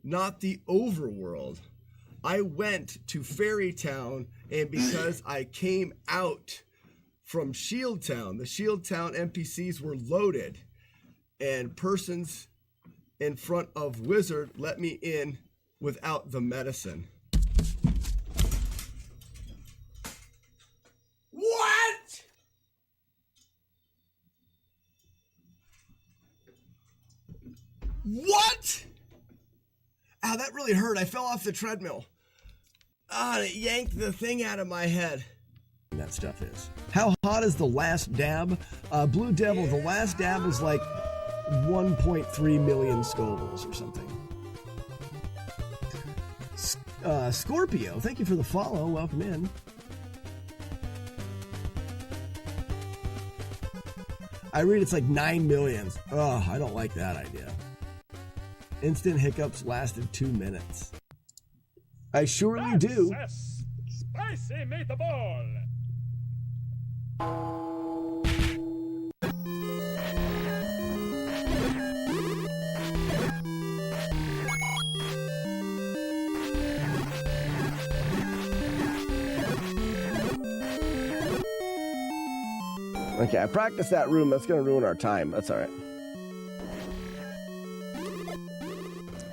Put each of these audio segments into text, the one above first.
not the overworld. I went to Fairy Town, and because I came out from Shield Town, the Shield Town NPCs were loaded, and persons in front of Wizard let me in without the medicine. What? What? Ow, that really hurt. I fell off the treadmill. Ah, it yanked the thing out of my head. That stuff is. How hot is the last dab? Blue Devil, the last dab is like 1.3 million Scovilles or something. Scorpio, thank you for the follow. Welcome in. I read it's like 9 million. Oh, I don't like that idea. Instant hiccups lasted 2 minutes. I surely do. Spicy meatball. Okay, I practiced that room. That's going to ruin our time. That's all right.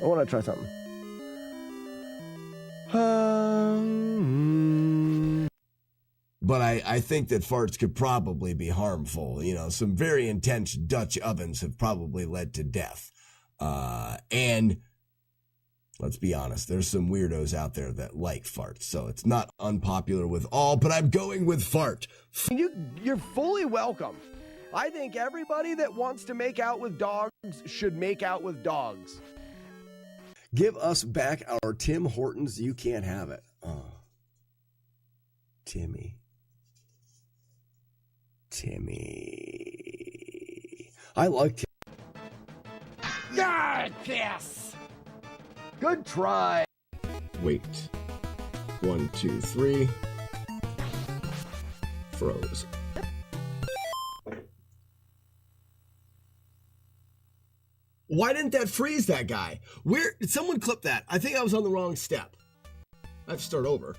I want to try something. But I think that farts could probably be harmful. You know, some very intense Dutch ovens have probably led to death. And let's be honest, there's some weirdos out there that like farts. So it's not unpopular with all, but I'm going with fart. You're fully welcome. I think everybody that wants to make out with dogs should make out with dogs. Give us back our Tim Hortons. You can't have it. Oh. Timmy. I like Tim. Yes! Good try. Wait. 1, 2, 3. Froze. Why didn't that freeze that guy? Where did someone clip that? I think I was on the wrong step. I have to start over.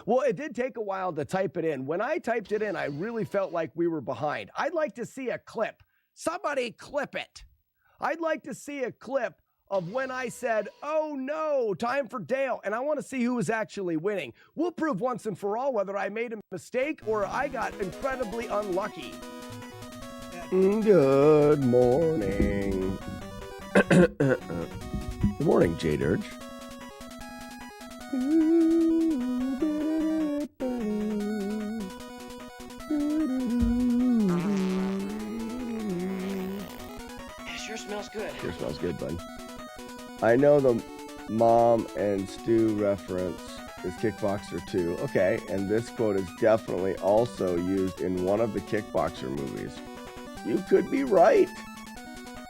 Well, it did take a while to type it in. When I typed it in, I really felt like we were behind. I'd like to see a clip. Somebody clip it. I'd like to see a clip of when I said, oh no, time for Dale. And I want to see who was actually winning. We'll prove once and for all whether I made a mistake or I got incredibly unlucky. Good morning. Good morning, J Dirge. Sure smells good. Sure smells good, bud. I know the Mom and Stu reference is Kickboxer 2. Okay, and this quote is definitely also used in one of the Kickboxer movies. You could be right.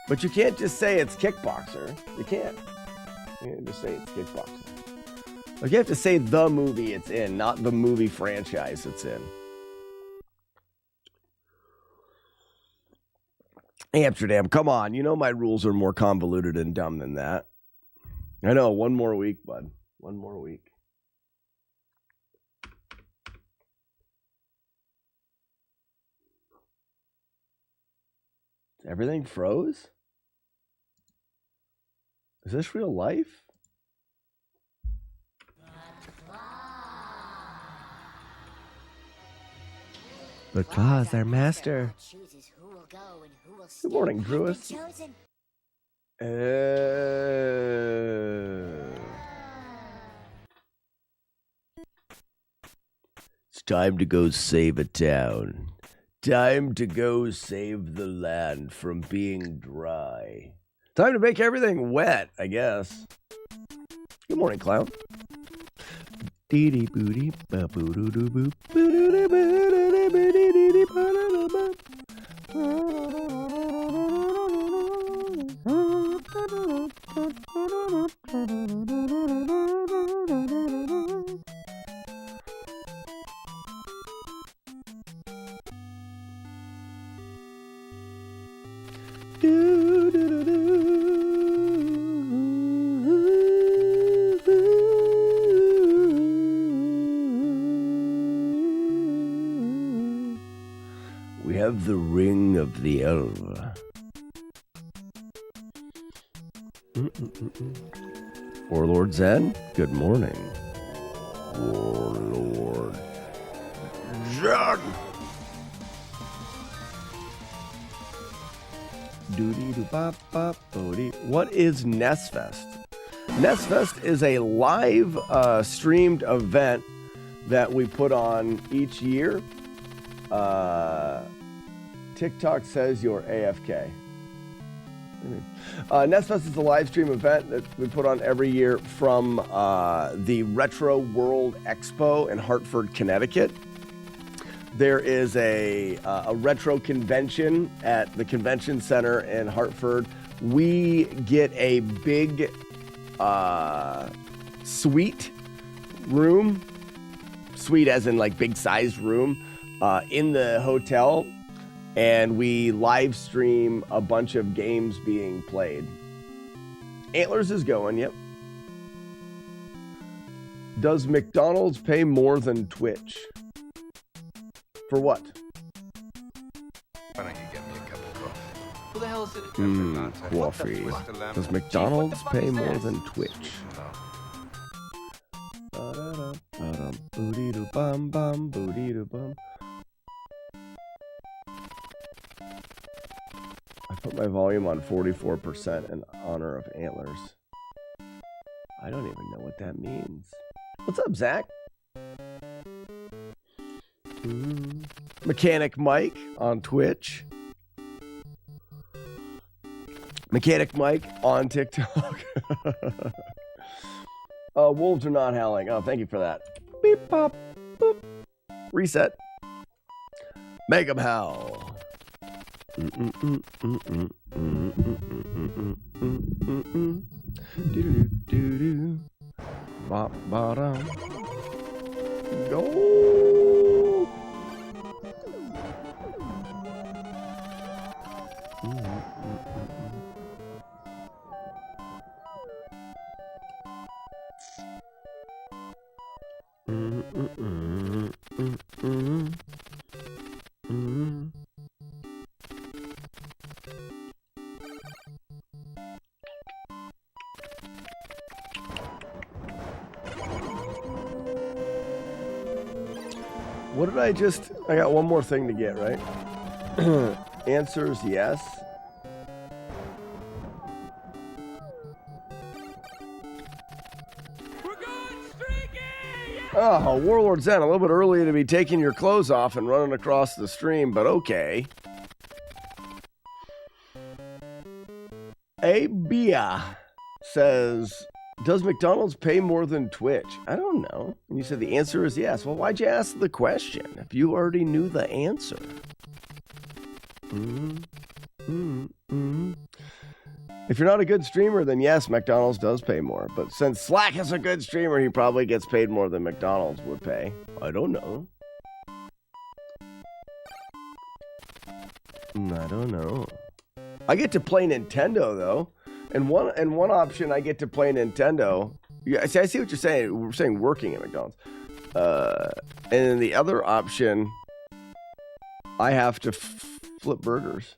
But you can't just say it's Kickboxer. You can't. You can't just say it's Kickboxer. Like you have to say the movie it's in, not the movie franchise it's in. Amsterdam, come on. You know my rules are more convoluted and dumb than that. I know. One more week, bud. One more week. Everything froze? Is this real life? The claws are master. Good morning, Druis. It's time to go save a town. Time to go save the land from being dry. Time to make everything wet, I guess. Good morning, clown. Dee booty ba boo doo doo boo boo doo doo boo doo boo dee dee dee ba da ba. We have the Ring of the Elf. Warlord Zen, good morning. Warlord Zen. What is NES Fest? NES Fest is a live streamed event that we put on each year. TikTok says you're AFK. NES Fest is a live stream event that we put on every year from the Retro World Expo in Hartford, Connecticut. There is a retro convention at the convention center in Hartford. We get a big suite room, suite as in like big sized room, in the hotel, and we live stream a bunch of games being played. Antlers is going, yep. Does McDonald's pay more than Twitch? For what? Why don't you get me a cup of coffee? Who the hell is it? Coffee. Does McDonald's pay more than Twitch? I put my volume on 44% in honor of Antlers. I don't even know what that means. What's up, Zach? Mechanic Mike on Twitch. Mechanic Mike on TikTok. Wolves are not howling. Oh, thank you for that. Beep, pop, boop. Reset. Make them howl. Do-do-do-do-do. Bop, bottom. Go. What did I got one more thing to get, right? Answers yes. Oh, Warlord Zen, a little bit early to be taking your clothes off and running across the stream, but okay. Abia says, does McDonald's pay more than Twitch? I don't know. And you said the answer is yes. Well, why'd you ask the question if you already knew the answer? If you're not a good streamer, then yes, McDonald's does pay more. But since Slack is a good streamer, he probably gets paid more than McDonald's would pay. I don't know. I don't know. I get to play Nintendo, though. And one option, I get to play Nintendo. Yeah, I see what you're saying. We're saying working at McDonald's. And then the other option, I have to flip burgers.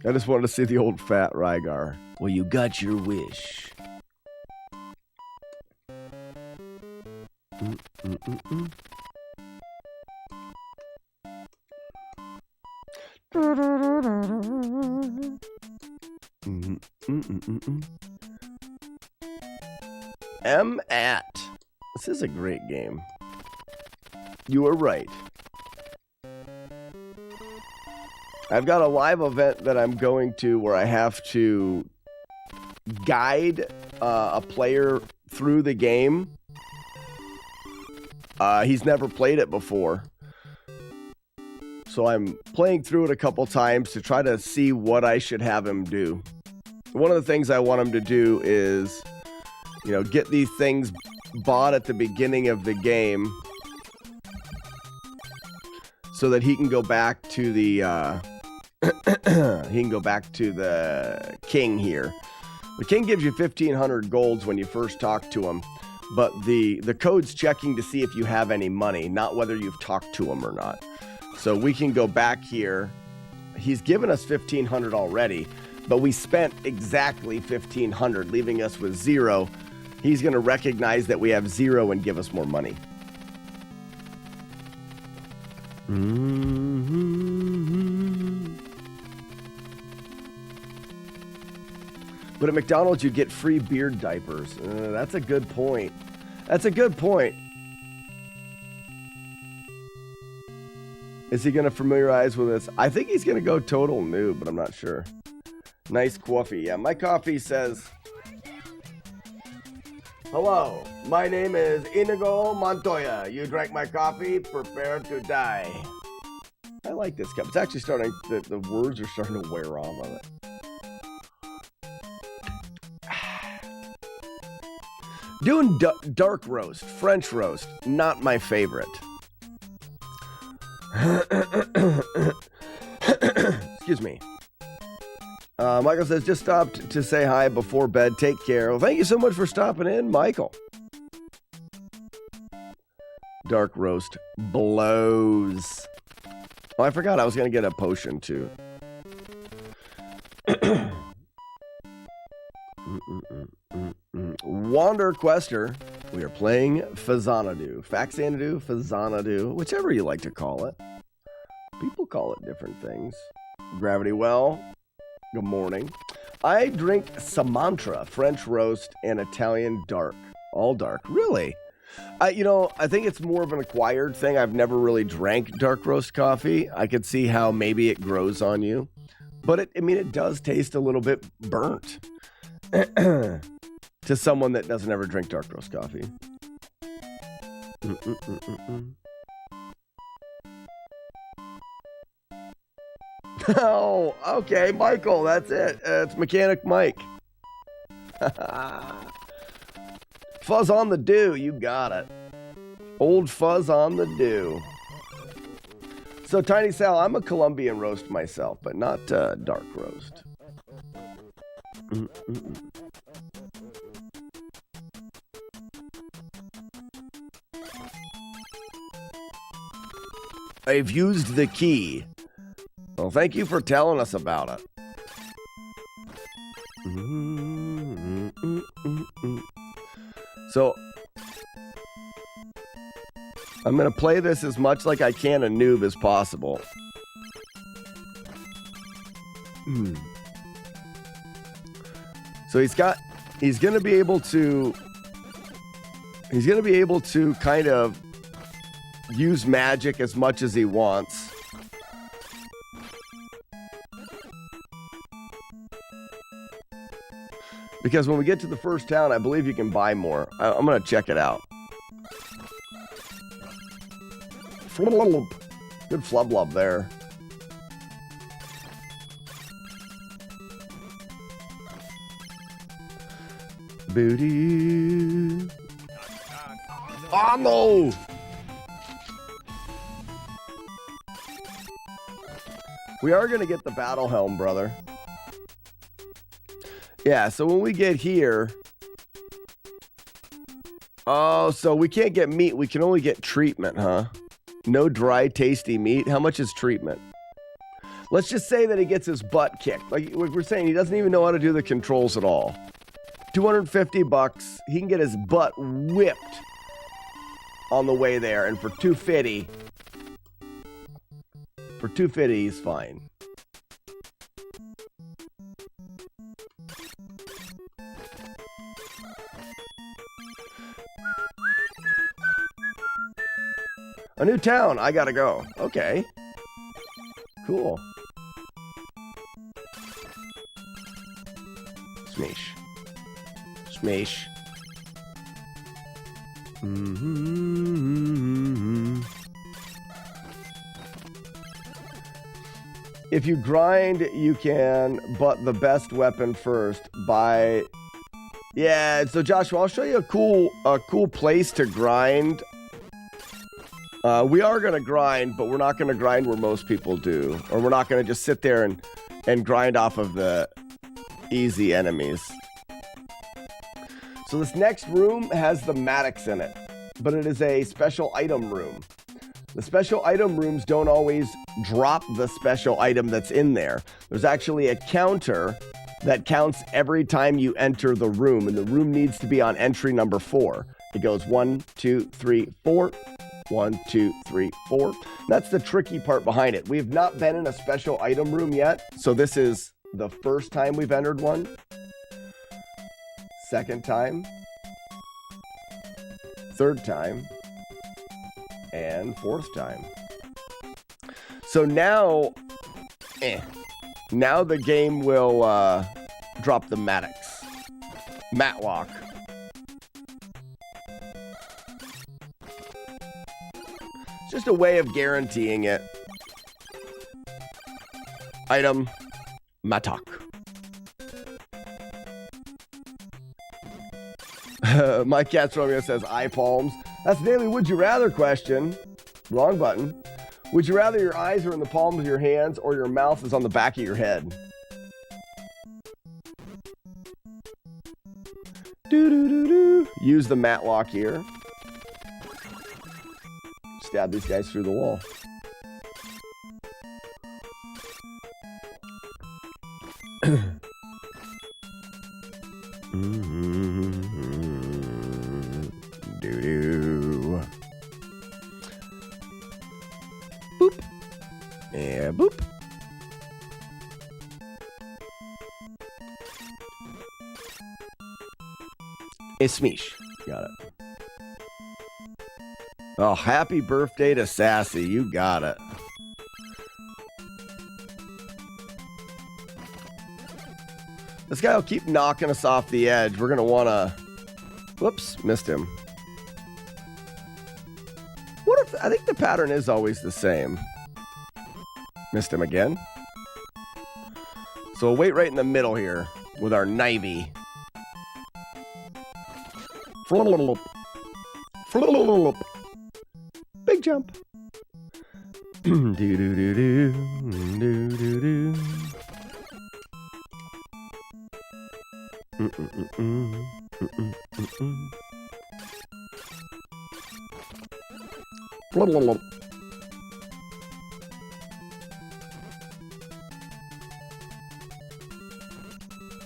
I just wanted to see the old fat Rygar. Well, you got your wish. M-At. This is a great game. You were right. I've got a live event that I'm going to where I have to guide a player through the game. He's never played it before. So I'm playing through it a couple times to try to see what I should have him do. One of the things I want him to do is, get these things bought at the beginning of the game so that he can go back to the king here. The king gives you 1,500 golds when you first talk to him, but the code's checking to see if you have any money, not whether you've talked to him or not. So we can go back here. He's given us 1,500 already, but we spent exactly 1,500, leaving us with 0. He's going to recognize that we have 0 and give us more money. But at McDonald's, you get free beard diapers. That's a good point. That's a good point. Is he going to familiarize with this? I think he's going to go total noob, but I'm not sure. Nice coffee. Yeah, my coffee says, hello, my name is Inigo Montoya. You drank my coffee, prepare to die. I like this cup. It's actually starting, the words are starting to wear off of it. Doing dark roast, French roast, not my favorite. Excuse me. Michael says, just stopped to say hi before bed. Take care. Well, thank you so much for stopping in, Michael. Dark roast blows. Oh, I forgot I was going to get a potion too. Wander Quester. We are playing Fazanadu. Faxanadu, Fazanadu, whichever you like to call it. People call it different things. Gravity Well. Good morning. I drink Samantra, French roast, and Italian dark. All dark. Really? I think it's more of an acquired thing. I've never really drank dark roast coffee. I could see how maybe it grows on you. But it does taste a little bit burnt. To someone that doesn't ever drink dark roast coffee. Oh, okay, Michael, that's it. It's Mechanic Mike. Fuzz on the dew, you got it. Old fuzz on the dew. So, Tiny Sal, I'm a Colombian roast myself, but not dark roast. I've used the key. Well, thank you for telling us about it. So, I'm going to play this as much like I can a noob as possible. So he's going to be able to kind of use magic as much as he wants. Because when we get to the first town, I believe you can buy more. I'm going to check it out. Good flub there. Booty. Oh, no! We are going to get the battle helm, brother. Yeah, so when we get here... Oh, so we can't get meat. We can only get treatment, huh? No dry, tasty meat. How much is treatment? Let's just say that he gets his butt kicked. Like we're saying, he doesn't even know how to do the controls at all. $250. He can get his butt whipped on the way there. And for $250... For $250, he's fine. A new town. I gotta go. Okay. Cool. Smash. Smash. If you grind, you can, but the best weapon first. Yeah, so Joshua, I'll show you a cool place to grind. We are going to grind, but we're not going to grind where most people do. Or we're not going to just sit there and grind off of the easy enemies. So this next room has the Maddox in it, but it is a special item room. The special item rooms don't always drop the special item that's in there. There's actually a counter that counts every time you enter the room, and the room needs to be on entry number 4. It goes 1, 2, 3, 4. 1, 2, 3, 4. That's the tricky part behind it. We have not been in a special item room yet, so this is the first time we've entered one. Second time. Third time. And fourth time. So now, now the game will drop the Maddox. Matlock. It's just a way of guaranteeing it. Item, Mattock. My Cat's Romeo says eye palms. That's the daily would you rather question. Wrong button. Would you rather your eyes are in the palms of your hands or your mouth is on the back of your head? Do-do-do-do. Use the Matlock here. Stab these guys through the wall. Doo-doo. Boop. Yeah, boop. It's Smeesh. Got it. Oh, happy birthday to Sassy. You got it. This guy will keep knocking us off the edge. We're going to want to... Whoops, missed him. What if... I think the pattern is always the same. Missed him again. So we'll wait right in the middle here with our knivey. Big jump. Do do do do do do do.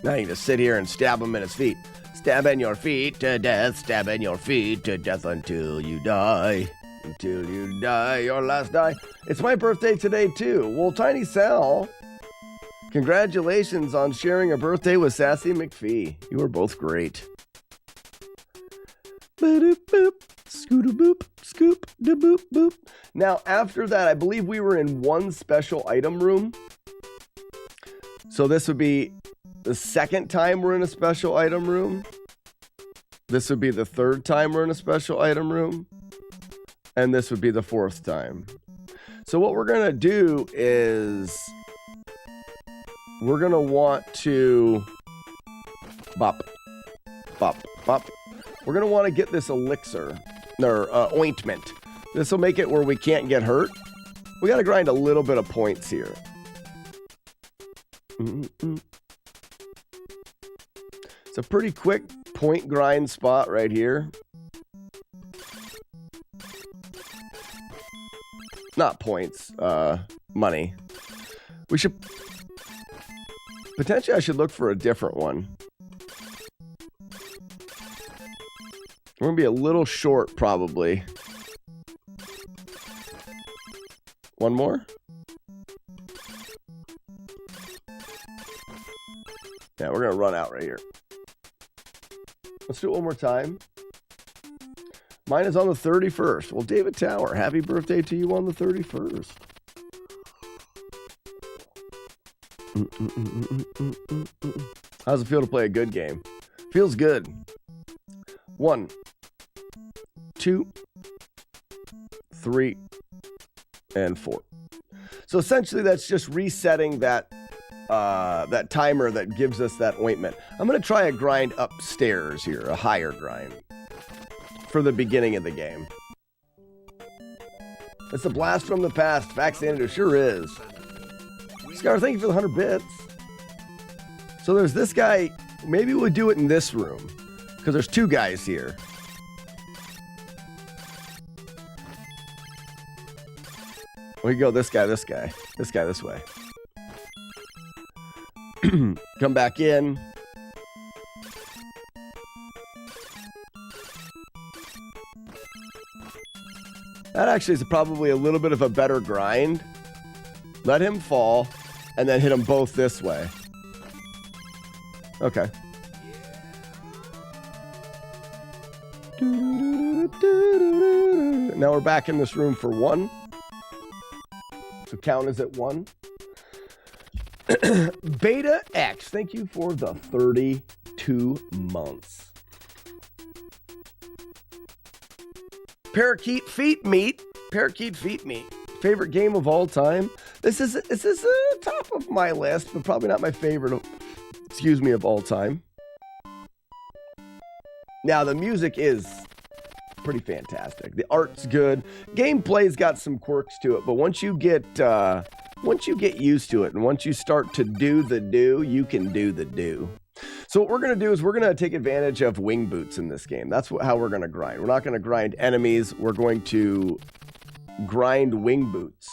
Now you just sit here and stab him in his feet. Stabbing your feet to death, stabbing your feet to death until you die. Until you die, your last die. It's my birthday today, too. Well, Tiny Sal, congratulations on sharing a birthday with Sassy McPhee. You are both great. Boop, boop, scoot-a-boop, scoop, da boop, boop. Now, after that, I believe we were in one special item room. So this would be the second time we're in a special item room. This would be the third time we're in a special item room. And this would be the fourth time. So what we're going to do is we're going to want to bop, bop, bop. We're going to want to get this elixir or ointment. This will make it where we can't get hurt. We got to grind a little bit of points here. It's a pretty quick point grind spot right here. Not points, money. We should... Potentially I should look for a different one. We're going to be a little short, probably. One more? Yeah, we're going to run out right here. Let's do it one more time. Mine is on the 31st. Well, David Tower, happy birthday to you on the 31st. How's it feel to play a good game? Feels good. 1, 2, 3, and 4. So essentially that's just resetting that that timer that gives us that ointment. I'm going to try a grind upstairs here, a higher grind for the beginning of the game. It's a blast from the past. Vaxxanator sure is. Scar, thank you for the 100 bits. So there's this guy. Maybe we'll do it in this room because there's two guys here. We go this guy, this guy, this guy this way. Come back in. That actually is probably a little bit of a better grind. Let him fall, and then hit them both this way. Okay. Now we're back in this room for 1. So count as at 1. Beta X, thank you for the 32 months. Parakeet Feet Meat. Parakeet Feet Meat. Favorite game of all time. This is top of my list, but probably not my favorite, of all time. Now, the music is pretty fantastic. The art's good. Gameplay's got some quirks to it, but once you get used to it and once you start to do the do, you can do the do. So what we're going to do is we're going to take advantage of wing boots in this game. That's how we're going to grind. We're not going to grind enemies. We're going to grind wing boots.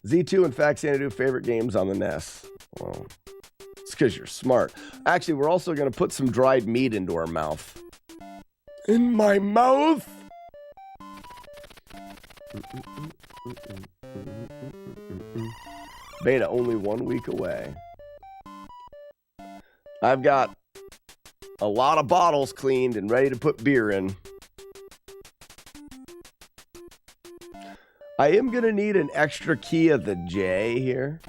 Z2 and Faxanadu favorite games on the NES. Well, it's because you're smart. Actually, we're also going to put some dried meat into our mouth. In my mouth? Beta only 1 week away. I've got a lot of bottles cleaned and ready to put beer in. I am going to need an extra key of the J here.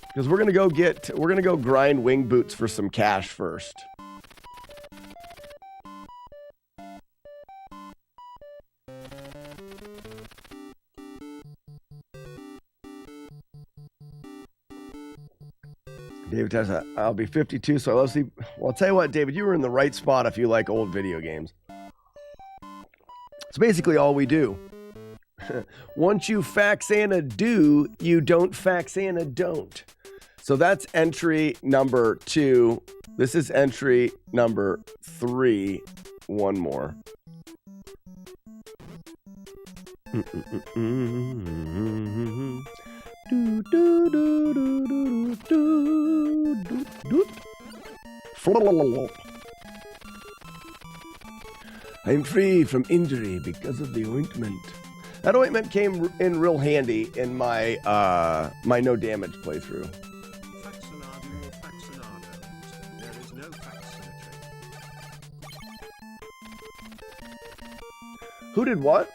Because we're going to go grind wing boots for some cash first. David tells us, I'll be 52, so I love sleep. Well, I'll tell you what, David, you were in the right spot if you like old video games. It's basically all we do. Once you faxana do, you don't faxana don't. So that's entry number 2. This is entry number 3. One more. I'm free from injury because of the ointment. That ointment came in real handy in my my no damage playthrough. There is no faxinatory. Who did what?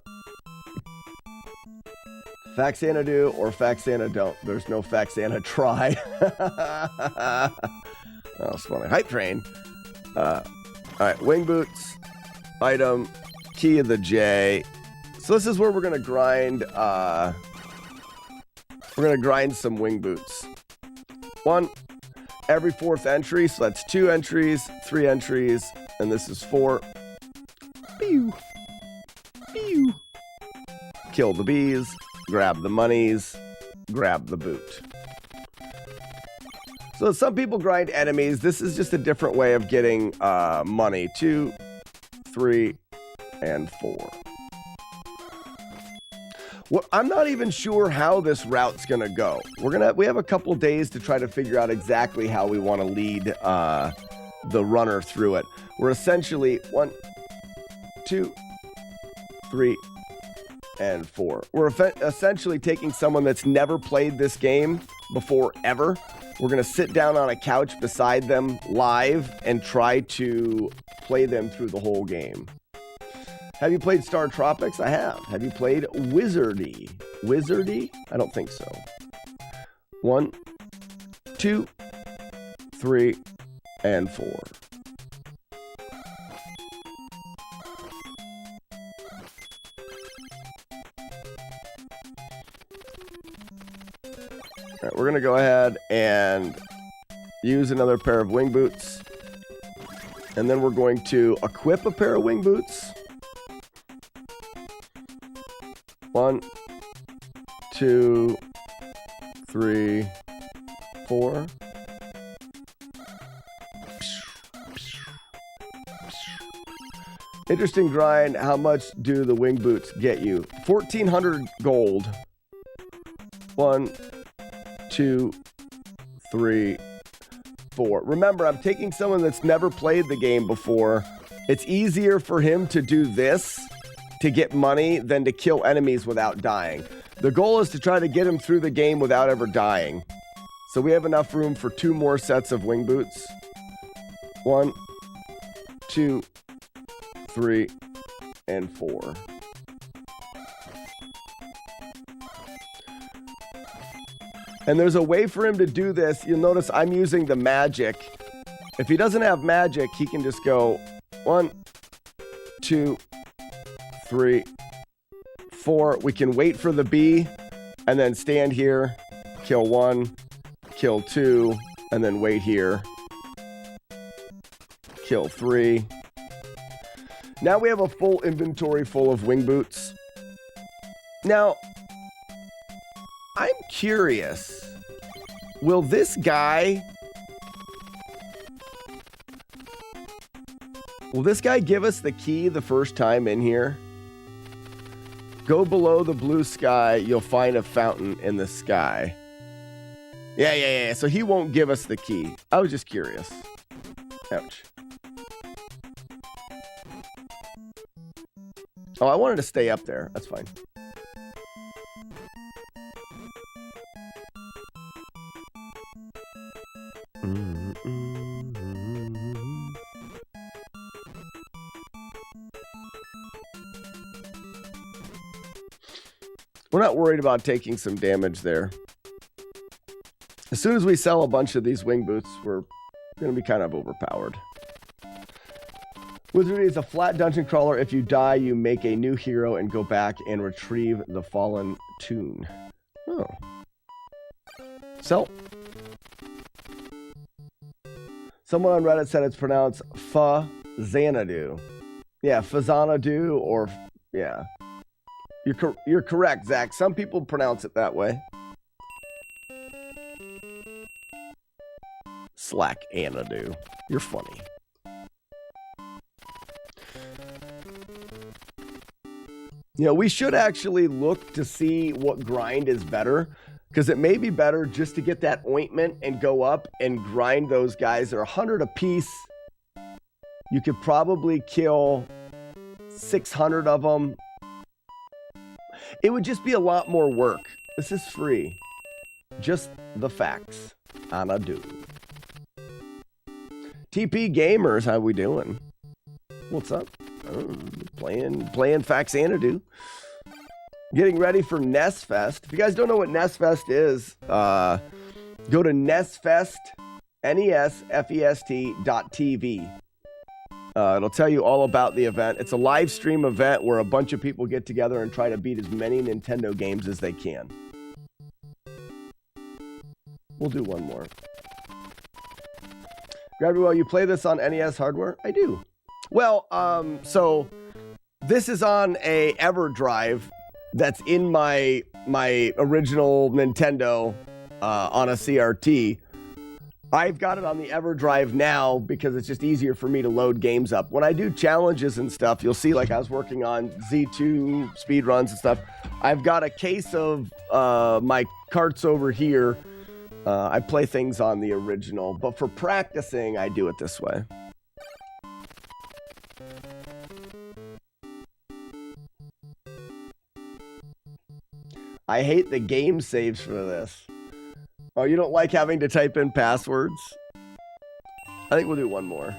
Faxana do or Faxana don't. There's no Faxana try. That was funny. Hype train. All right, wing boots, item, key of the J. So this is where we're gonna grind. We're gonna grind some wing boots. 1 every 4th entry. So that's 2 entries, 3 entries, and this is 4. Pew. Pew. Kill the bees. Grab the monies, grab the boot. So some people grind enemies. This is just a different way of getting money. 2, 3, and 4. Well, I'm not even sure how this route's gonna go. We have a couple days to try to figure out exactly how we want to lead the runner through it. We're essentially 1, 2, 3, and 4. We're essentially taking someone that's never played this game before ever. We're going to sit down on a couch beside them live and try to play them through the whole game. Have you played Star Tropics? I have. Have you played Wizardy? Wizardy? I don't think so. 1, 2, 3, and 4. All right, we're going to go ahead and use another pair of wing boots. And then we're going to equip a pair of wing boots. 1, 2, 3, 4. Interesting grind. How much do the wing boots get you? 1,400 gold. 1, 2, 3, 4. Remember, I'm taking someone that's never played the game before. It's easier for him to do this to get money than to kill enemies without dying. The goal is to try to get him through the game without ever dying. So we have enough room for 2 more sets of wing boots. 1, 2, 3, and 4. And there's a way for him to do this. You'll notice I'm using the magic. If he doesn't have magic, he can just go 1, 2, 3, 4. We can wait for the bee and then stand here, kill 1, kill 2, and then wait here. Kill 3. Now we have a full inventory full of wing boots. Now, I'm curious. Will this guy give us the key the first time in here? Go below the blue sky, you'll find a fountain in the sky. Yeah. So he won't give us the key. I was just curious. Ouch. Oh, I wanted to stay up there. That's fine. We're not worried about taking some damage there. As soon as we sell a bunch of these wing boots, we're going to be kind of overpowered. Wizardry is a flat dungeon crawler. If you die, you make a new hero and go back and retrieve the fallen tune. Oh. So. Someone on Reddit said it's pronounced Fa-Xanadu. Yeah, Fa-Xanadu or... Yeah. You're correct, Zach. Some people pronounce it that way. Slack Anadu. You're funny. You know, we should actually look to see what grind is better, because it may be better just to get that ointment and go up and grind those guys. They're 100 apiece. You could probably kill 600 of them. It would just be a lot more work. This is free. Just the facts. Anadu. TP Gamers, how we doing? What's up? Playing Facts Anadu. Getting ready for NES Fest. If you guys don't know what NES Fest is, go to NESfest, NESfest.tv. It'll tell you all about the event. It's a live stream event where a bunch of people get together and try to beat as many Nintendo games as they can. We'll do one more. Gradual, you play this on NES hardware? I do. Well, so this is on a EverDrive that's in my original Nintendo on a CRT. I've got it on the EverDrive now because it's just easier for me to load games up. When I do challenges and stuff, you'll see, like I was working on Z2 speedruns and stuff. I've got a case of my carts over here. I play things on the original, but for practicing, I do it this way. I hate the game saves for this. Oh, you don't like having to type in passwords? I think we'll do one more.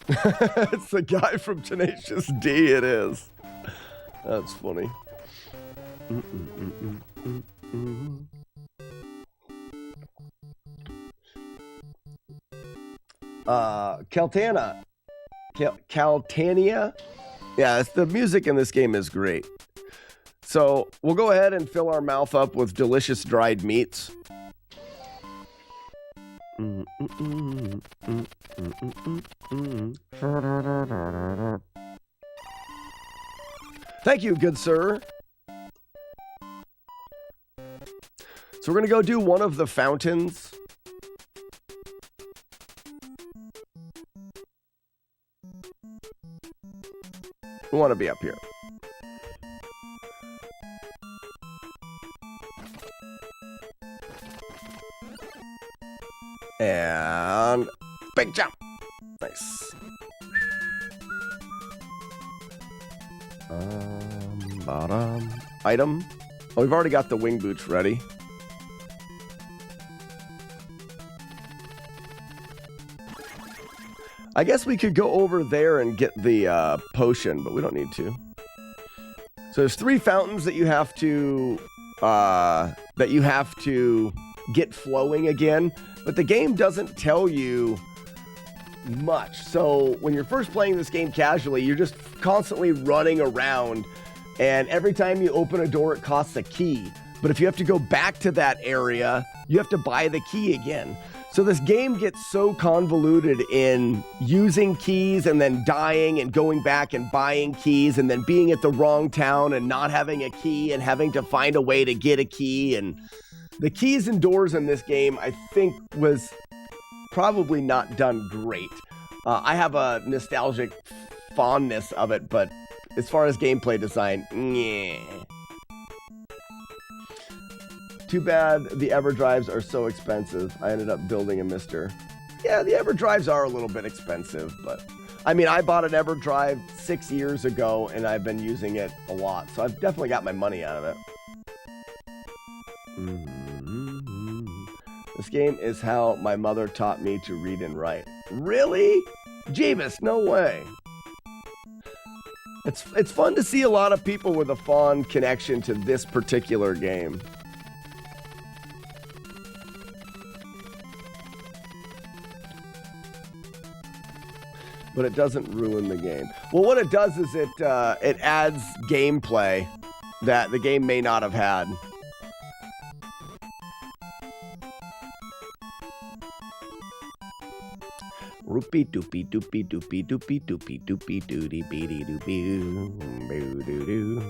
It's the guy from Tenacious D, it is. That's funny. Caltania. Yeah, the music in this game is great. So we'll go ahead and fill our mouth up with delicious dried meats. Thank you, good sir. So we're going to go do one of the fountains. We want to be up here. And big jump. Nice. Bottom. Item. Oh, we've already got the wing boots ready. I guess we could go over there and get the potion, but we don't need to. So there's 3 fountains that you have to get flowing again, but the game doesn't tell you much. So when you're first playing this game casually, you're just constantly running around, and every time you open a door, it costs a key. But if you have to go back to that area, you have to buy the key again. So this game gets so convoluted in using keys and then dying and going back and buying keys and then being at the wrong town and not having a key and having to find a way to get a key. And the keys and doors in this game, I think, was probably not done great. I have a nostalgic fondness of it, but as far as gameplay design, yeah. Too bad the EverDrives are so expensive. I ended up building a Mister. Yeah, the EverDrives are a little bit expensive, but I mean, I bought an EverDrive 6 years ago and I've been using it a lot, so I've definitely got my money out of it. This game is how my mother taught me to read and write. Really? Jeebus, no way. It's fun to see a lot of people with a fond connection to this particular game. But it doesn't ruin the game. Well, what it does is it adds gameplay that the game may not have had. Roopie doopie doopie doopie doopie doopie doopie doody beady doopie doo doo.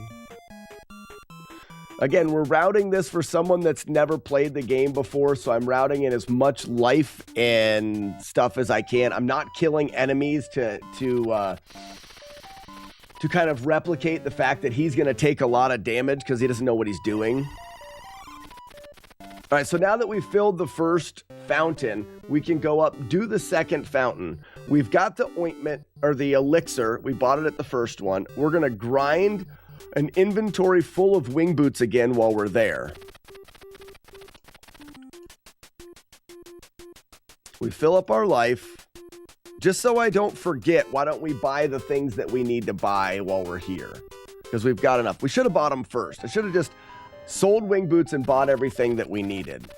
Again, we're routing this for someone that's never played the game before, so I'm routing in as much life and stuff as I can. I'm not killing enemies to kind of replicate the fact that he's going to take a lot of damage because he doesn't know what he's doing. All right, so now that we've filled the first fountain, we can go up, do the second fountain. We've got the ointment, or the elixir. We bought it at the first one. We're going to grind an inventory full of wing boots again while we're there. We fill up our life. Just so I don't forget, why don't we buy the things that we need to buy while we're here? Because we've got enough. We should have bought them first. I should have just sold wing boots and bought everything that we needed.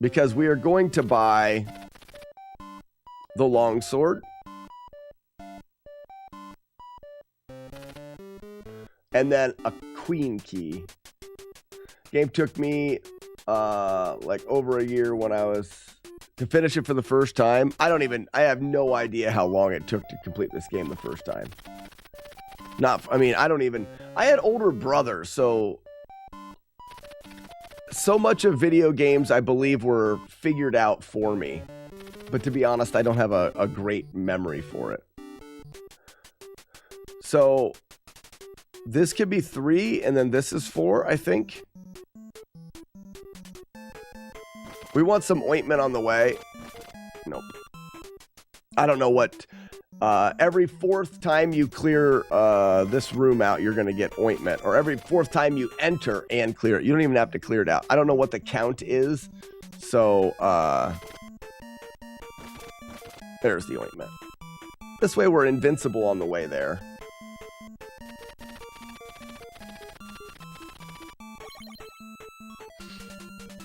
Because we are going to buy the longsword. And then a queen key. Game took me like over a year when I was to finish it for the first time. I have no idea how long it took to complete this game the first time. I had older brothers, so much of video games I believe were figured out for me. But to be honest, I don't have a great memory for it. So this could be 3, and then this is 4, I think. We want some ointment on the way. Nope. I don't know what. Every 4th time you clear this room out, you're going to get ointment. Or every 4th time you enter and clear it. You don't even have to clear it out. I don't know what the count is. So, there's the ointment. This way we're invincible on the way there.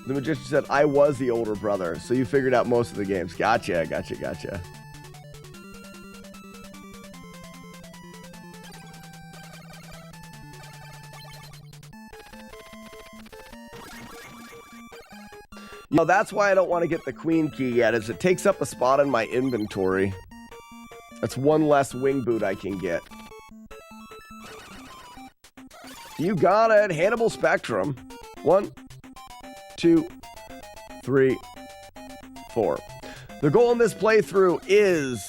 The magician said, I was the older brother, so you figured out most of the games. Gotcha. You know, that's why I don't want to get the queen key yet, is it takes up a spot in my inventory. That's one less wing boot I can get. You got it. Hannibal Spectrum. 1, 2, 3, 4. The goal in this playthrough is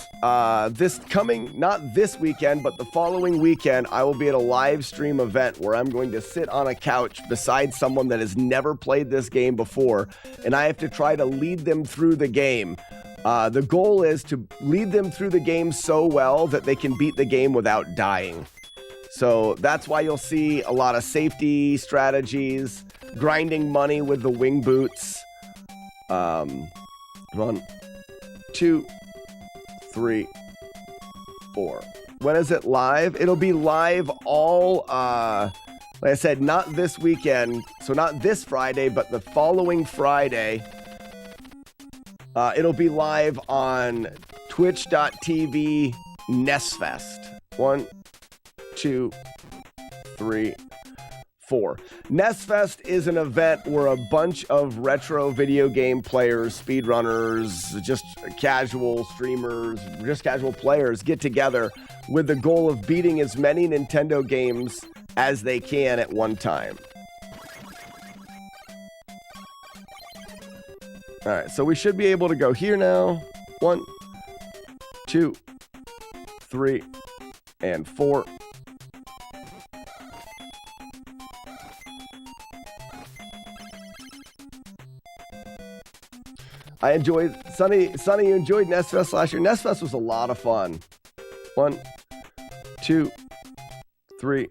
this coming, not this weekend, but the following weekend, I will be at a live stream event where I'm going to sit on a couch beside someone that has never played this game before, and I have to try to lead them through the game. The goal is to lead them through the game so well that they can beat the game without dying. So that's why you'll see a lot of safety strategies, grinding money with the wing boots. 1, 2, 3, 4. When is it live? It'll be live all, like I said, not this weekend. So not this Friday, but the following Friday. It'll be live on twitch.tv NESfest. 1, 2, 3, 4. NESfest is an event where a bunch of retro video game players, speedrunners, just casual streamers, just casual players get together with the goal of beating as many Nintendo games as they can at one time. All right, so we should be able to go here now. 1, 2, 3, and 4. I enjoyed, Sonny, you enjoyed NESfest last year. NESfest was a lot of fun. 1, 2, 3.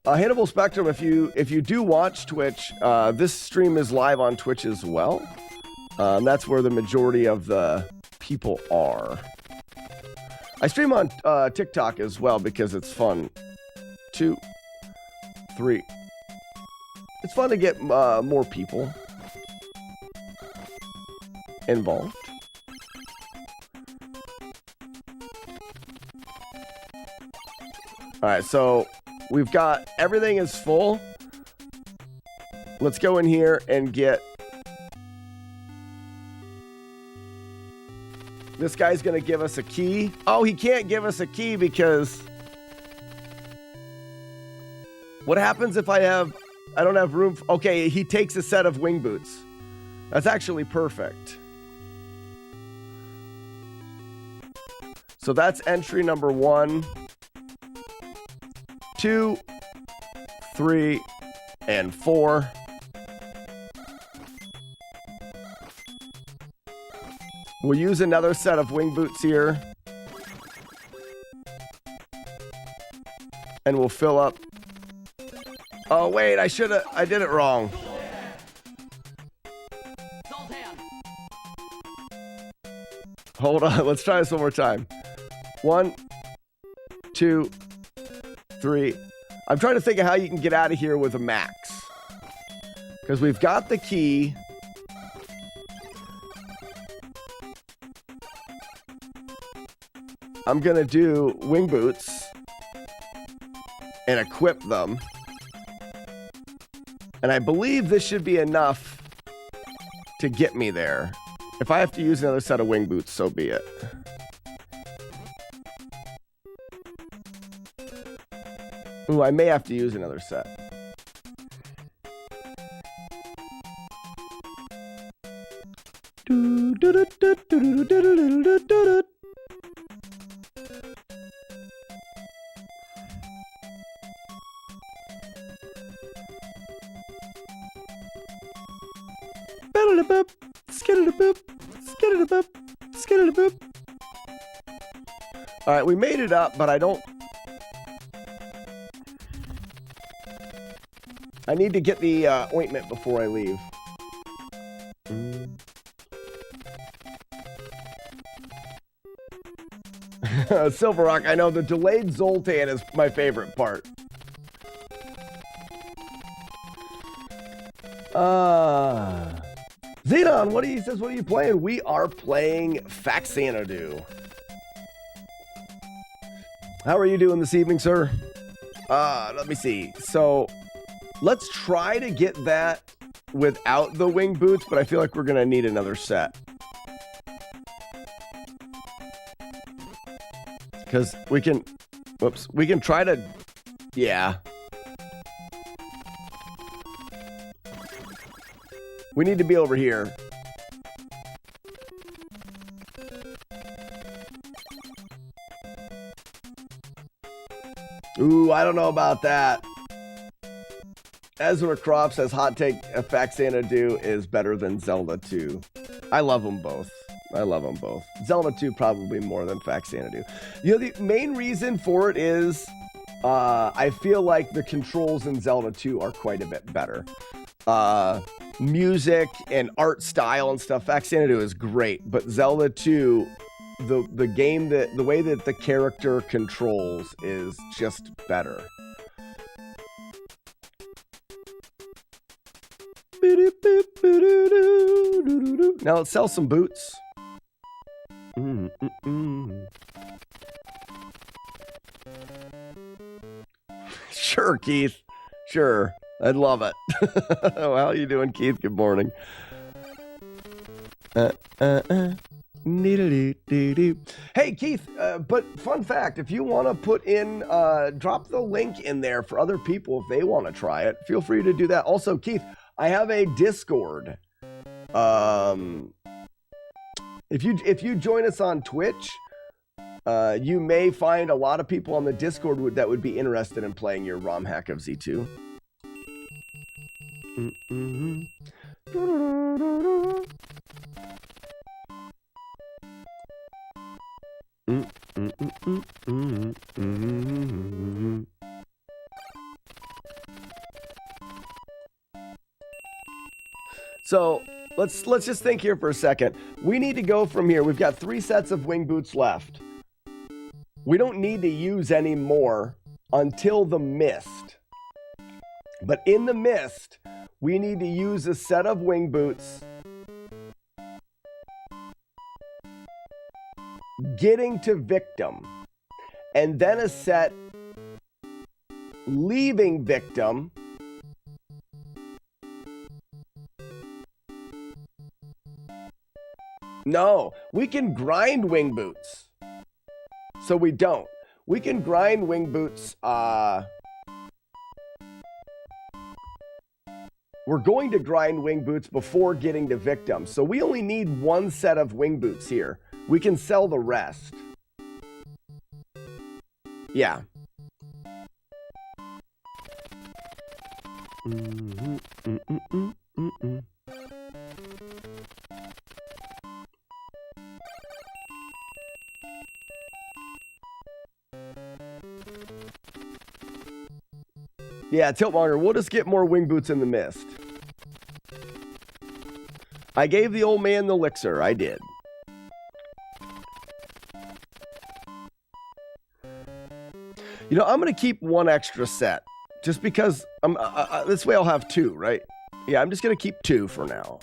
Hannibal Spectrum, if you do watch Twitch, this stream is live on Twitch as well. That's where the majority of the people are. I stream on TikTok as well because it's fun. 2, 3. It's fun to get more people involved. All right, so we've got everything is full. Let's go in here and get this guy's gonna give us a key. Oh, he can't give us a key because what happens if I don't have room? Okay, he takes a set of wing boots. That's actually perfect. So that's entry number 1, 2, 3, and 4. We'll use another set of wing boots here. And we'll fill up. Oh, wait, I did it wrong. Hold on, let's try this one more time. 1, 2, 3. I'm trying to think of how you can get out of here with a max. Because we've got the key. I'm going to do wing boots and equip them. And I believe this should be enough to get me there. If I have to use another set of wing boots, so be it. Ooh, I may have to use another set. All right, we made it up, but I need to get the ointment before I leave. Silver Rock, I know the delayed Zoltan is my favorite part. Xenon, what are you playing? We are playing Faxanadu. How are you doing this evening, sir? Let me see. So let's try to get that without the wing boots, but I feel like we're gonna need another set. Because we can, whoops, we can try to, yeah. We need to be over here. Ooh, I don't know about that. Ezra Croft says hot take, Faxanadu is better than Zelda 2. I love them both. I love them both. Zelda 2 probably more than Faxanadu. You know, the main reason for it is I feel like the controls in Zelda 2 are quite a bit better. Music and art style and stuff, Faxanadu is great, but Zelda 2, the game, that the way that the character controls is just better. Now let's sell some boots. Sure, Keith. Sure. I'd love it. How you doing, Keith? Good morning. Hey, Keith, but fun fact, if you want to put in, drop the link in there for other people if they want to try it. Feel free to do that. Also, Keith, I have a Discord. If you join us on Twitch, you may find a lot of people on the Discord that would be interested in playing your ROM hack of Z2. So let's just think here for a second. We need to go from here. We've got 3 sets of wing boots left. We don't need to use any more until the mist. But in the mist, we need to use a set of wing boots, getting to victim, and then a set leaving victim, no, we can grind wing boots. So we don't. We can grind wing boots. We're going to grind wing boots before getting to victim. So we only need 1 set of wing boots here. We can sell the rest. Yeah. Yeah, Tiltmonger, we'll just get more wing boots in the mist. I gave the old man the elixir. I did. You know, I'm going to keep 1 extra set. Just because this way I'll have 2, right? Yeah, I'm just going to keep 2 for now.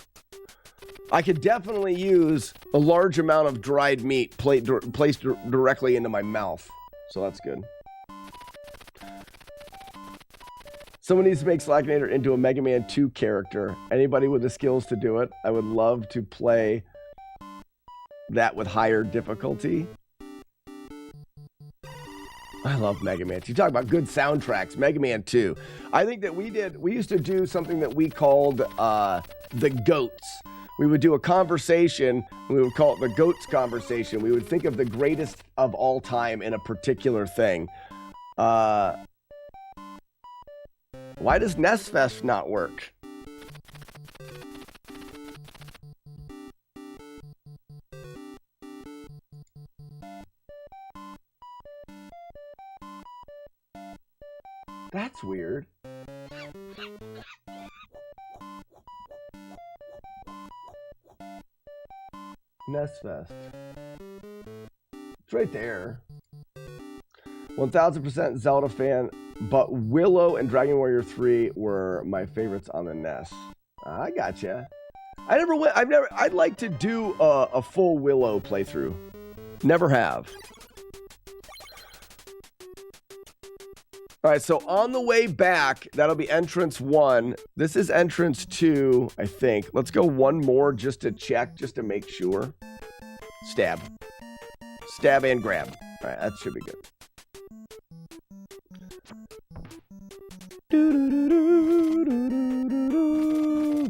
I could definitely use a large amount of dried meat placed directly into my mouth. So that's good. Someone needs to make Slackinator into a Mega Man 2 character. Anybody with the skills to do it, I would love to play that with higher difficulty. I love Mega Man 2. You talk about good soundtracks, Mega Man 2. I think that we used to do something that we called the GOATs. We would do a conversation, and we would call it the GOATs conversation. We would think of the greatest of all time in a particular thing. Why does NESfest not work? That's weird. NESfest. It's right there. 1000% Zelda fan, but Willow and Dragon Warrior 3 were my favorites on the NES. I gotcha. I never went. I'd like to do a full Willow playthrough. Never have. All right, so on the way back, that'll be entrance 1. This is entrance 2, I think. Let's go one more just to check, just to make sure. Stab. Stab and grab. All right, that should be good.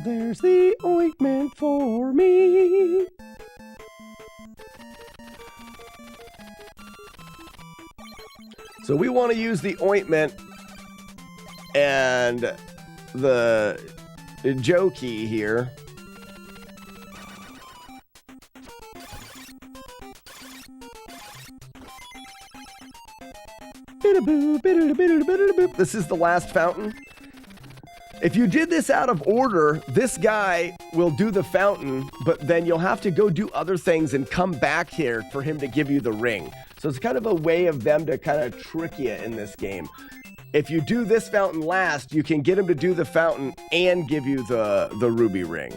There's the ointment for me. So we want to use the ointment and the Joe key here. This is the last fountain. If you did this out of order, this guy will do the fountain, but then you'll have to go do other things and come back here for him to give you the ring. So it's kind of a way of them to kind of trick you in this game. If you do this fountain last, you can get him to do the fountain and give you the ruby ring.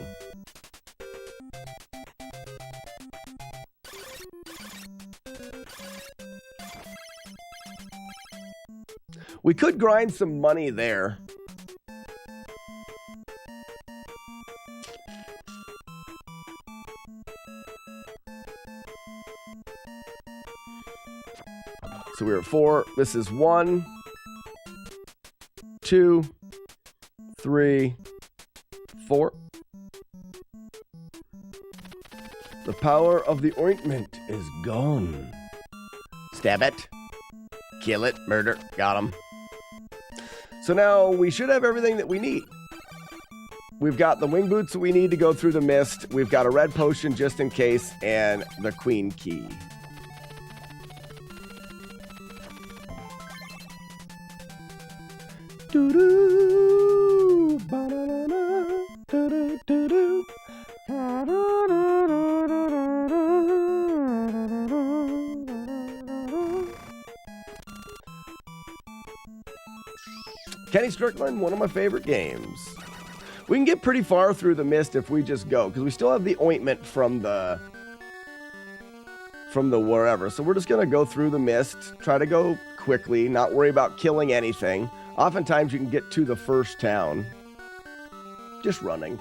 We could grind some money there. So we're at 4. This is 1, 2, 3, 4. The power of the ointment is gone. Stab it. Kill it. Murder. Got him. So now we should have everything that we need. We've got the wing boots that we need to go through the mist. We've got a red potion just in case, and the queen key. Doo-doo, ba-da-da-da, doo-doo-doo-doo. Kenny Strickland, one of my favorite games. We can get pretty far through the mist if we just go, because we still have the ointment from the wherever. So we're just going to go through the mist, try to go quickly, not worry about killing anything. Oftentimes you can get to the first town just running.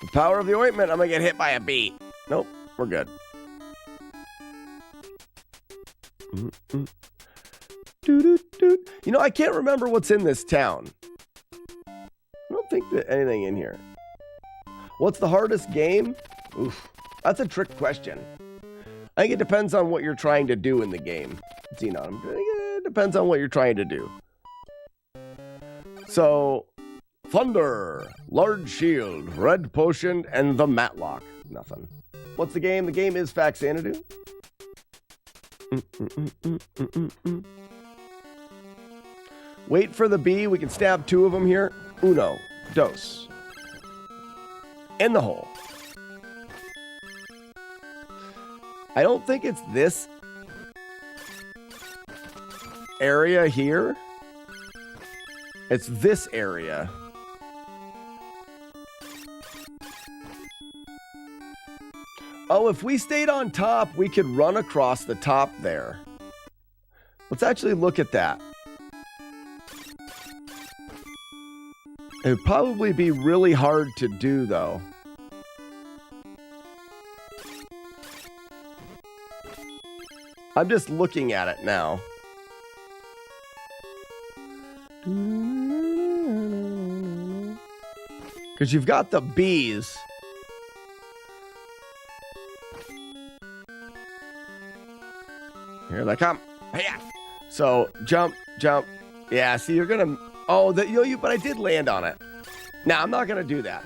The power of the ointment. I'm going to get hit by a bee. Nope, we're good. You know, I can't remember what's in this town. I don't think that anything in here. What's the hardest game? Oof, that's a trick question. I think it depends on what you're trying to do in the game. Xenon, it depends on what you're trying to do. So, Thunder, Large Shield, Red Potion, and the Matlock. Nothing. What's the game? The game is Faxanadu. Wait for the bee. We can stab 2 of them here. Uno, dos. In the hole. I don't think it's this area here. It's this area. Oh, if we stayed on top, we could run across the top there. Let's actually look at that. It would probably be really hard to do, though. I'm just looking at it now. Because you've got the bees. Here they come. Yeah. So jump, jump. Yeah. See, you're gonna. Oh, but I did land on it. Now I'm not gonna do that.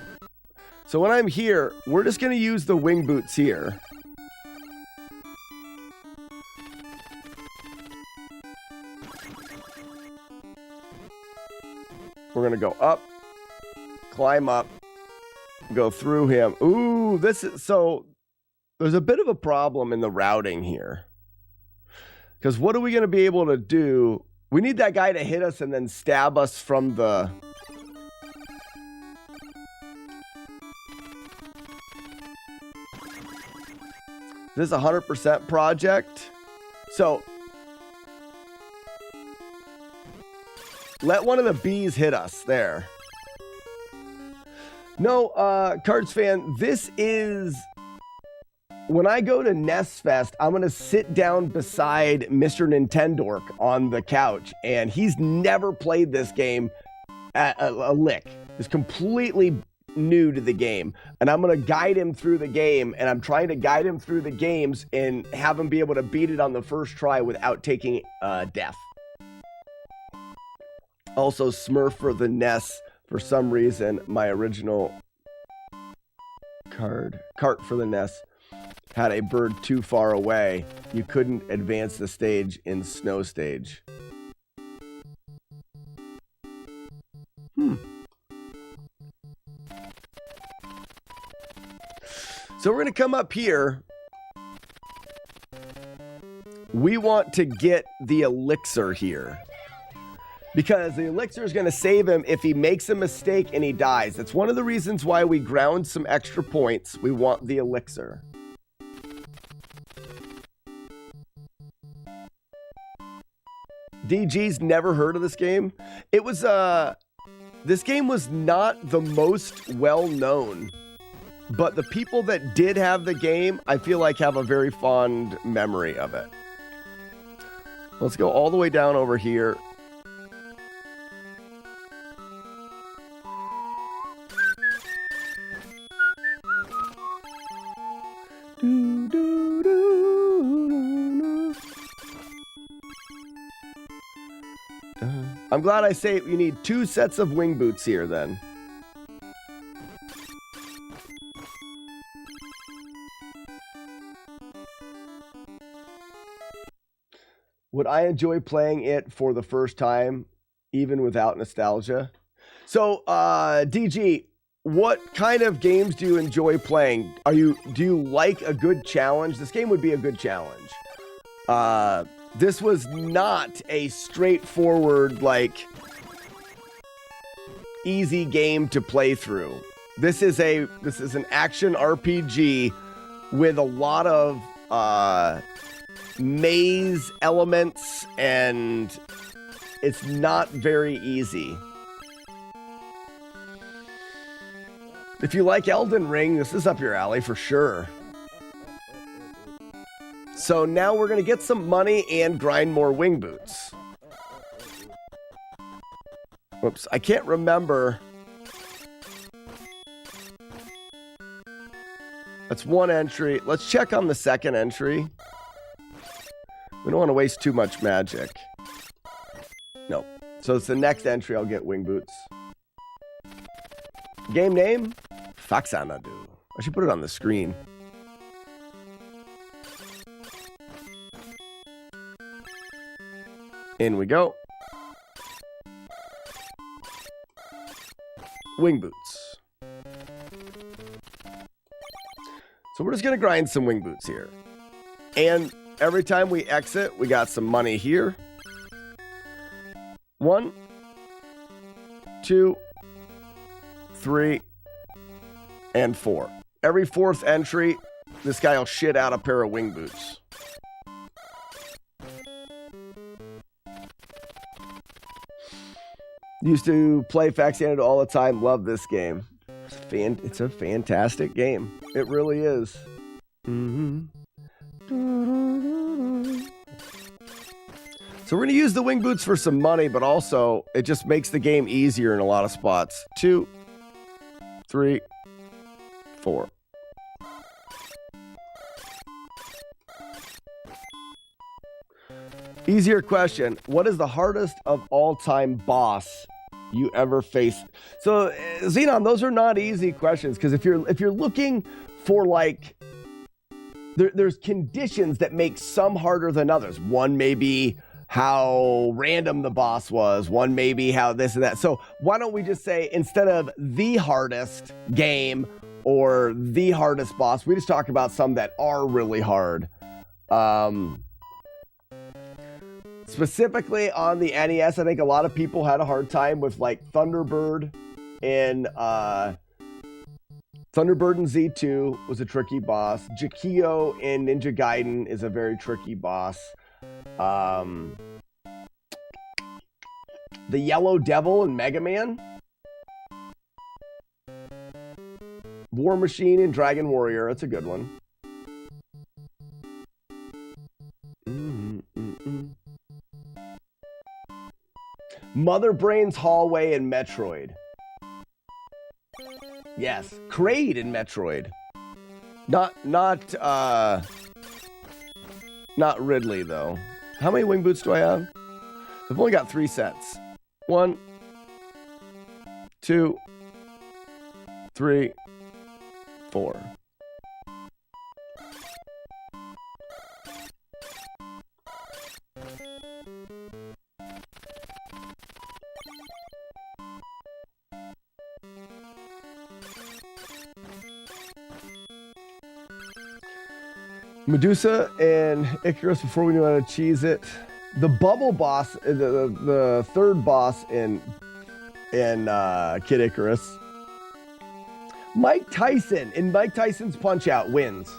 So when I'm here, we're just gonna use the wing boots here. We're gonna go up, climb up, go through him. Ooh, this is so. There's a bit of a problem in the routing here. Because what are we going to be able to do? We need that guy to hit us and then stab us from the... This is a 100% project. So let one of the bees hit us there. No, Cards fan, this is... When I go to NESfest, I'm going to sit down beside Mr. Nintendork on the couch, and he's never played this game a lick. He's completely new to the game, and I'm going to guide him through the game, and I'm trying to guide him through the games and have him be able to beat it on the first try without taking death. Also, Smurf for the NES. For some reason, my original cart for the NES had a bird too far away. You couldn't advance the stage in snow stage. So we're going to come up here. We want to get the elixir here, because the elixir is going to save him if he makes a mistake and he dies. That's one of the reasons why we ground some extra points. We want the elixir. DG's never heard of this game. It was, this game was not the most well known, but the people that did have the game, I feel like have a very fond memory of it. Let's go all the way down over here. I'm glad I say you need 2 sets of wing boots here then. Would I enjoy playing it for the first time, even without nostalgia? So, DG, what kind of games do you enjoy playing? Do you like a good challenge? This game would be a good challenge. This was not a straightforward, like, easy game to play through. This is an action RPG with a lot of maze elements, and it's not very easy. If you like Elden Ring, this is up your alley for sure. So now we're going to get some money and grind more wing boots. Whoops, I can't remember. That's one entry. Let's check on the second entry. We don't want to waste too much magic. No. So it's the next entry. I'll get wing boots. Game name? Faxanadu. I should put it on the screen. In we go. Wing boots. So we're just going to grind some wing boots here. And every time we exit, we got some money here. 1, 2, 3, and 4. Every 4th entry, this guy will shit out a pair of wing boots. Used to play Faxanadu all the time. Love this game. It's a fantastic game. It really is. So we're going to use the wing boots for some money, but also it just makes the game easier in a lot of spots. 2, 3, 4. Easier question. What is the hardest of all time boss you ever faced? So Xenon, those are not easy questions, because if you're looking for, like, there's conditions that make some harder than others. One may be how random the boss was. One may be how this and that. So why don't we just say, instead of the hardest game or the hardest boss, we just talk about some that are really hard. Specifically on the NES, I think a lot of people had a hard time with, like, Thunderbird in Thunderbird in Z2 was a tricky boss. Jakio in Ninja Gaiden is a very tricky boss. The Yellow Devil in Mega Man. War Machine in Dragon Warrior. That's a good one. Mother Brain's Hallway in Metroid. Yes, Kraid in Metroid. Not Ridley though. How many wing boots do I have? I've only got 3 sets. 1, 2, 3, 4. Medusa and Icarus before we knew how to cheese it. The bubble boss, the third boss in Kid Icarus. Mike Tyson in Mike Tyson's Punch-Out wins.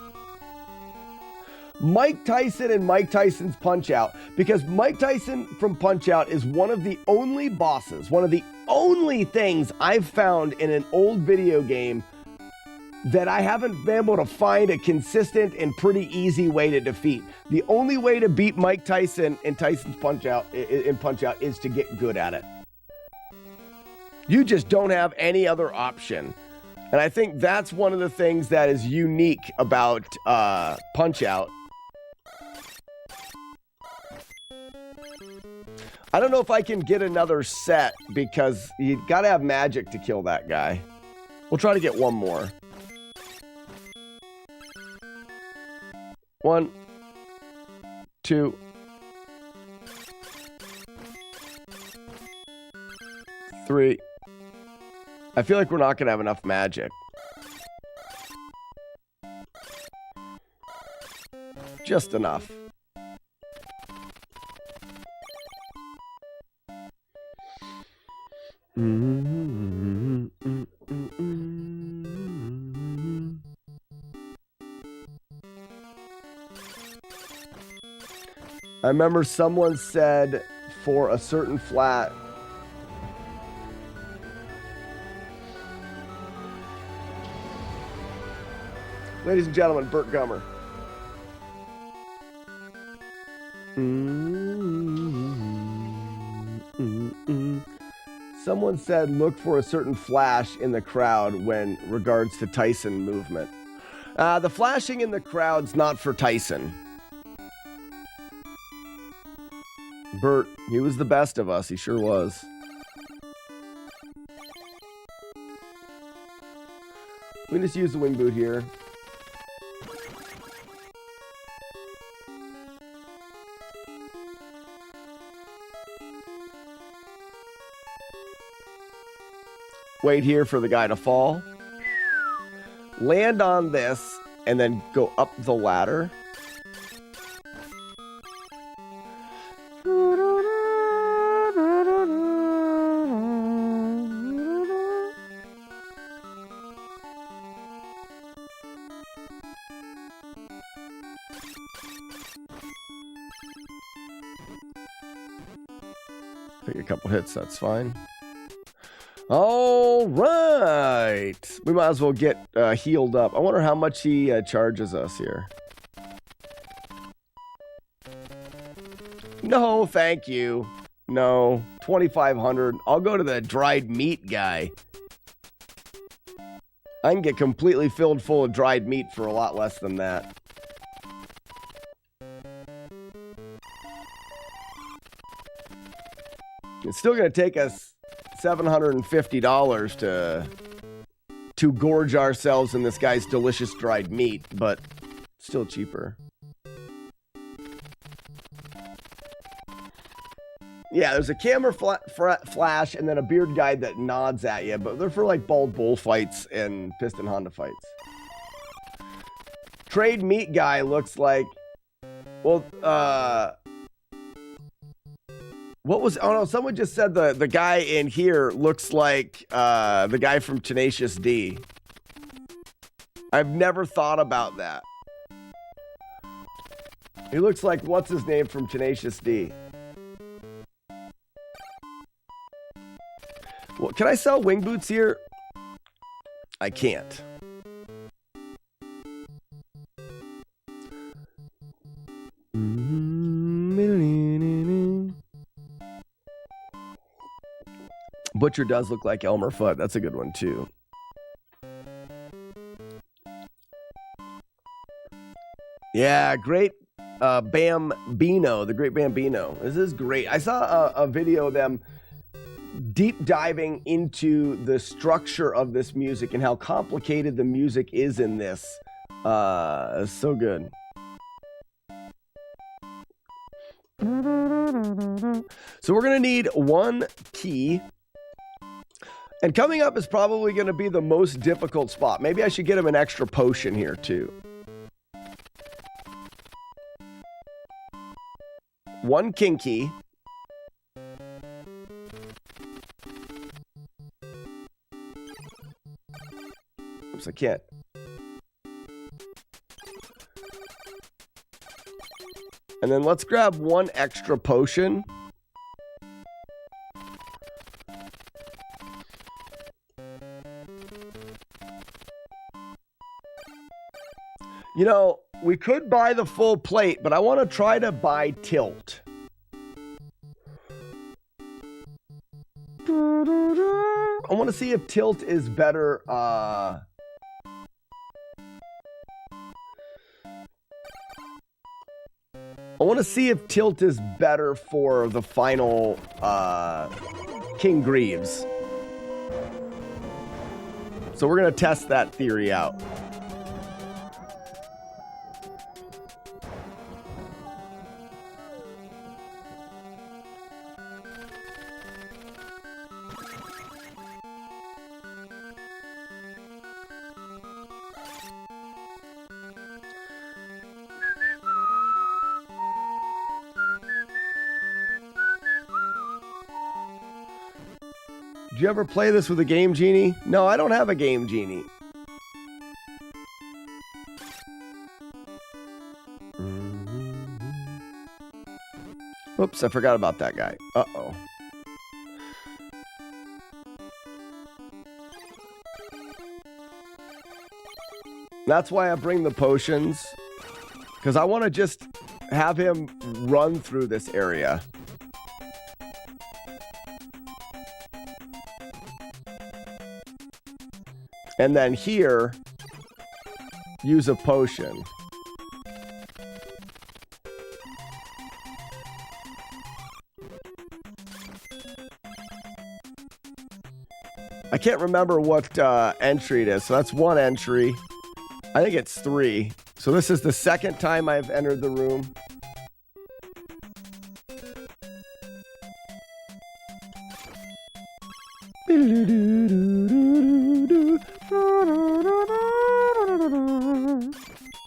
Mike Tyson and Mike Tyson's Punch-Out, because Mike Tyson from Punch-Out is one of the only bosses, one of the only things I've found in an old video game that I haven't been able to find a consistent and pretty easy way to defeat. The only way to beat Mike Tyson in Tyson's Punch-Out is to get good at it. You just don't have any other option. And I think that's one of the things that is unique about Punch-Out. I don't know if I can get another set because you gotta have magic to kill that guy. We'll try to get one more. 1, 2, 3. I feel like we're not going to have enough magic. Just enough. I remember someone said for a certain flat. Ladies and gentlemen, Burt Gummer. Someone said look for a certain flash in the crowd when regards to Tyson movement. The flashing in the crowd's not for Tyson. Bert, he was the best of us. He sure was. We just use the wing boot here. Wait here for the guy to fall. Land on this and then go up the ladder. Take a couple hits, that's fine. All right. We might as well get healed up. I wonder how much he charges us here. No, thank you. No, 2,500. I'll go to the dried meat guy. I can get completely filled full of dried meat for a lot less than that. It's still going to take us $750 to gorge ourselves in this guy's delicious dried meat, but still cheaper. Yeah, there's a camera flash and then a beard guy that nods at you, but they're for like bald bull fights and piston Honda fights. Trade meat guy looks like, well, what was, oh no, someone just said the guy in here looks like the guy from Tenacious D. I've never thought about that. He looks like what's his name from Tenacious D. Well, can I sell wing boots here? I can't. Butcher does look like Elmer Fudd. That's a good one too. Yeah, great Bambino, the great Bambino. This is great. I saw a video of them deep diving into the structure of this music and how complicated the music is in this. It's so good. So we're gonna need one key. And coming up is probably gonna be the most difficult spot. Maybe I should get him an extra potion here too. One king key. Oops, I can't. And then let's grab one extra potion. You know, we could buy the full plate, but I want to try to buy tilt. I want to see if tilt is better. I want to see if tilt is better for the final King Greaves. So we're going to test that theory out. Did you ever play this with a Game Genie? No, I don't have a Game Genie. Oops, I forgot about that guy. Uh-oh. That's why I bring the potions. Because I want to just have him run through this area. And then here, use a potion. I can't remember what entry it is, so that's one entry. I think it's 3. So this is the second time I've entered the room.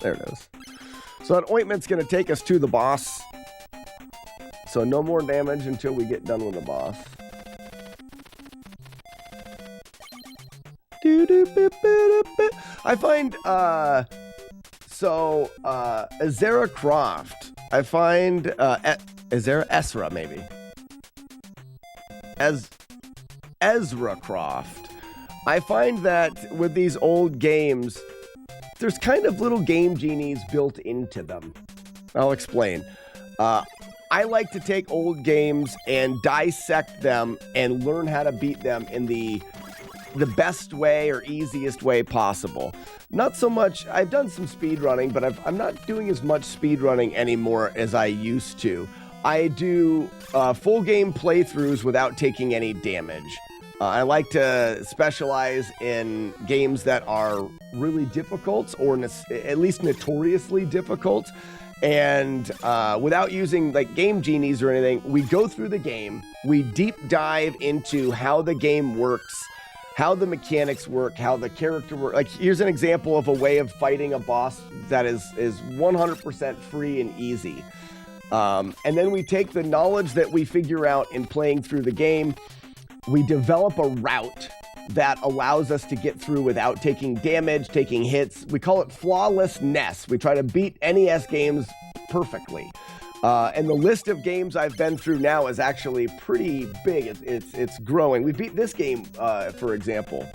There it is. So that ointment's going to take us to the boss. So no more damage until we get done with the boss. I find, Azera Croft. I find, Azera Esra, maybe. Ezra Croft. I find that with these old games, there's kind of little game genies built into them. I'll explain. I like to take old games and dissect them and learn how to beat them in the best way or easiest way possible. Not so much, I've done some speed running, but I'm not doing as much speed running anymore as I used to. I do full game playthroughs without taking any damage. I like to specialize in games that are really difficult or at least notoriously difficult. And without using like game genies or anything, we go through the game, we deep dive into how the game works, how the mechanics work, how the character works. Like here's an example of a way of fighting a boss that is 100% free and easy. And then we take the knowledge that we figure out in playing through the game, we develop a route that allows us to get through without taking damage, taking hits. We call it flawless NES. We try to beat NES games perfectly. And the list of games I've been through now is actually pretty big. It's growing. We beat this game, for example.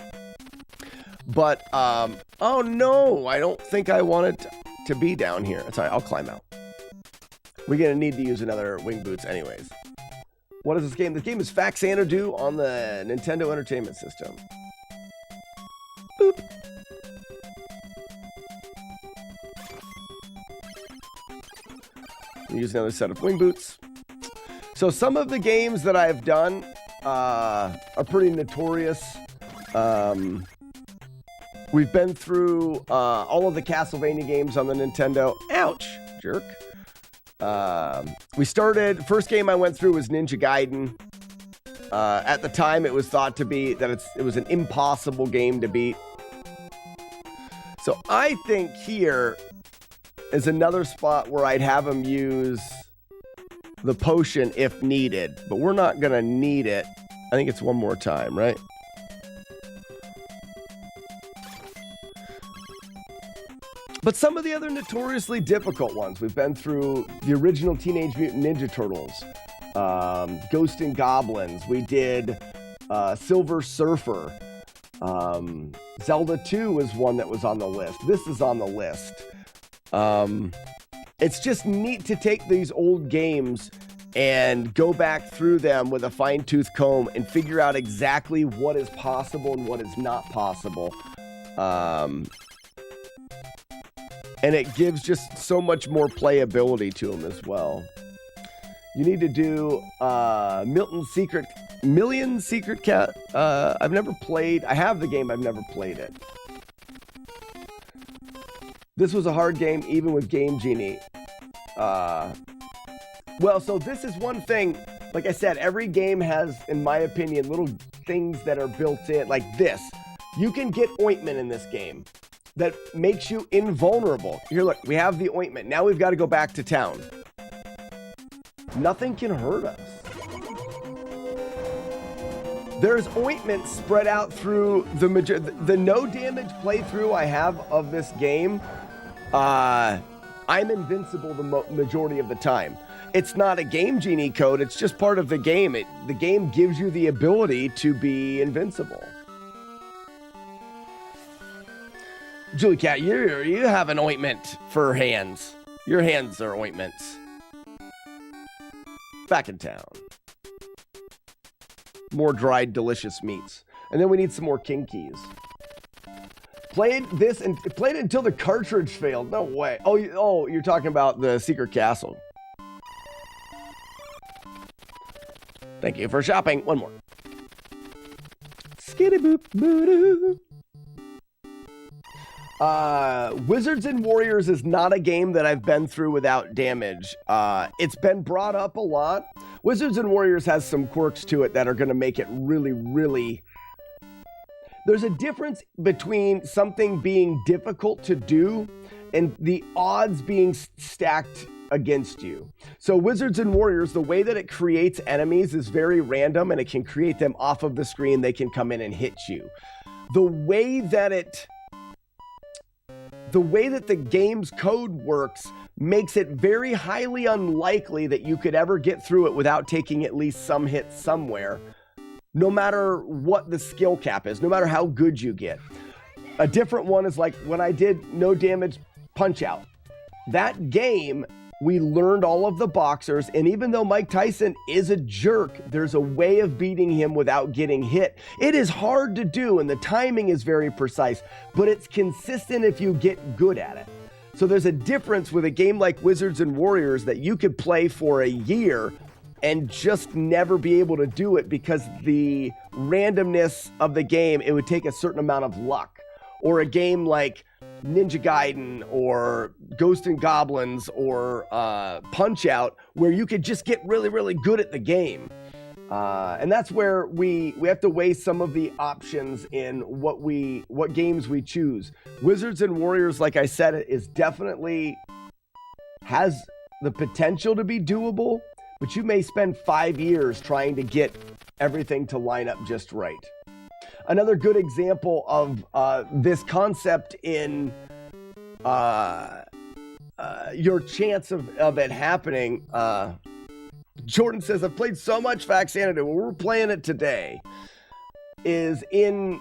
But, oh no, I don't think I wanted to be down here. Sorry, I'll climb out. We're going to need to use another wing boots anyways. What is this game? This game is Fax Xanadu on the Nintendo Entertainment System. Boop. Use another set of wing boots. So some of the games that I've done are pretty notorious. We've been through all of the Castlevania games on the Nintendo. Ouch, jerk. We started, first game I went through was Ninja Gaiden. At the time, it was thought to be that it was an impossible game to beat. So I think here is another spot where I'd have him use the potion if needed, but we're not gonna need it. I think it's one more time, right? But some of the other notoriously difficult ones, we've been through the original Teenage Mutant Ninja Turtles, Ghost and Goblins, we did Silver Surfer, Zelda 2 was one that was on the list. This is on the list. It's just neat to take these old games and go back through them with a fine-tooth comb and figure out exactly what is possible and what is not possible. And it gives just so much more playability to them as well. You need to do Million Secret Cat. I've never played. I have the game. I've never played it. This was a hard game, even with Game Genie. Well, so this is one thing. Like I said, every game has, in my opinion, little things that are built in. Like this. You can get ointment in this game that makes you invulnerable. Here, look, we have the ointment. Now we've got to go back to town. Nothing can hurt us. There's ointment spread out through the no damage playthrough I have of this game. I'm invincible the majority of the time. It's not a Game Genie code. It's just part of the game. The game gives you the ability to be invincible. Julie Cat, you have an ointment for hands. Your hands are ointments. Back in town. More dried, delicious meats. And then we need some more king keys. Played this and played it until the cartridge failed. No way. Oh, you're talking about the Secret Castle. Thank you for shopping. One more. Skitty boop boo doo. Wizards and Warriors is not a game that I've been through without damage. It's been brought up a lot. Wizards and Warriors has some quirks to it that are going to make it really, really... There's a difference between something being difficult to do and the odds being stacked against you. So Wizards and Warriors, the way that it creates enemies is very random, and it can create them off of the screen. They can come in and hit you. The way that the game's code works makes it very highly unlikely that you could ever get through it without taking at least some hits somewhere, no matter what the skill cap is, no matter how good you get. A different one is like when I did No Damage Punch-Out. That game, we learned all of the boxers, and even though Mike Tyson is a jerk, there's a way of beating him without getting hit. It is hard to do, and the timing is very precise, but it's consistent if you get good at it. So there's a difference with a game like Wizards and Warriors that you could play for a year and just never be able to do it because the randomness of the game, it would take a certain amount of luck. Or a game like Ninja Gaiden or Ghost and Goblins or Punch-Out, where you could just get really, really good at the game. And that's where we have to weigh some of the options in what games we choose. Wizards and Warriors, like I said, is definitely has the potential to be doable, but you may spend 5 years trying to get everything to line up just right. Another good example of this concept in your chance of it happening. Jordan says, I've played so much Faxanadu. When we're playing it today is in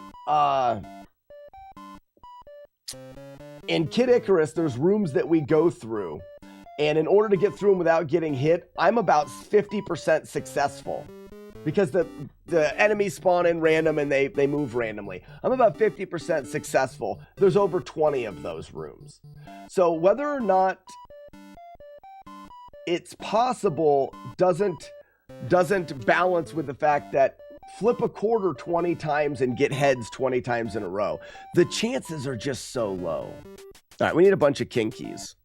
Kid Icarus, there's rooms that we go through. And in order to get through them without getting hit, I'm about 50% successful. Because the enemies spawn in random and they move randomly. I'm about 50% successful. There's over 20 of those rooms. So whether or not it's possible doesn't balance with the fact that flip a quarter 20 times and get heads 20 times in a row. The chances are just so low. All right, we need a bunch of kinkies.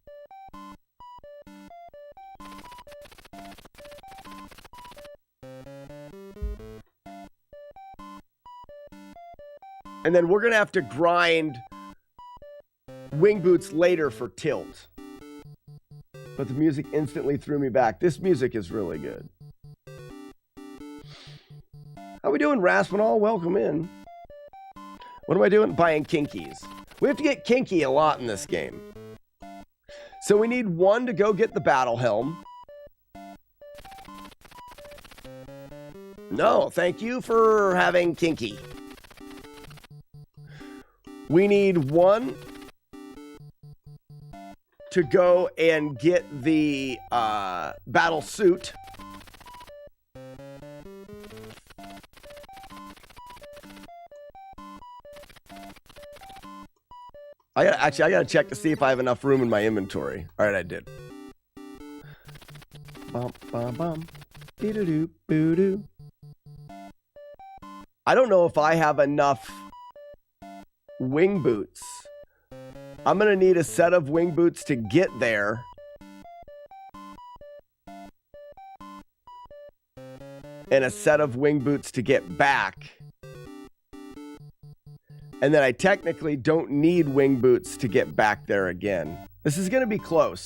And then we're going to have to grind wing boots later for tilt. But the music instantly threw me back. This music is really good. How we doing, Raspinall? Welcome in. What am I doing? Buying kinkies. We have to get kinky a lot in this game. So we need one to go get the battle helm. No, thank you for having kinky. We need one to go and get the battle suit. I gotta check to see if I have enough room in my inventory. All right, I did. Bum, bum, bum. Dee-doo-doo, boo-doo. I don't know if I have enough wing boots. I'm gonna need a set of wing boots to get there. And a set of wing boots to get back. And then I technically don't need wing boots to get back there again. This is gonna be close.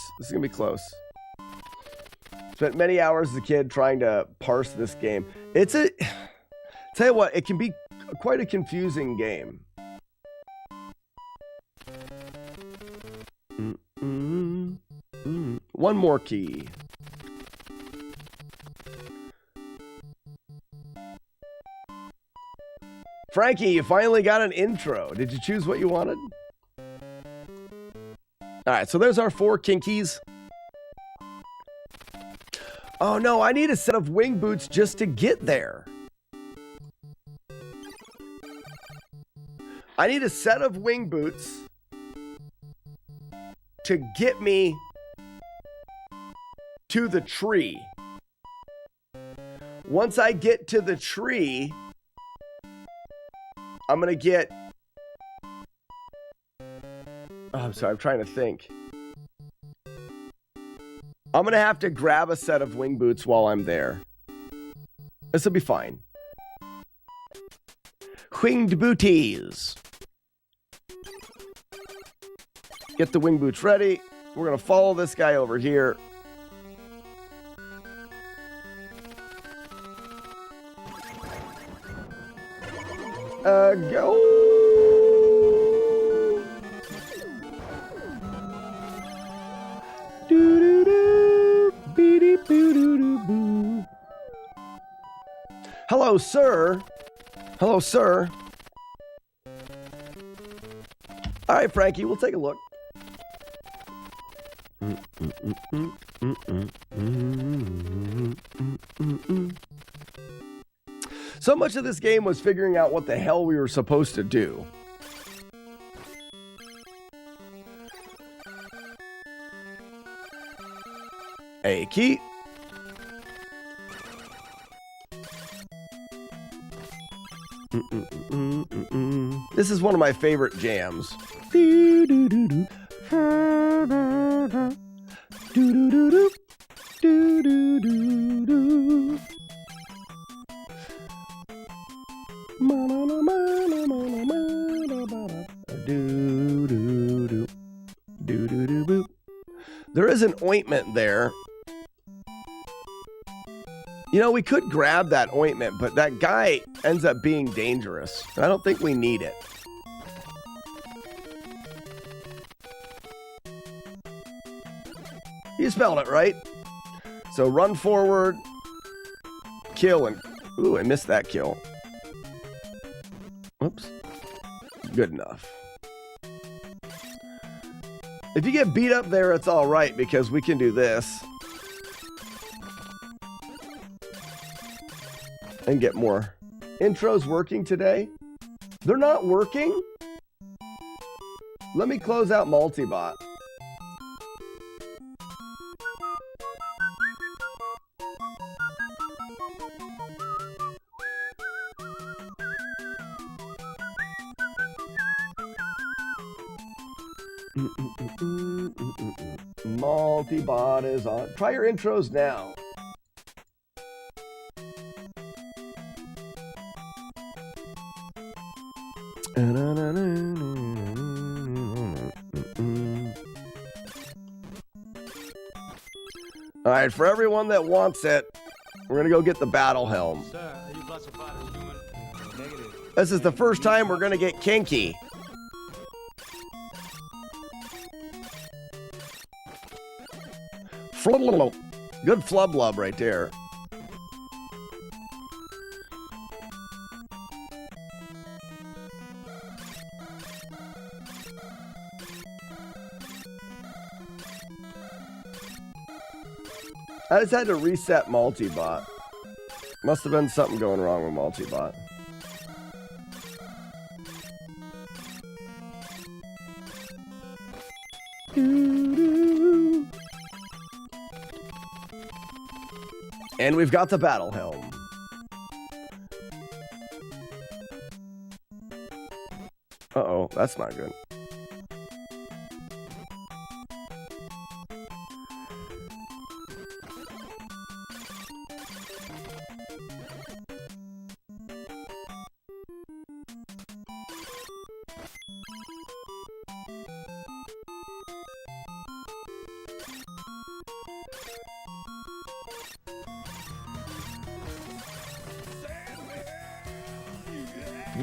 Spent many hours as a kid trying to parse this game. Tell you what, it can be quite a confusing game. One more key. Frankie, you finally got an intro. Did you choose what you wanted? All right, so there's our 4 kinkies. Oh no, I need a set of wing boots just to get there. I need a set of wing boots to get me to the tree. Once I get to the tree, I'm going to get... Oh, I'm sorry, I'm trying to think. I'm going to have to grab a set of wing boots while I'm there. This will be fine. Winged booties. Get the wing boots ready. We're going to follow this guy over here. Go. Doo-doo-doo. Bee-dee-boo-doo-doo-boo. Hello, sir. Hello, sir. All right, Frankie, we'll take a look. So much of this game was figuring out what the hell we were supposed to do. A key. This is one of my favorite jams. There is an ointment there. You know, we could grab that ointment, but that guy ends up being dangerous. And I don't think we need it. You spelled it right. So run forward, kill, and... Ooh, I missed that kill. Whoops. Good enough. If you get beat up there, it's all right, because we can do this. And get more. Intros working today? They're not working? Let me close out Multibot. Multibot is on. Try your intros now. All right, for everyone that wants it, we're gonna go get the battle helm. Sir, are you classified as human? Negative. This is the first time we're gonna get kinky. Good flub lub right there. I just had to reset Multibot. Must have been something going wrong with Multibot. And we've got the battle helm. Uh-oh, that's not good.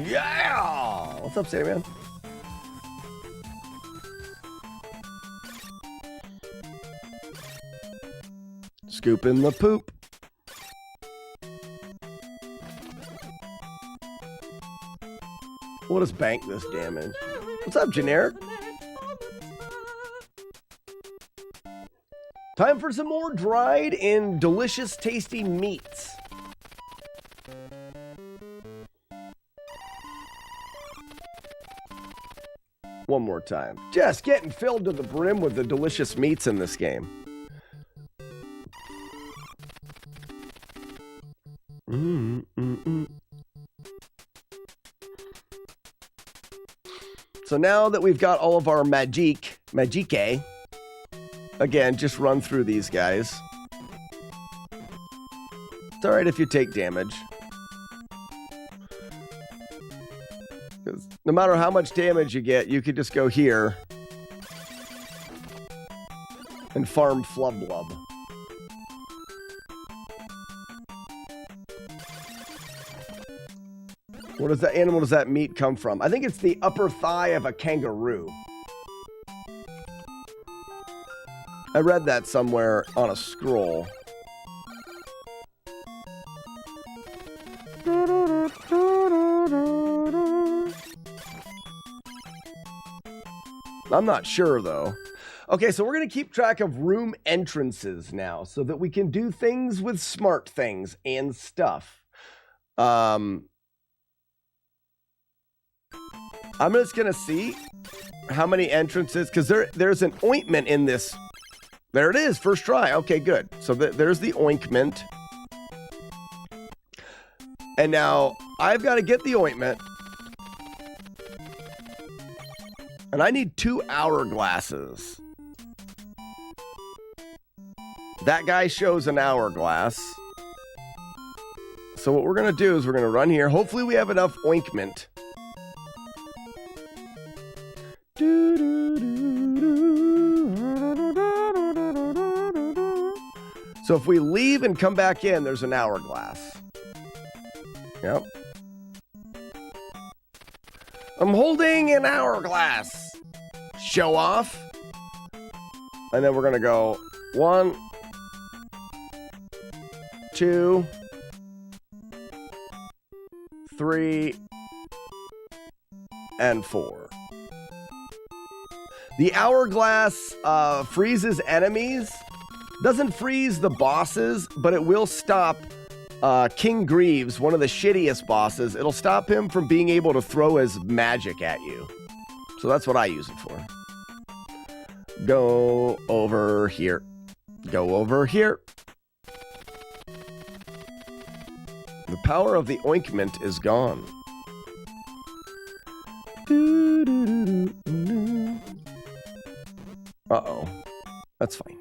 Yeah! What's up, Sandman? Scooping the poop. We'll just bank this damage. What's up, Generic? Time for some more dried and delicious tasty meats. One more time. Just getting filled to the brim with the delicious meats in this game. So now that we've got all of our magique, again, just run through these guys. It's alright if you take damage. No matter how much damage you get, you could just go here and farm flub blub. What does that animal, does that meat come from? I think it's the upper thigh of a kangaroo. I read that somewhere on a scroll. I'm not sure, though. Okay, so we're going to keep track of room entrances now so that we can do things with smart things and stuff. I'm just going to see how many entrances, because there's an ointment in this. There it is, first try. Okay, good. So there's the ointment. And now I've got to get the ointment. And I need 2 hourglasses. That guy shows an hourglass. So what we're going to do is we're going to run here. Hopefully we have enough ointment. So So if we leave and come back in, there's an hourglass. Yep. I'm holding an hourglass. Show off. And then we're going to go 1, 2, 3, and 4. The hourglass freezes enemies. Doesn't freeze the bosses, but it will stop King Greaves, one of the shittiest bosses. It'll stop him from being able to throw his magic at you. So that's what I use it for. Go over here. Go over here. The power of the ointment is gone. Uh-oh. That's fine.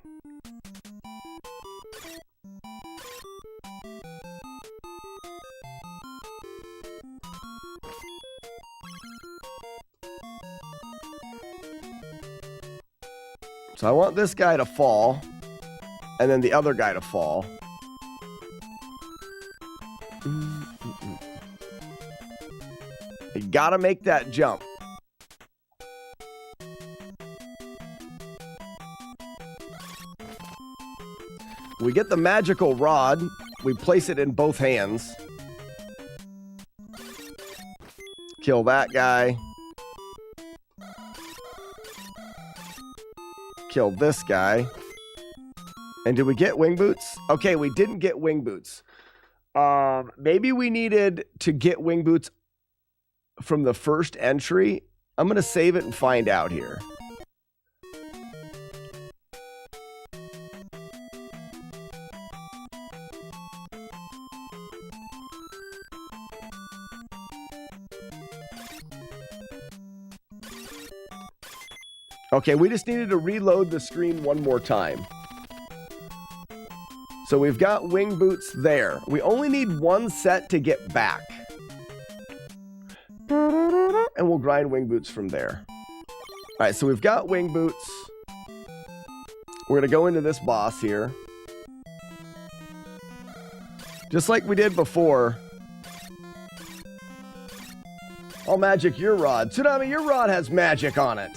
So I want this guy to fall, and then the other guy to fall. You gotta make that jump. We get the magical rod. We place it in both hands. Kill that guy. Kill this guy. And did we get wing boots? Okay, we didn't get wing boots. Maybe we needed to get wing boots from the first entry. I'm going to save it and find out here. Okay, we just needed to reload the screen one more time. So we've got wing boots there. We only need one set to get back. And we'll grind wing boots from there. All right, so we've got wing boots. We're going to go into this boss here. Just like we did before. I'll magic your rod. Tsunami, your rod has magic on it.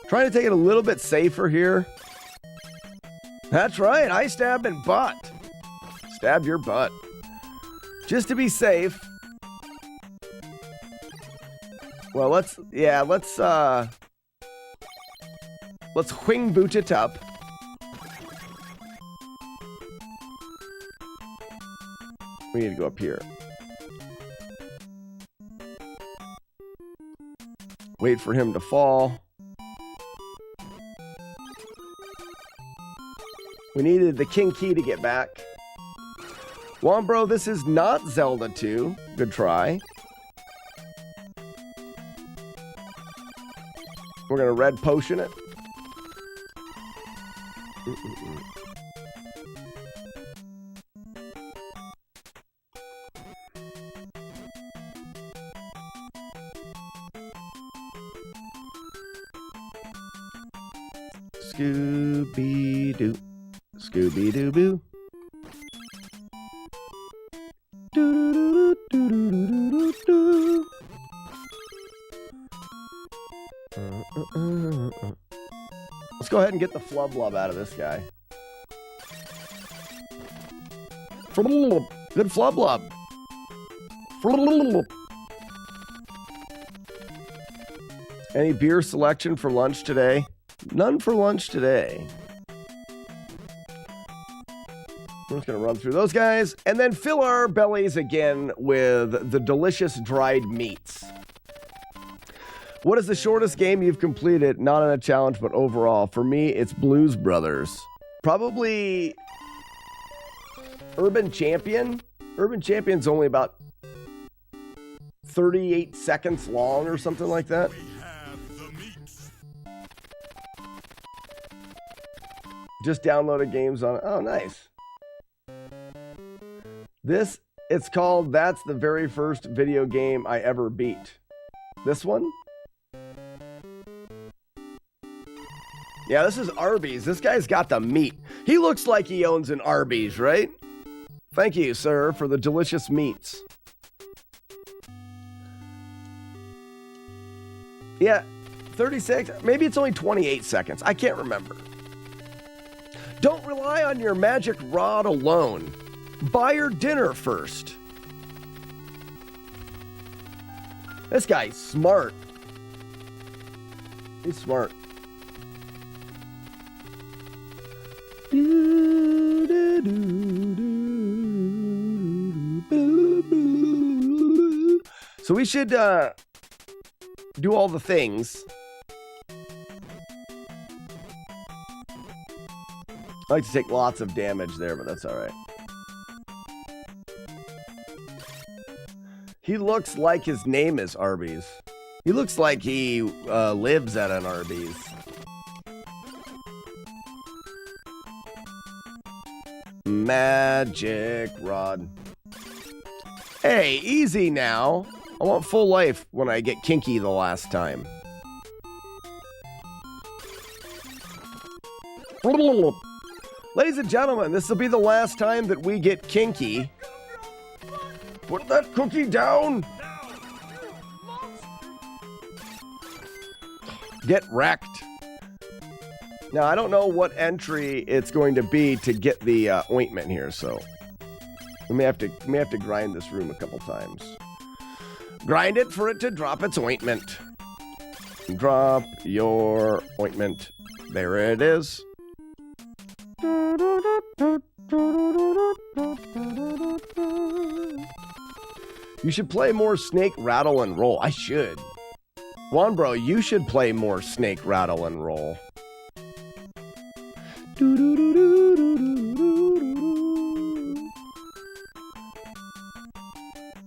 Trying to take it a little bit safer here. That's right, I stab in butt. Stab your butt. Just to be safe. Well, let's wing boot it up. We need to go up here. Wait for him to fall. We needed the king key to get back. Wombro, this is not Zelda 2. Good try. We're going to red potion it. Scooby-Doo. Scooby-Doo-Boo. Do-do-do-do-do-do-do-do. Let's go ahead and get the flub-lub out of this guy. Good flub-lub. Any beer selection for lunch today? None for lunch today. I'm just going to run through those guys and then fill our bellies again with the delicious dried meats. What is the shortest game you've completed? Not in a challenge, but overall. For me, it's Blues Brothers. Probably Urban Champion. Urban Champion's only about 38 seconds long or something like that. Just downloaded games on... Oh, nice. This, it's called That's the Very First Video Game I Ever Beat. This one? Yeah, this is Arby's. This guy's got the meat. He looks like he owns an Arby's, right? Thank you, sir, for the delicious meats. Yeah, 36. Maybe it's only 28 seconds. I can't remember. Don't rely on your magic rod alone. Buy your dinner first. This guy's smart. He's smart. So we should do all the things. I like to take lots of damage there, but that's all right. He looks like his name is Arby's. He looks like he lives at an Arby's. Magic rod. Hey, easy now. I want full life when I get kinky the last time. Ladies and gentlemen, this will be the last time that we get kinky. Put that cookie down. Get wrecked. Now, I don't know what entry it's going to be to get the ointment here, so we may have to grind this room a couple times. Grind it for it to drop its ointment. Drop your ointment. There it is. You should play more Snake, Rattle, and Roll. I should. Juan Bro, you should play more Snake, Rattle, and Roll.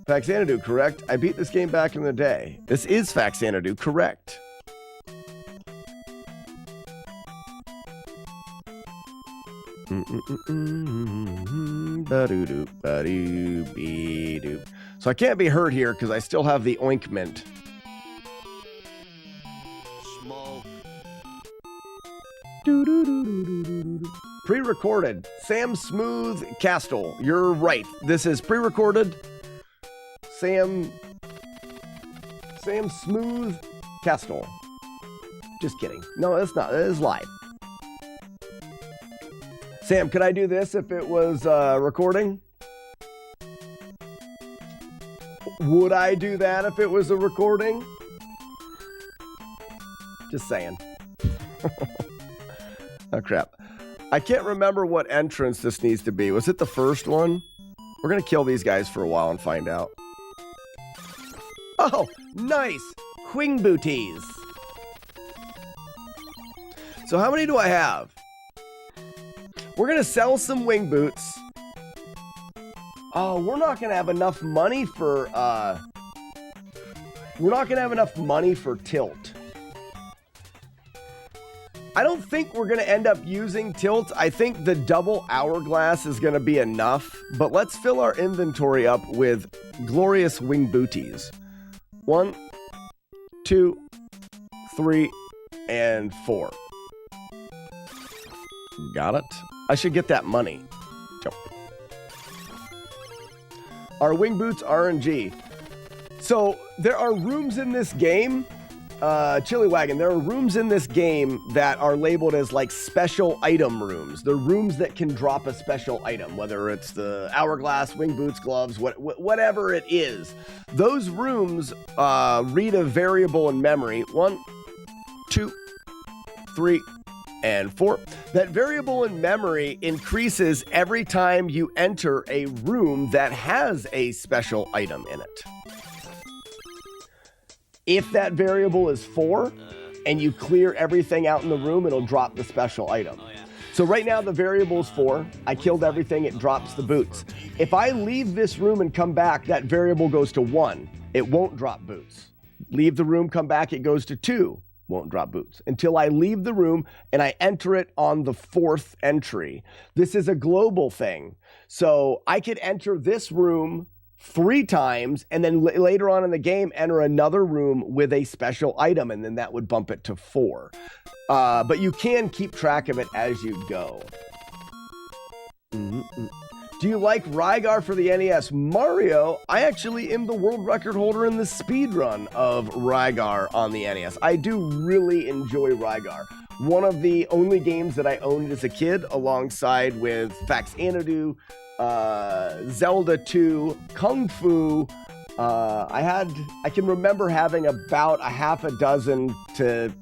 Faxanadu, correct? I beat this game back in the day. This is Faxanadu, correct? So I can't be hurt here because I still have the ointment. Small. Pre-recorded. Sam Smooth Castle. You're right. This is pre-recorded. Sam Smooth Castle. Just kidding. No, it's not. It is live. Sam, could I do this if it was recording? Would I do that if it was a recording? Just saying. Oh, crap. I can't remember what entrance this needs to be. Was it the first one? We're going to kill these guys for a while and find out. Oh, nice. Wing booties. So how many do I have? We're going to sell some wing boots. Oh, we're not going to have enough money for, we're not going to have enough money for tilt. I don't think we're going to end up using tilt. I think the double hourglass is going to be enough, but let's fill our inventory up with glorious wing booties. 1, 2, 3, and 4. Got it. I should get that money. Jump. Are wing boots RNG? So there are rooms in this game, Chili Wagon, there are rooms in this game that are labeled as like special item rooms. They're rooms that can drop a special item, whether it's the hourglass, wing boots, gloves, whatever it is. Those rooms read a variable in memory. 1, 2, 3, and 4. That variable in memory increases every time you enter a room that has a special item in it. If that variable is 4 and you clear everything out in the room, it'll drop the special item. So right now the variable is 4. I killed everything, it drops the boots. If I leave this room and come back, that variable goes to 1. It won't drop boots. Leave the room, come back, it goes to 2. Won't drop boots until I leave the room and I enter it on the 4th entry. This is a global thing. So I could enter this room 3 times and then later on in the game enter another room with a special item, and then that would bump it to 4. But you can keep track of it as you go. Do you like Rygar for the NES? Mario, I actually am the world record holder in the speedrun of Rygar on the NES. I do really enjoy Rygar. One of the only games that I owned as a kid, alongside with Faxanadu, Zelda 2, Kung Fu. I can remember having about a half a dozen to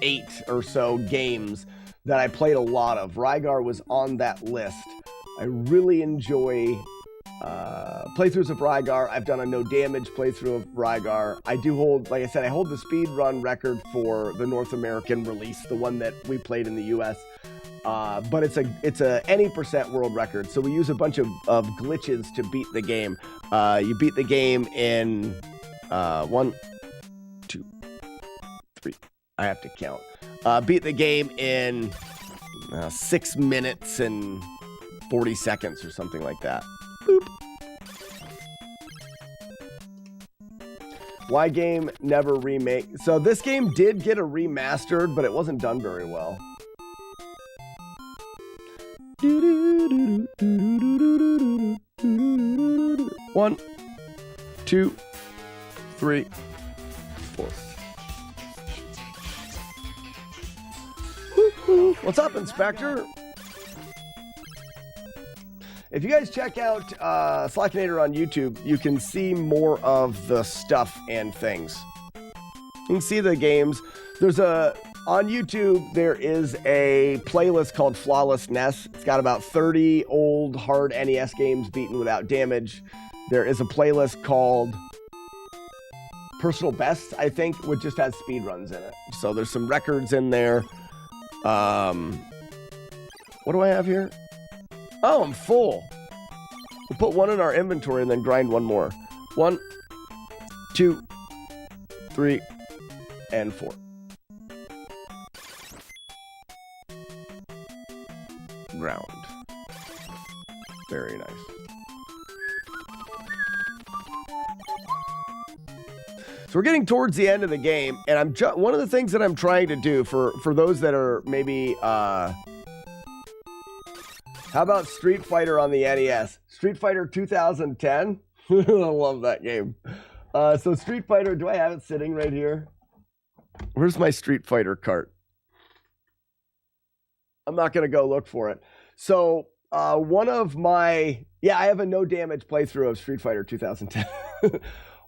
8 or so games that I played a lot of. Rygar was on that list. I really enjoy playthroughs of Rygar. I've done a no damage playthrough of Rygar. I do hold, like I said, I hold the speedrun record for the North American release, the one that we played in the US. But it's a any percent world record. So we use a bunch of glitches to beat the game. You beat the game in 1, 2, 3. I have to count. Beat the game in 6 minutes and 40 seconds or something like that. Boop. Why game never remake? So this game did get a remastered, but it wasn't done very well. 1, 2, 3, 4. What's up, Inspector? If you guys check out Slackinator on YouTube, you can see more of the stuff and things. You can see the games. On YouTube, there is a playlist called Flawless NES. It's got about 30 old hard NES games beaten without damage. There is a playlist called Personal Best, I think, which just has speedruns in it. So there's some records in there. What do I have here? Oh, I'm full. We'll put 1 in our inventory and then grind 1 more. 1, 2, 3, and 4. Ground. Very nice. So we're getting towards the end of the game, and one of the things that I'm trying to do for those that are maybe how about Street Fighter on the NES? Street Fighter 2010? I love that game. So Street Fighter, do I have it sitting right here? Where's my Street Fighter cart? I'm not going to go look for it. So one of my, I have a no damage playthrough of Street Fighter 2010.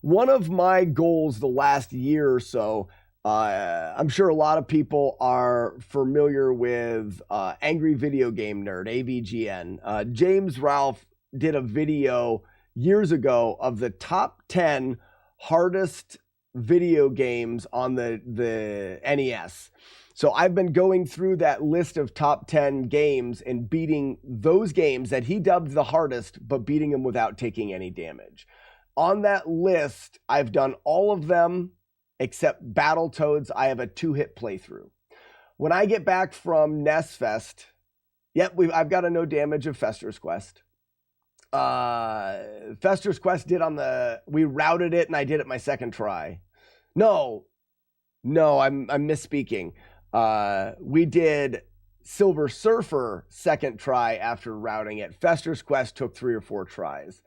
One of my goals the last year or so, I'm sure a lot of people are familiar with Angry Video Game Nerd, AVGN. James Ralph did a video years ago of the top 10 hardest video games on the NES. So I've been going through that list of top 10 games and beating those games that he dubbed the hardest, but beating them without taking any damage. On that list, I've done all of them except Battletoads. I have a 2-hit playthrough. When I get back from NES Fest, I've got a no damage of Fester's Quest. Fester's Quest we routed it and I did it my second try. No, I'm misspeaking. We did Silver Surfer second try after routing it. Fester's Quest took 3 or 4 tries.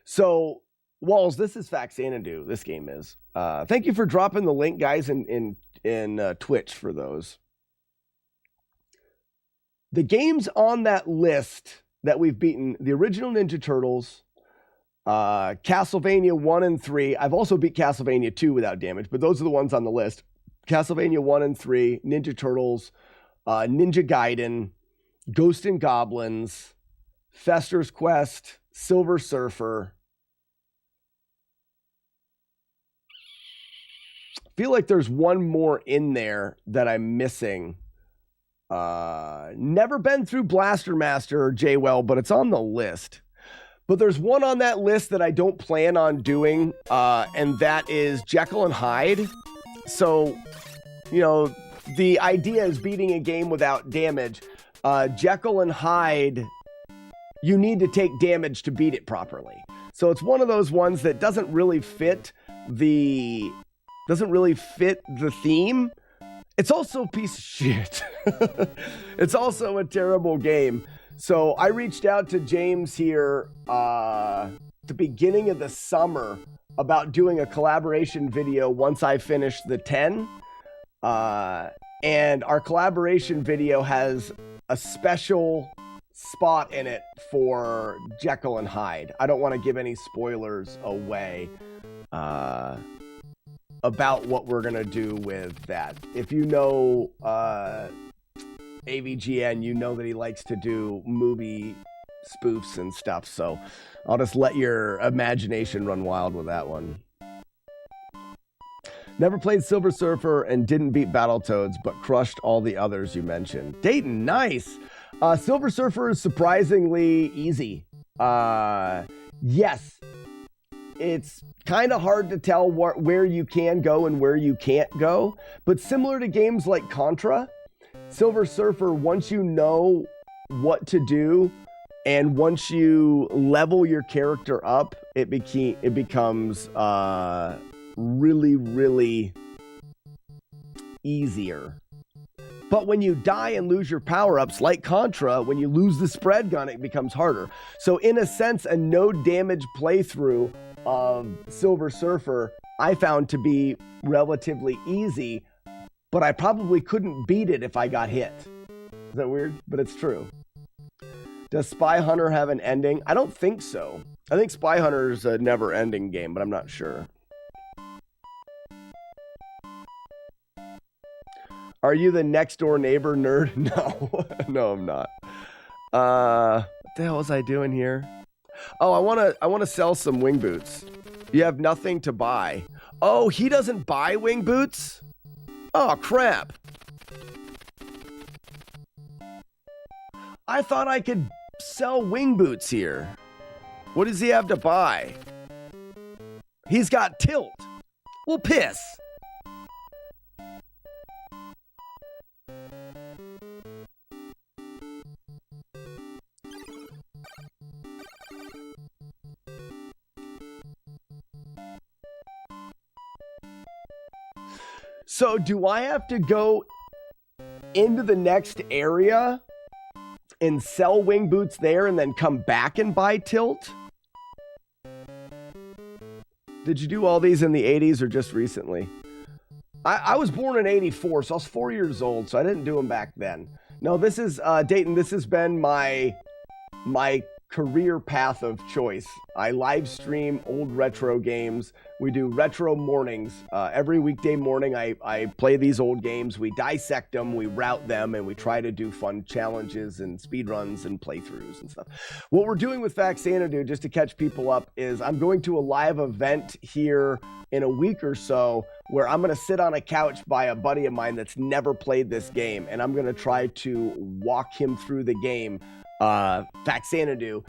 So Walls, this is Faxanadu. This game is. Thank you for dropping the link, guys, in Twitch for those. The games on that list that we've beaten: the original Ninja Turtles, Castlevania 1 and 3. I've also beat Castlevania 2 without damage, but those are the ones on the list. Castlevania 1 and 3, Ninja Turtles, Ninja Gaiden, Ghost and Goblins, Fester's Quest, Silver Surfer. I feel like there's one more in there that I'm missing. Never been through Blaster Master or J-Well, but it's on the list. But there's one on that list that I don't plan on doing, and that is Jekyll and Hyde. So, you know, the idea is beating a game without damage. Jekyll and Hyde, you need to take damage to beat it properly. So it's one of those ones that doesn't really fit the theme. It's also a piece of shit. It's also a terrible game. So I reached out to James here the beginning of the summer about doing a collaboration video once I finish the 10. And our collaboration video has a special spot in it for Jekyll and Hyde. I don't want to give any spoilers away about what we're going to do with that. If you know AVGN, you know that he likes to do movie spoofs and stuff. So I'll just let your imagination run wild with that one. Never played Silver Surfer and didn't beat Battletoads, but crushed all the others you mentioned. Dayton, nice. Silver Surfer is surprisingly easy. Yes, it's kind of hard to tell where you can go and where you can't go, but similar to games like Contra, Silver Surfer, once you know what to do and once you level your character up, it becomes really, really easier. But when you die and lose your power-ups, like Contra, when you lose the spread gun, it becomes harder. So in a sense, a no-damage playthrough of Silver Surfer, I found to be relatively easy, but I probably couldn't beat it if I got hit. Is that weird? But it's true. Does Spy Hunter have an ending? I don't think so. I think Spy Hunter is a never-ending game, but I'm not sure. Are you the next door neighbor nerd? No, no, I'm not. What the hell was I doing here? Oh, I want to sell some wing boots. You have nothing to buy. Oh, he doesn't buy wing boots? Oh, crap. I thought I could sell wing boots here. What does he have to buy? He's got tilt. Well, piss. So do I have to go into the next area and sell wing boots there and then come back and buy tilt? Did you do all these in the 80s or just recently? I was born in 84, so I was 4 years old, so I didn't do them back then. No, this is, Dayton, this has been my career path of choice. I live stream old retro games. We do retro mornings. Every weekday morning, I play these old games. We dissect them, we route them, and we try to do fun challenges and speedruns and playthroughs and stuff. What we're doing with Faxanadu, just to catch people up, is I'm going to a live event here in a week or so where I'm going to sit on a couch by a buddy of mine that's never played this game, and I'm going to try to walk him through the game, Faxanadu,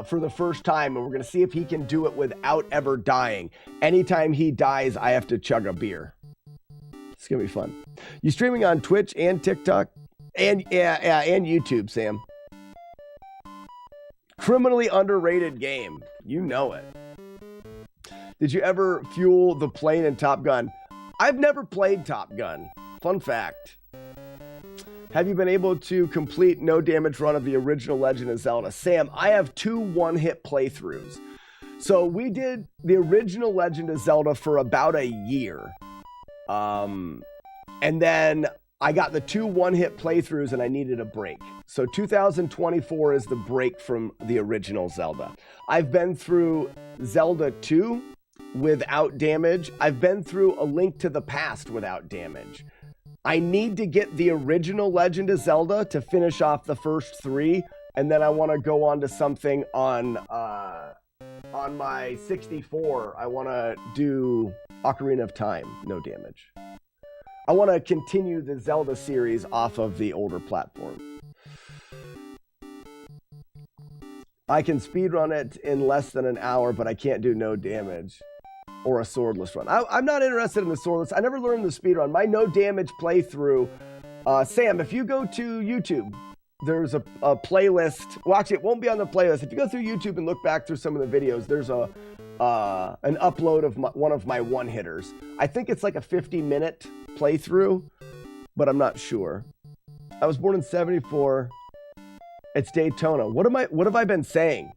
for the first time, and we're going to see if he can do it without ever dying. Anytime he dies, I have to chug a beer. It's going to be fun. You streaming on Twitch and TikTok? And and YouTube, Sam. Criminally underrated game. You know it. Did you ever fuel the plane in Top Gun? I've never played Top Gun. Fun fact. Have you been able to complete no damage run of the original Legend of Zelda? Sam, I have 2 one-hit playthroughs. So we did the original Legend of Zelda for about a year. And then I got the 2 one-hit playthroughs and I needed a break. So 2024 is the break from the original Zelda. I've been through Zelda 2, without damage. I've been through A Link to the Past without damage. I need to get the original Legend of Zelda to finish off the first 3, and then I want to go on to something on my 64. I want to do Ocarina of Time, no damage. I want to continue the Zelda series off of the older platform. I can speedrun it in less than an hour, but I can't do no damage or a swordless run. I'm not interested in the swordless. I never learned the speedrun. My no damage playthrough, Sam, if you go to YouTube, there's a playlist. Well, actually, it won't be on the playlist. If you go through YouTube and look back through some of the videos, there's an upload of one of my one-hitters. I think it's like a 50-minute playthrough, but I'm not sure. I was born in 74. It's Daytona. What have I been saying?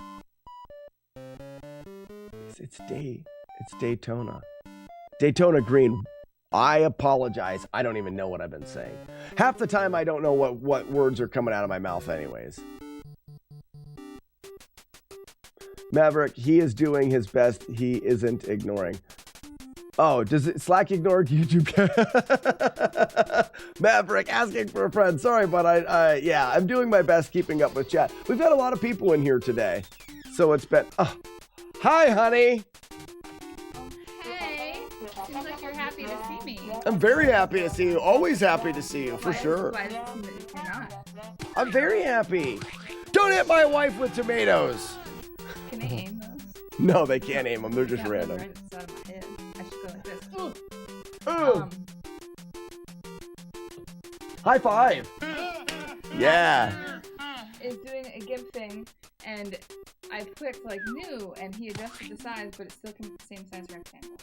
It's Daytona. Daytona Green. I apologize. I don't even know what I've been saying. Half the time I don't know what words are coming out of my mouth anyways. Maverick, he is doing his best. He isn't ignoring. Oh, does it Slack ignore YouTube? Maverick asking for a friend. Sorry, but yeah, I'm doing my best keeping up with chat. We've had a lot of people in here today. So it's been, hi, honey. Hey, seems like you're happy to see me. I'm very happy to see you. Always happy to see you, for sure. Why does it seem that you're not? I'm very happy. Don't hit my wife with tomatoes. Can they aim those? No, they can't aim them. They're just random. Right at the side of my head. I should go like this. Ooh. High five. Yeah. Is doing a GIMP thing, and I clicked like new, and he adjusted the size, but it still can be the same size rectangle.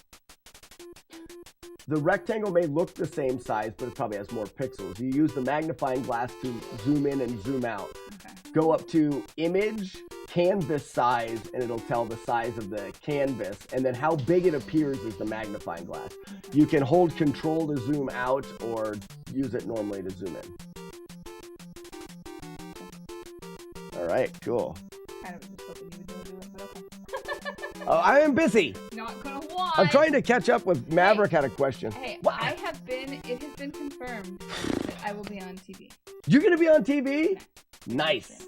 The rectangle may look the same size, but it probably has more pixels. You use the magnifying glass to zoom in and zoom out. Okay. Go up to image, canvas size, and it'll tell the size of the canvas, and then how big it appears is the magnifying glass. Okay. You can hold control to zoom out or use it normally to zoom in. All right, cool. Kind of just hoping you would do it, but okay. Oh, I am busy. Not gonna lie. I'm trying to catch up with Maverick. Had a question. Hey, What? it has been confirmed that I will be on TV. You're gonna be on TV? Nice.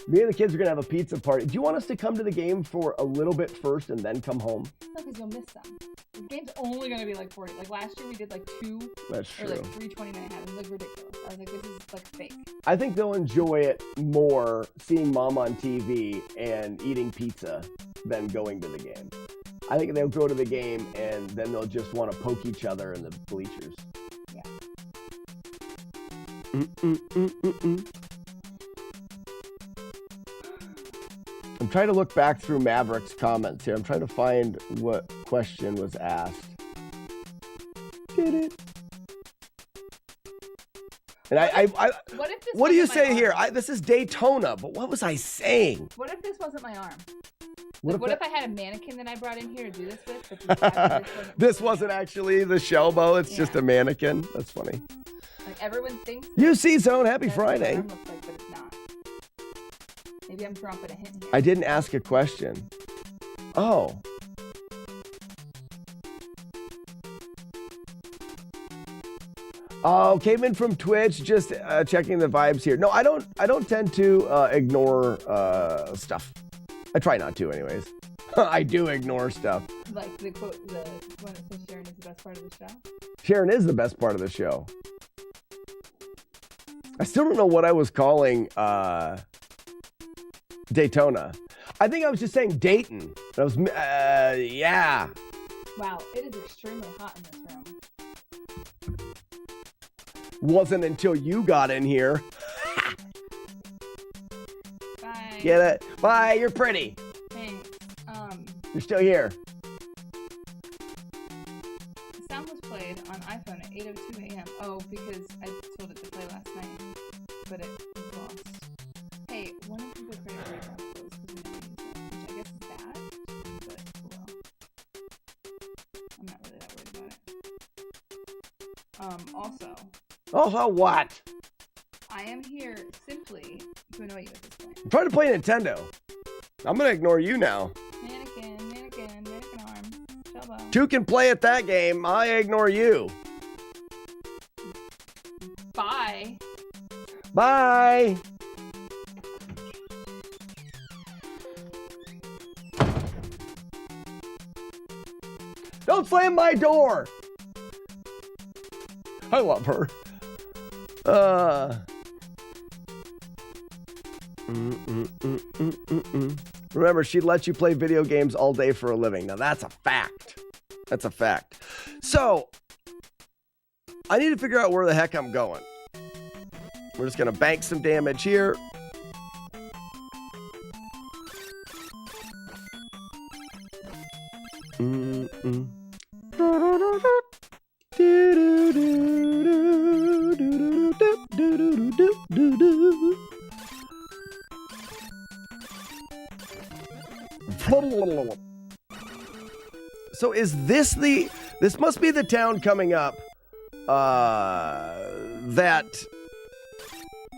Me and the kids are gonna have a pizza party. Do you want us to come to the game for a little bit first and then come home? No, because you'll miss them. The game's only gonna be like 40. Like last year we did like 2 That's or true. like 329. It was like ridiculous. I was like, this is like fake. I think they'll enjoy it more seeing Mom on TV and eating pizza than going to the game. I think they'll go to the game and then they'll just want to poke each other in the bleachers. Yeah. I'm trying to look back through Maverick's comments here. I'm trying to find what question was asked. Did it? And what do you say here? This is Daytona, but what was I saying? What if this wasn't my arm? What What if I had a mannequin that I brought in here to do this with? But this wasn't actually the Shelbo, it's just a mannequin. That's funny. Like everyone thinks. UC Zone, happy that's what my Friday. arm looks like, but it's not. Maybe I'm dropping a hint here. I didn't ask a question. Oh. Oh, came in from Twitch, just checking the vibes here. No, I don't tend to ignore stuff. I try not to, anyways. I do ignore stuff. Like the quote, the one that says Sharon is the best part of the show. Sharon is the best part of the show. I still don't know what I was calling Daytona. I think I was just saying Dayton. I was, yeah. Wow, it is extremely hot in this room. Wasn't until you got in here. Bye. Get it? Bye, you're pretty. Thanks. You're still here. The sound was played on iPhone at 8:02 a.m. Oh, because I told it to play last night, but it was lost. Hey, one of you go create a breakdown close because we never use it, which I guess is bad, but well. I'm not really that worried about it. Also, Oh, what? I am here simply to annoy you at this point. I'm trying to play Nintendo. I'm gonna ignore you now. Mannequin arm. Shelba. Two can play at that game. I ignore you. Bye. Bye. Don't slam my door. I love her. Remember, she'd let you play video games all day for a living. Now, that's a fact. That's a fact. So, I need to figure out where the heck I'm going. We're just going to bank some damage here. So is this this must be the town coming up that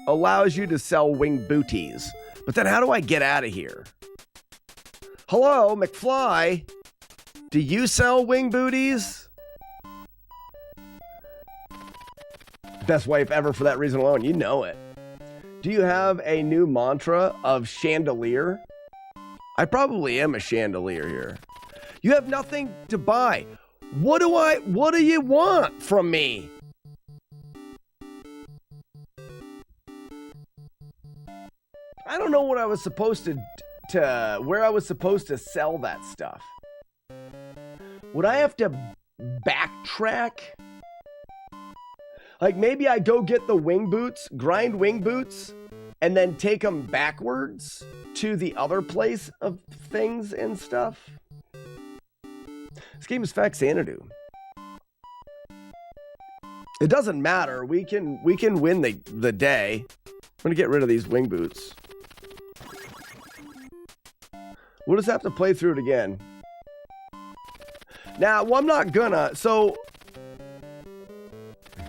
allows you to sell wing booties. But then how do I get out of here? Hello, McFly. Do you sell wing booties? Best wife ever for that reason alone. You know it. Do you have a new mantra of chandelier? I probably am a chandelier here. You have nothing to buy. What do you want from me? I don't know what I was supposed to where I was supposed to sell that stuff. Would I have to backtrack? Like maybe I go get the wing boots, grind wing boots, and then take them backwards to the other place of things and stuff. This game is Faxanadu. It doesn't matter. We can win the day. I'm gonna get rid of these wing boots. We'll just have to play through it again. Now, well, I'm not gonna. So,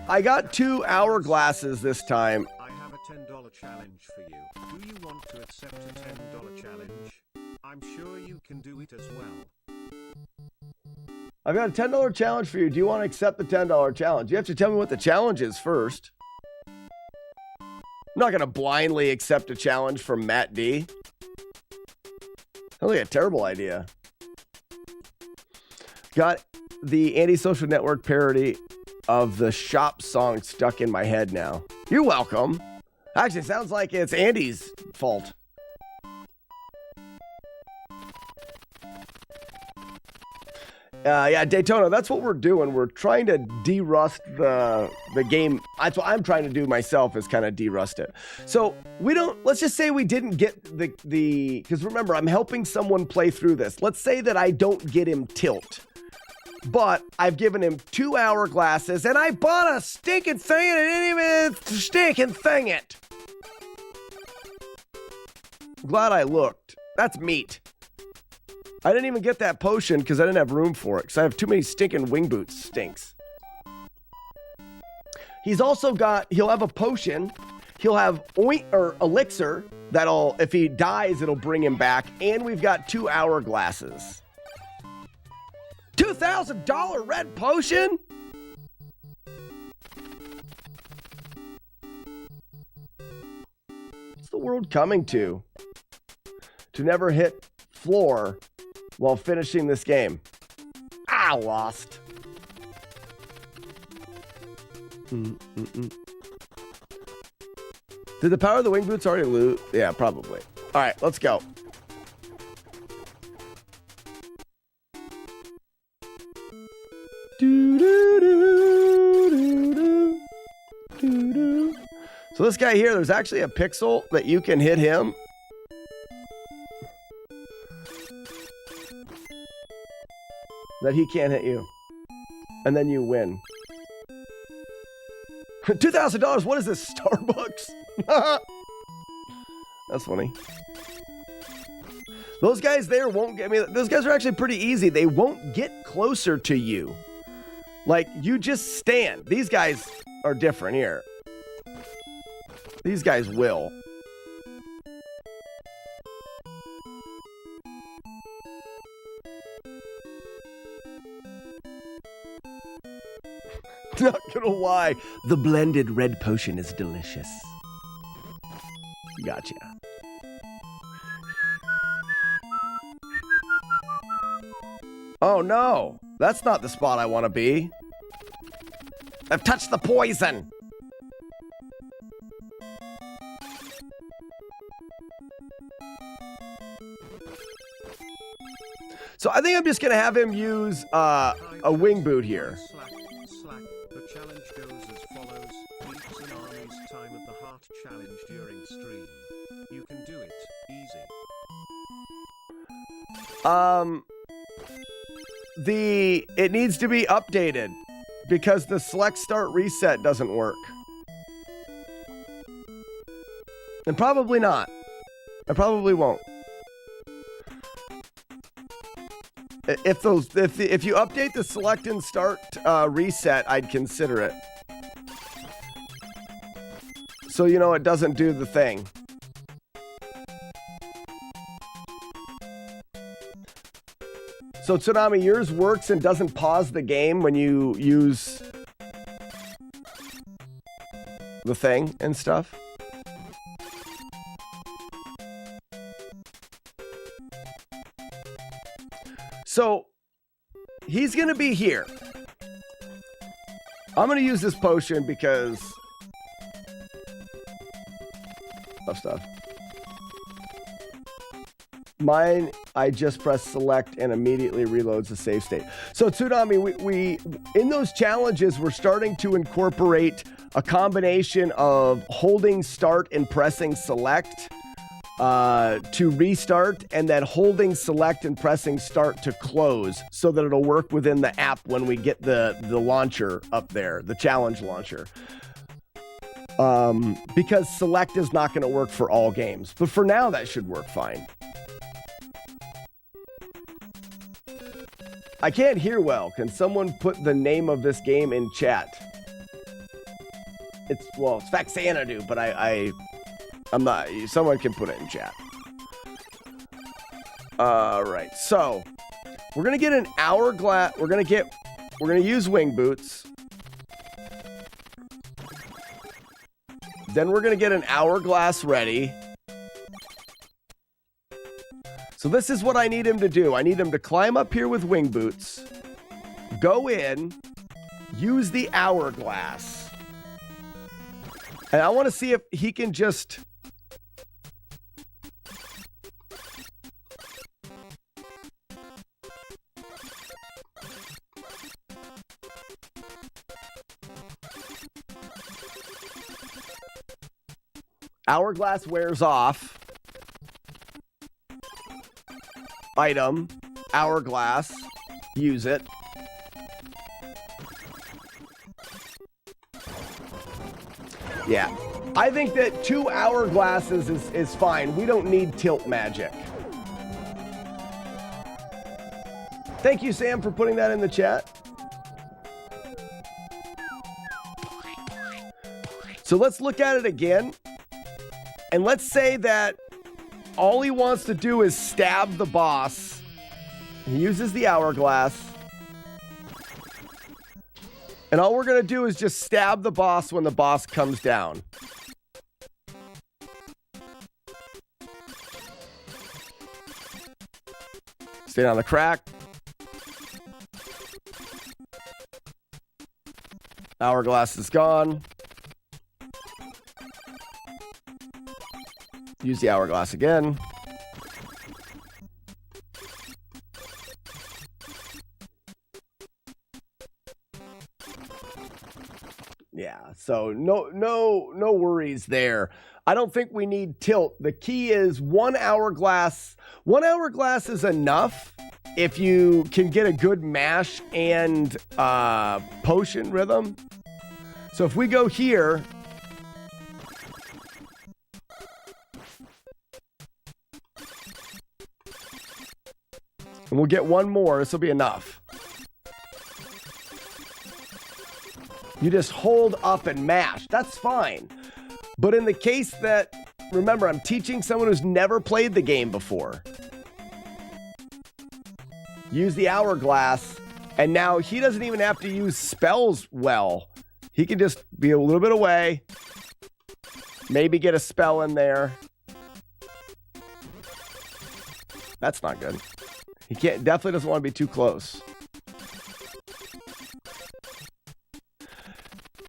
I got 2 hourglasses this time. I have a $10 challenge for you. Do you want to accept a $10 challenge? I'm sure you can do it as well. I've got a $10 challenge for you. Do you want to accept the $10 challenge? You have to tell me what the challenge is first. I'm not going to blindly accept a challenge from Matt D. Sounds like a terrible idea. Got the Antisocial Network parody of the shop song stuck in my head now. You're welcome. Actually, it sounds like it's Andy's fault. Yeah, Daytona, that's what we're doing. We're trying to de-rust the game. That's what I'm trying to do myself, is kind of de-rust it. So let's just say we didn't get because remember, I'm helping someone play through this. Let's say that I don't get him tilt. But I've given him 2 hourglasses, and I bought a stinking thing, and it didn't even stinking thing it. I'm glad I looked. That's meat. I didn't even get that potion because I didn't have room for it, because I have too many stinking wing boots. Stinks. He's also he'll have a potion. He'll have elixir that'll, if he dies, it'll bring him back. And we've got 2 hourglasses. $2,000 red potion? What's the world coming to? To never hit floor while finishing this game. I lost. Did the power of the wing boots already loot? Yeah, probably. All right, let's go. So this guy here, there's actually a pixel that you can hit him. That he can't hit you. And then you win. $2,000, what is this, Starbucks? That's funny. Those guys there won't get me. Those guys are actually pretty easy. They won't get closer to you. Like, you just stand. These guys are different here. These guys will. Not gonna lie, the blended red potion is delicious. Gotcha. Oh no, that's not the spot I want to be. I've touched the poison. So I think I'm just gonna have him use a wing boot here. Slack. The challenge goes as follows. Beats an army's time at the heart challenge during stream. You can do it. Easy. It needs to be updated because the select start reset doesn't work. And probably not. I probably won't. If you update the select and start reset, I'd consider it. So you know it doesn't do the thing. So Tsunami, yours works and doesn't pause the game when you use the thing and stuff? So he's going to be here. I'm going to use this potion because of stuff. Mine, I just press select and immediately reloads the save state. So Tsunami, we in those challenges, we're starting to incorporate a combination of holding start and pressing select to restart, and then holding select and pressing start to close so that it'll work within the app when we get the launcher up there, the challenge launcher. Because select is not going to work for all games, but for now that should work fine. I can't hear well. Can someone put the name of this game in chat? It's Faxanadu, but I'm not. Someone can put it in chat. All right, so we're gonna get an hourglass. We're gonna use wing boots. Then we're gonna get an hourglass ready. So this is what I need him to do. I need him to climb up here with wing boots, go in, use the hourglass, and I want to see if he can just hourglass wears off. Item, hourglass, use it. Yeah, I think that 2 hourglasses is fine. We don't need tilt magic. Thank you, Sam, for putting that in the chat. So let's look at it again. And let's say that all he wants to do is stab the boss. He uses the hourglass. And all we're going to do is just stab the boss when the boss comes down. Stay on the crack. Hourglass is gone. Use the hourglass again. Yeah, so no worries there. I don't think we need tilt. The key is 1 hourglass. 1 hourglass is enough if you can get a good mash and potion rhythm. So if we go here, and we'll get 1 more. This will be enough. You just hold up and mash. That's fine. But in the case that, remember, I'm teaching someone who's never played the game before. Use the hourglass And now he doesn't even have to use spells well. He can just be a little bit away. Maybe get a spell in there. That's not good. He definitely doesn't want to be too close.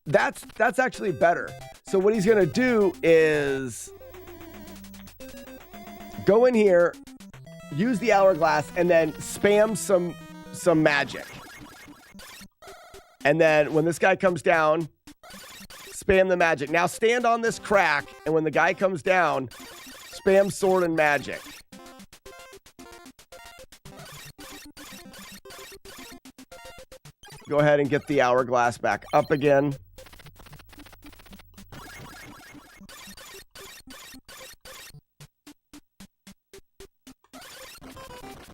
That's actually better. So what he's going to do is go in here, use the hourglass, and then spam some magic. And then when this guy comes down, spam the magic. Now stand on this crack, and when the guy comes down, spam sword and magic. Go ahead and get the hourglass back up again.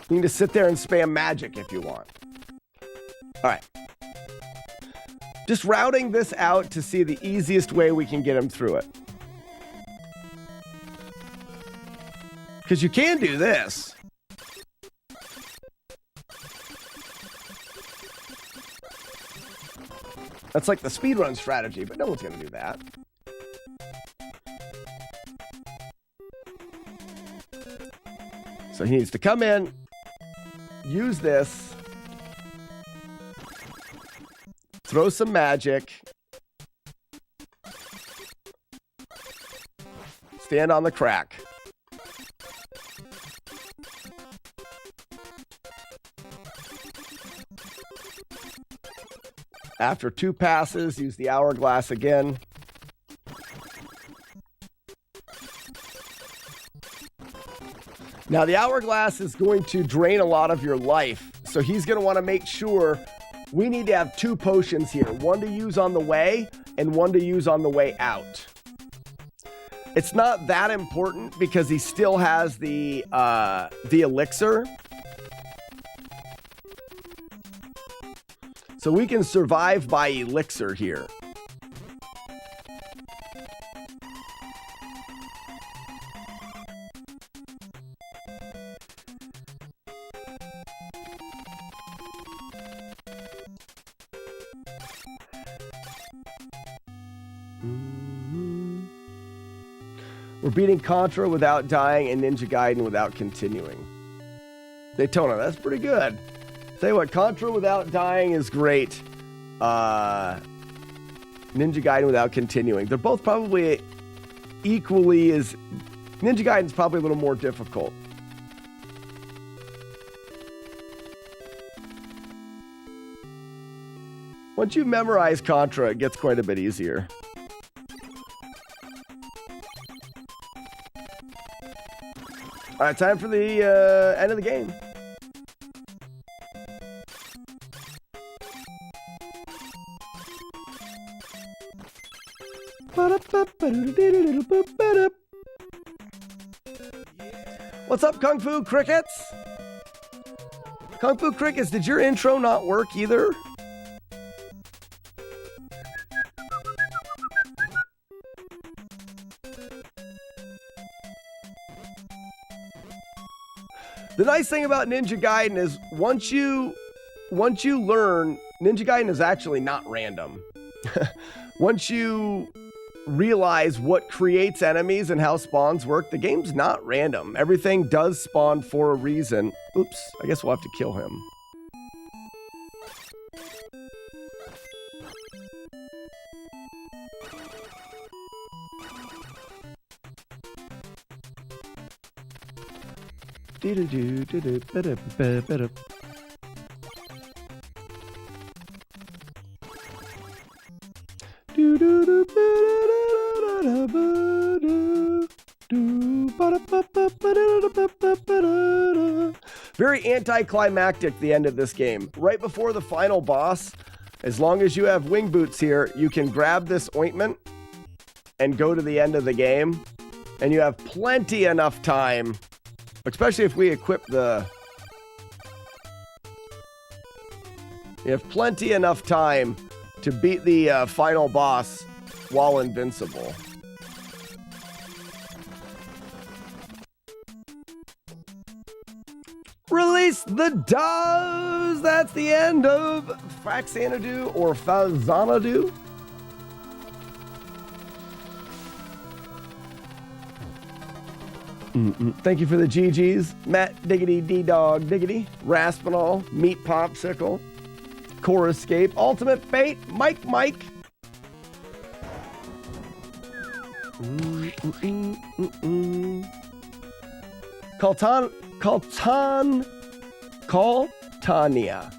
You can just sit there and spam magic if you want. All right. Just routing this out to see the easiest way we can get him through it. Because you can do this. That's like the speedrun strategy, but no one's going to do that. So he needs to come in, use this, throw some magic, stand on the crack. After 2 passes, use the hourglass again. Now, the hourglass is going to drain a lot of your life, so he's going to want to make sure we need to have 2 potions here, one to use on the way and one to use on the way out. It's not that important because he still has the elixir. So we can survive by elixir here. We're beating Contra without dying and Ninja Gaiden without continuing. Daytona, that's pretty good. Tell you what, Contra without dying is great. Ninja Gaiden without continuing. They're both probably equally as... Ninja Gaiden's probably a little more difficult. Once you memorize Contra, it gets quite a bit easier. All right, time for the end of the game. What's up, Kung Fu Crickets? Kung Fu Crickets, did your intro not work either? The nice thing about Ninja Gaiden is once you learn, Ninja Gaiden is actually not random. Once you realize what creates enemies and how spawns work, the game's not random. Everything does spawn for a reason. Oops, I guess we'll have to kill him. Very anticlimactic, the end of this game. Right before the final boss, as long as you have wing boots here, you can grab this ointment and go to the end of the game, and you have plenty enough time, especially if we equip the... You have plenty enough time to beat the final boss while invincible. Release Release the does. That's the end of Faxanadu or Fazanadu. Thank you for the GGs. Matt Diggity D-Dog Diggity. Raspinall. Meat Popsicle. Core Escape. Ultimate Fate. Mike. Caltania,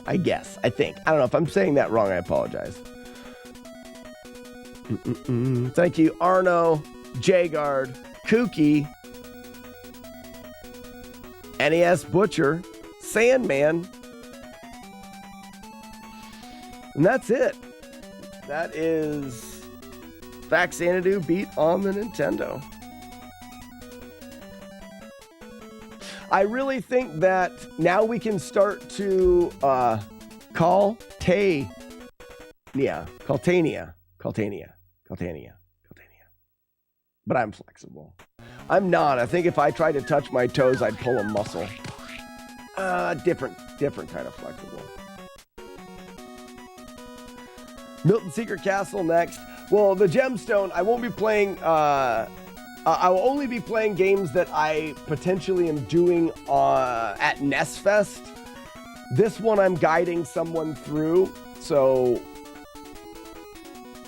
I guess. I think. I don't know. If I'm saying that wrong, I apologize. Thank you, Arno, Jagard, Kooky, NES Butcher, Sandman. And that's it. That is Faxanadu beat on the Nintendo. I really think that now we can start to Caltania. But I'm flexible. I'm not. I think if I tried to touch my toes, I'd pull a muscle. Different kind of flexible. Milton Secret Castle next. Well, the Gemstone, I won't be playing. I will only be playing games that I potentially am doing at NES Fest. This one I'm guiding someone through, so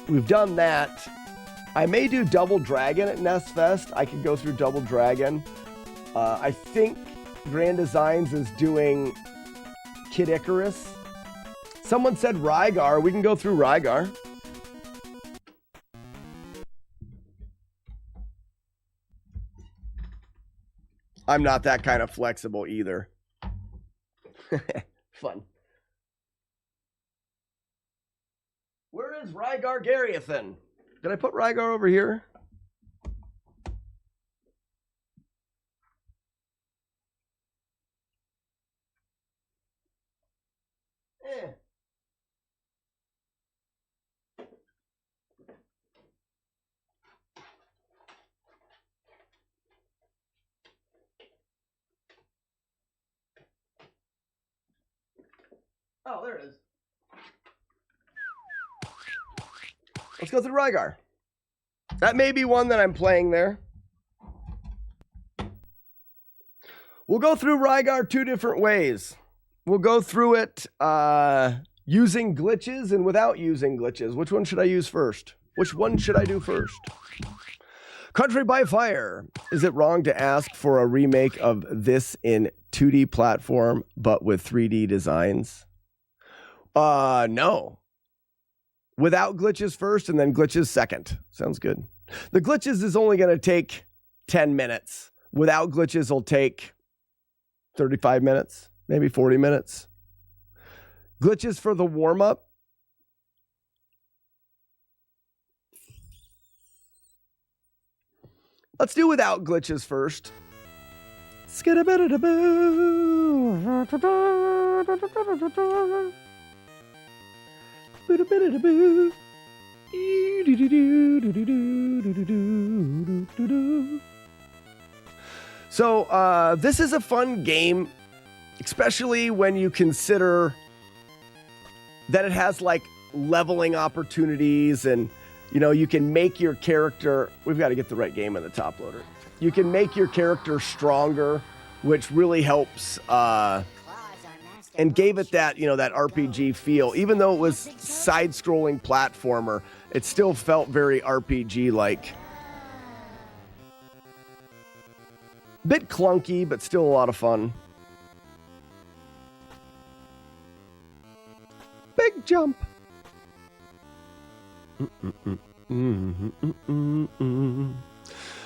we've done that. I may do Double Dragon at NES Fest. I could go through Double Dragon. I think Grand Designs is doing Kid Icarus. Someone said Rygar. We can go through Rygar. I'm not that kind of flexible either. Fun. Where is Rygar Garriathan? Did I put Rygar over here? Oh, there it is. Let's go through Rygar. That may be one that I'm playing there. We'll go through Rygar two different ways. We'll go through it using glitches and without using glitches. Which one should I use first? Which one should I do first? Country by Fire. Is it wrong to ask for a remake of this in 2D platform but with 3D designs? No. Without glitches first and then glitches second. Sounds good. The glitches is only going to take 10 minutes. Without glitches will take 35 minutes, maybe 40 minutes. Glitches for the warm-up. Let's do without glitches first. So this is a fun game, especially when you consider that it has like leveling opportunities and you can make your character. We've got to get the right game in the top loader. You can make your character stronger, which really helps and gave it that, that RPG feel. Even though it was side-scrolling platformer, it still felt very RPG-like. Bit clunky, but still a lot of fun. Big jump.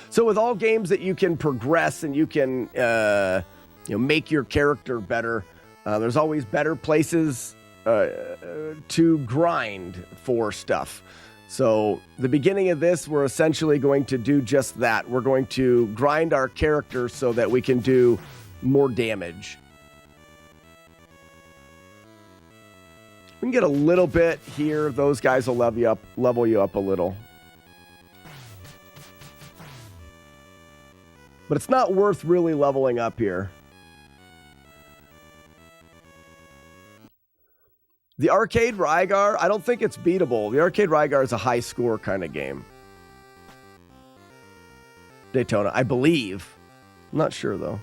So with all games that you can progress and you can make your character better, there's always better places to grind for stuff. So the beginning of this, we're essentially going to do just that. We're going to grind our character so that we can do more damage. We can get a little bit here. Those guys will level you up a little. But it's not worth really leveling up here. The Arcade Rygar, I don't think it's beatable. The Arcade Rygar is a high score kind of game. Daytona, I believe. I'm not sure, though.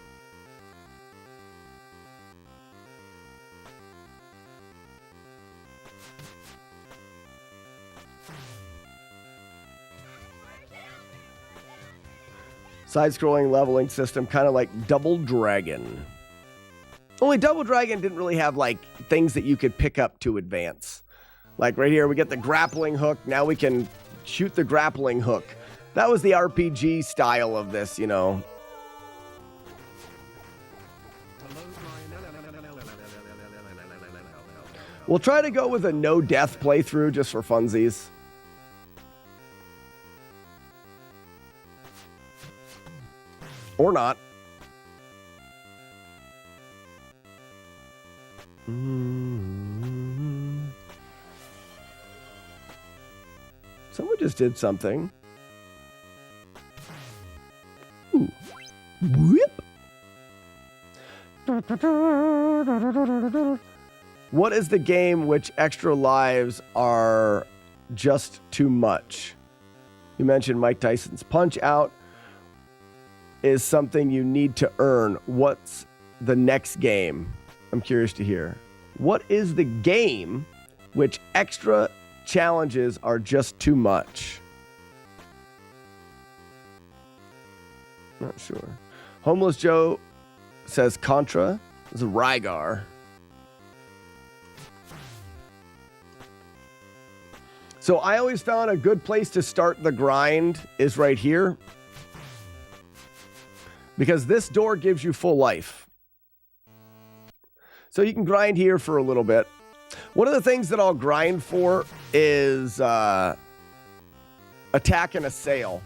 Side-scrolling leveling system, kind of like Double Dragon. Only Double Dragon didn't really have, like, things that you could pick up to advance. Like right here, we get the grappling hook. Now we can shoot the grappling hook. That was the RPG style of this, you know. We'll try to go with a no-death playthrough just for funsies. Or not. Someone just did something. Ooh. Whoop. What is the game which extra lives are just too much? You mentioned Mike Tyson's Punch-Out is something you need to earn. What's the next game? I'm curious to hear. What is the game which extra challenges are just too much? Not sure. Homeless Joe says Contra. This is Rygar. So I always found a good place to start the grind is right here, because this door gives you full life. So you can grind here for a little bit. One of the things that I'll grind for is attack and assail.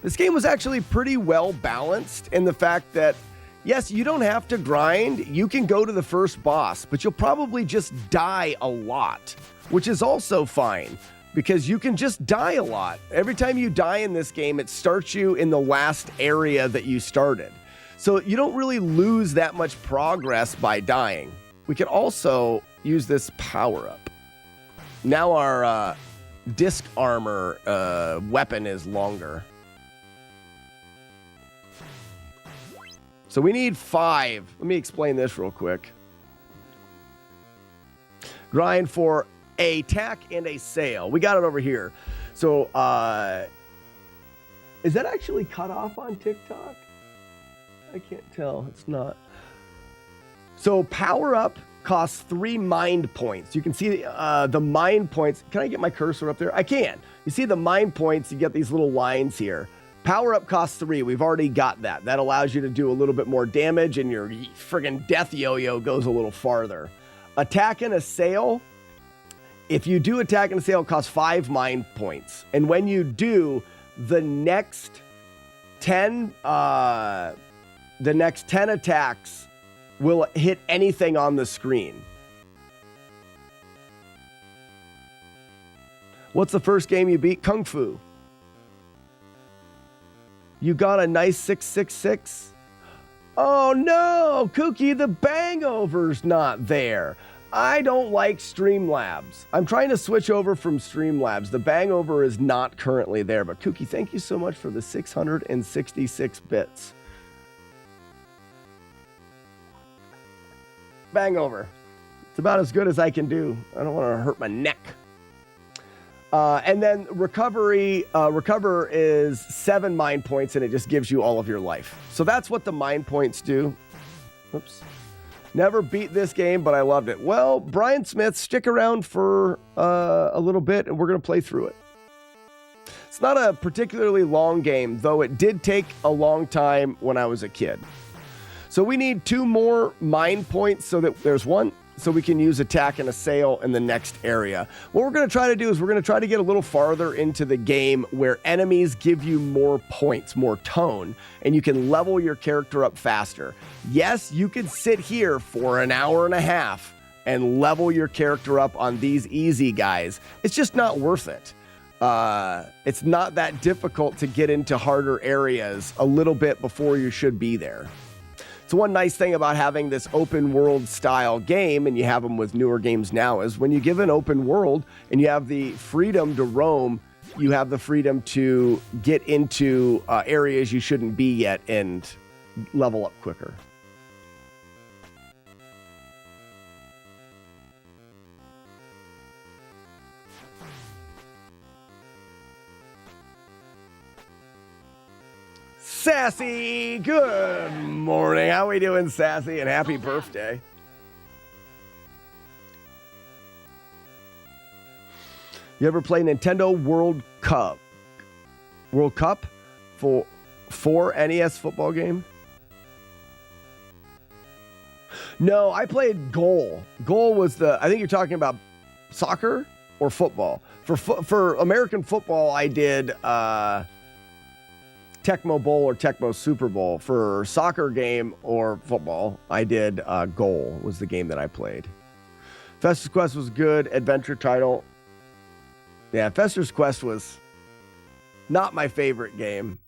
This game was actually pretty well balanced in the fact that, yes, you don't have to grind. You can go to the first boss, but you'll probably just die a lot, which is also fine because you can just die a lot. Every time you die in this game, it starts you in the last area that you started. So you don't really lose that much progress by dying. We can also use this power-up. Now our disc armor weapon is longer. So we need 5. Let me explain this real quick. Grind for attack and a sail. We got it over here. So is that actually cut off on TikTok? I can't tell. It's not. So power up costs 3 mind points. You can see the mind points. Can I get my cursor up there? I can. You see the mind points. You get these little lines here. Power up costs 3. We've already got that. That allows you to do a little bit more damage, and your friggin' death yo-yo goes a little farther. Attack and assail. If you do attack and assail, it costs 5 mind points. And when you do, the next 10 attacks will hit anything on the screen. What's the first game you beat? Kung Fu. You got a nice 666. Oh no, Kooky, the Bangover's not there. I don't like Streamlabs. I'm trying to switch over from Streamlabs. The Bangover is not currently there, but Kooky, thank you so much for the 666 bits. Bangover. It's about as good as I can do. I don't want to hurt my neck. And then recover is 7 mind points, and it just gives you all of your life. So that's what the mind points do. Oops. Never beat this game, but I loved it. Well, Brian Smith, stick around for a little bit, and we're going to play through it. It's not a particularly long game, though it did take a long time when I was a kid. So we need 2 more mind points so that there's 1, so we can use attack and assail in the next area. What we're going to try to do is we're going to try to get a little farther into the game where enemies give you more points, more tone, and you can level your character up faster. Yes, you could sit here for an hour and a half and level your character up on these easy guys. It's just not worth it. It's not that difficult to get into harder areas a little bit before you should be there. So one nice thing about having this open world style game, and you have them with newer games now, is when you give an open world and you have the freedom to roam, you have the freedom to get into areas you shouldn't be yet and level up quicker. Sassy, good morning. How we doing, Sassy? And happy birthday. You ever play Nintendo World Cup? World Cup for NES football game? No, I played Goal. Goal was I think you're talking about soccer or football. For American football, I did Tecmo Bowl or Tecmo Super Bowl. For soccer game or football, I did Goal was the game that I played. Fester's Quest was good. Adventure title. Yeah, Fester's Quest was not my favorite game.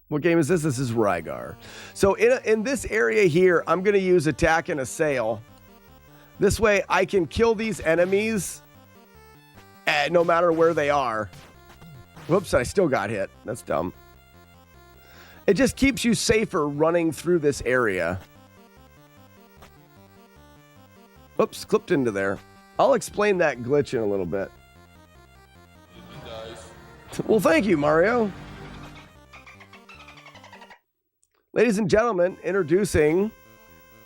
What game is this? This is Rygar. So in this area here, I'm going to use attack and assail. This way I can kill these enemies no matter where they are. Whoops, I still got hit. That's dumb. It just keeps you safer running through this area. Oops, clipped into there. I'll explain that glitch in a little bit. Well, thank you, Mario. Ladies and gentlemen, introducing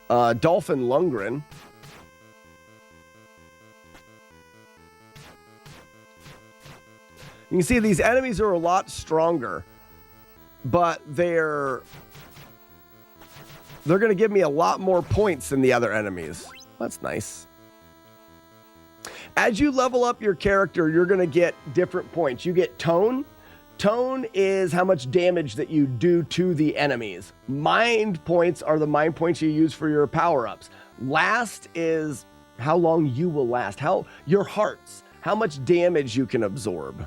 Dolphin Lundgren. You can see these enemies are a lot stronger, but they're going to give me a lot more points than the other enemies. That's nice. As you level up your character, you're going to get different points. You get tone. Tone is how much damage that you do to the enemies. Mind points are the mind points you use for your power-ups. Last is how long you will last. Your hearts, how much damage you can absorb.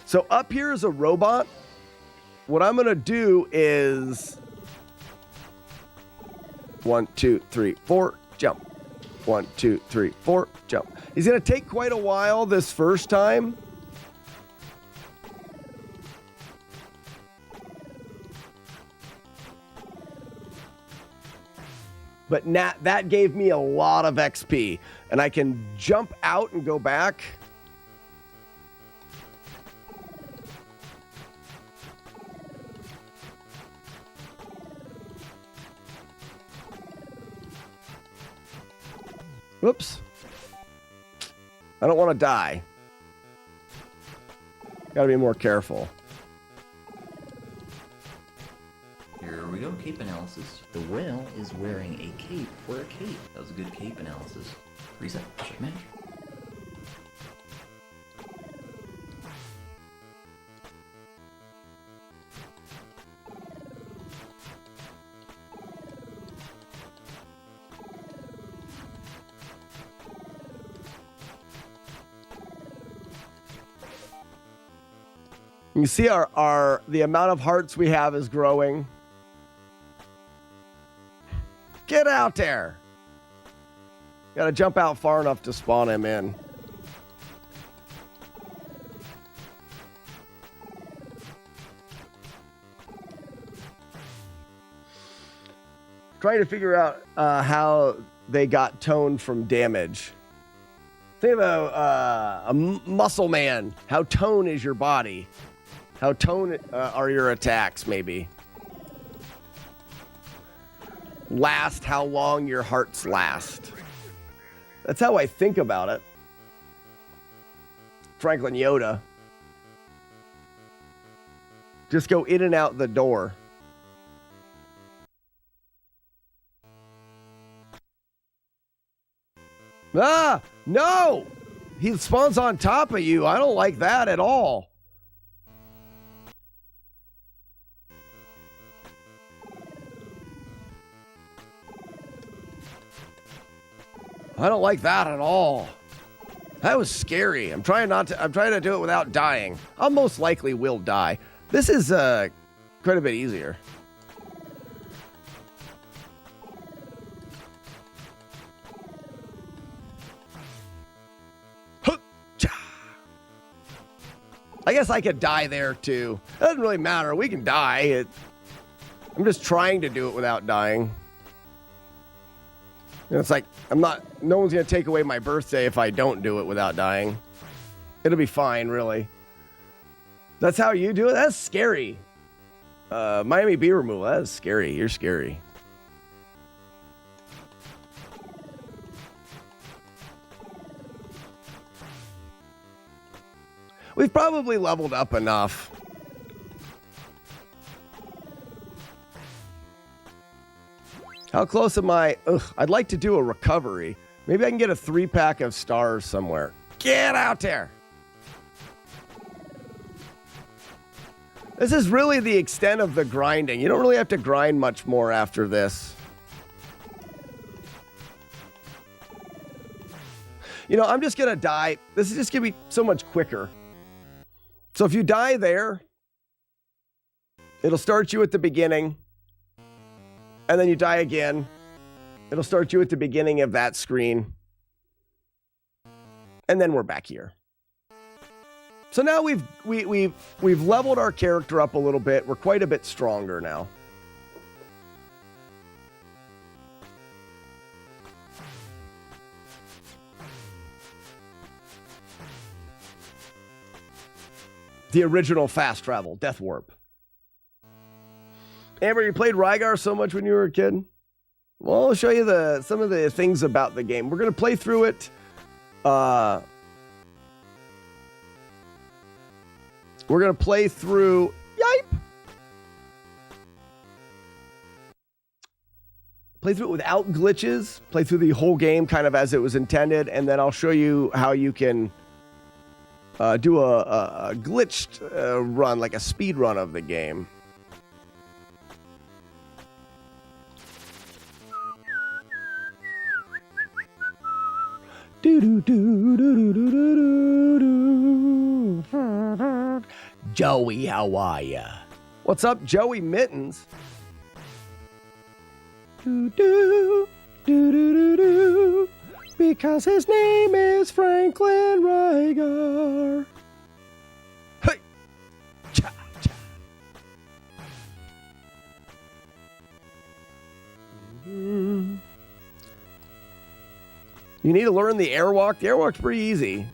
So up here is a robot. What I'm going to do is 1, 2, 3, 4, jump. 1, 2, 3, 4, jump. He's going to take quite a while this first time. But that gave me a lot of XP. And I can jump out and go back. Whoops. I don't want to die. Gotta be more careful. Here we go, cape analysis. The whale is wearing a cape for a cape. That was a good cape analysis. Reset, check match. You see the amount of hearts we have is growing. Get out there. Got to jump out far enough to spawn him in. Trying to figure out how they got tone from damage. Think of a muscle man. How tone is your body? How tone are your attacks, maybe? Last, how long your hearts last. That's how I think about it. Franklin Yoda. Just go in and out the door. Ah, no! He spawns on top of you. I don't like that at all. I don't like that at all. That was scary. I'm trying to do it without dying. I most likely will die. This is quite a bit easier. I guess I could die there too. It doesn't really matter. We can die. I'm just trying to do it without dying. And it's like, no one's going to take away my birthday if I don't do it without dying. It'll be fine, really. That's how you do it? That's scary. Miami bee removal, that is scary. You're scary. We've probably leveled up enough. How close am I? Ugh, I'd like to do a recovery. Maybe I can get a 3-pack of stars somewhere. Get out there! This is really the extent of the grinding. You don't really have to grind much more after this. You know, I'm just going to die. This is just going to be so much quicker. So if you die there, it'll start you at the beginning. And then you die again. It'll start you at the beginning of that screen. And then we're back here. So now we've leveled our character up a little bit. We're quite a bit stronger now. The original fast travel, Death Warp. Amber, you played Rygar so much when you were a kid? Well, I'll show you some of the things about the game. We're going to play through it. We're going to play through... Yipe! Play through it without glitches. Play through the whole game kind of as it was intended. And then I'll show you how you can do a glitched run, like a speed run of the game. Joey, how are ya? What's up, Joey Mittens? Because his name is Franklin Rygar. Hey! Cha, cha. You need to learn the airwalk. The airwalk's pretty easy.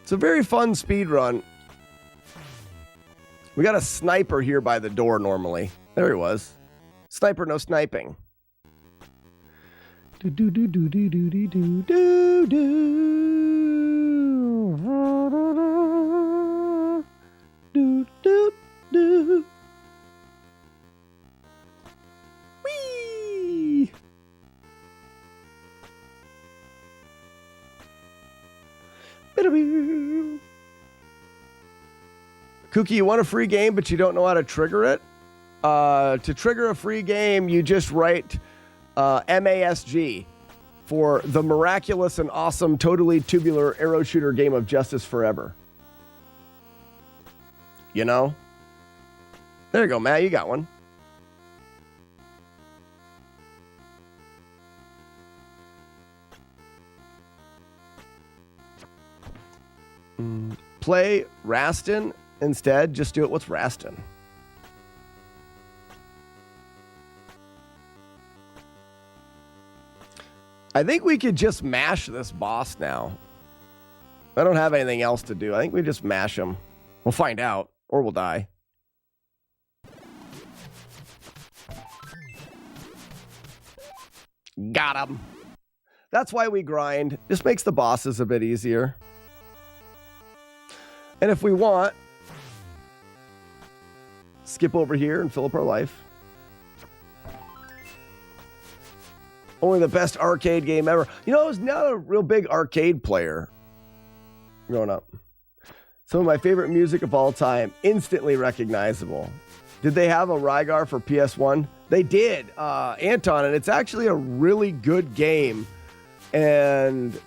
It's a very fun speed run. We got a sniper here by the door normally. There he was. Sniper, no sniping. Do do do do do do do do do do do do. Whee! Kookie, you want a free game, but you don't know how to trigger it? To trigger a free game, you just write MASG for the miraculous and awesome, totally tubular arrow shooter game of Justice Forever. You know? There you go, Matt. You got one. Play Rastin instead. Just do it. What's Rastin? I think we could just mash this boss now. I don't have anything else to do. I think we just mash him. We'll find out, or we'll die. Got him. That's why we grind. Just makes the bosses a bit easier. And if we want, skip over here and fill up our life. Only the best arcade game ever. You know, I was not a real big arcade player growing up. Some of my favorite music of all time, instantly recognizable. Did they have a Rygar for PS1? They did, Anton, and it's actually a really good game. And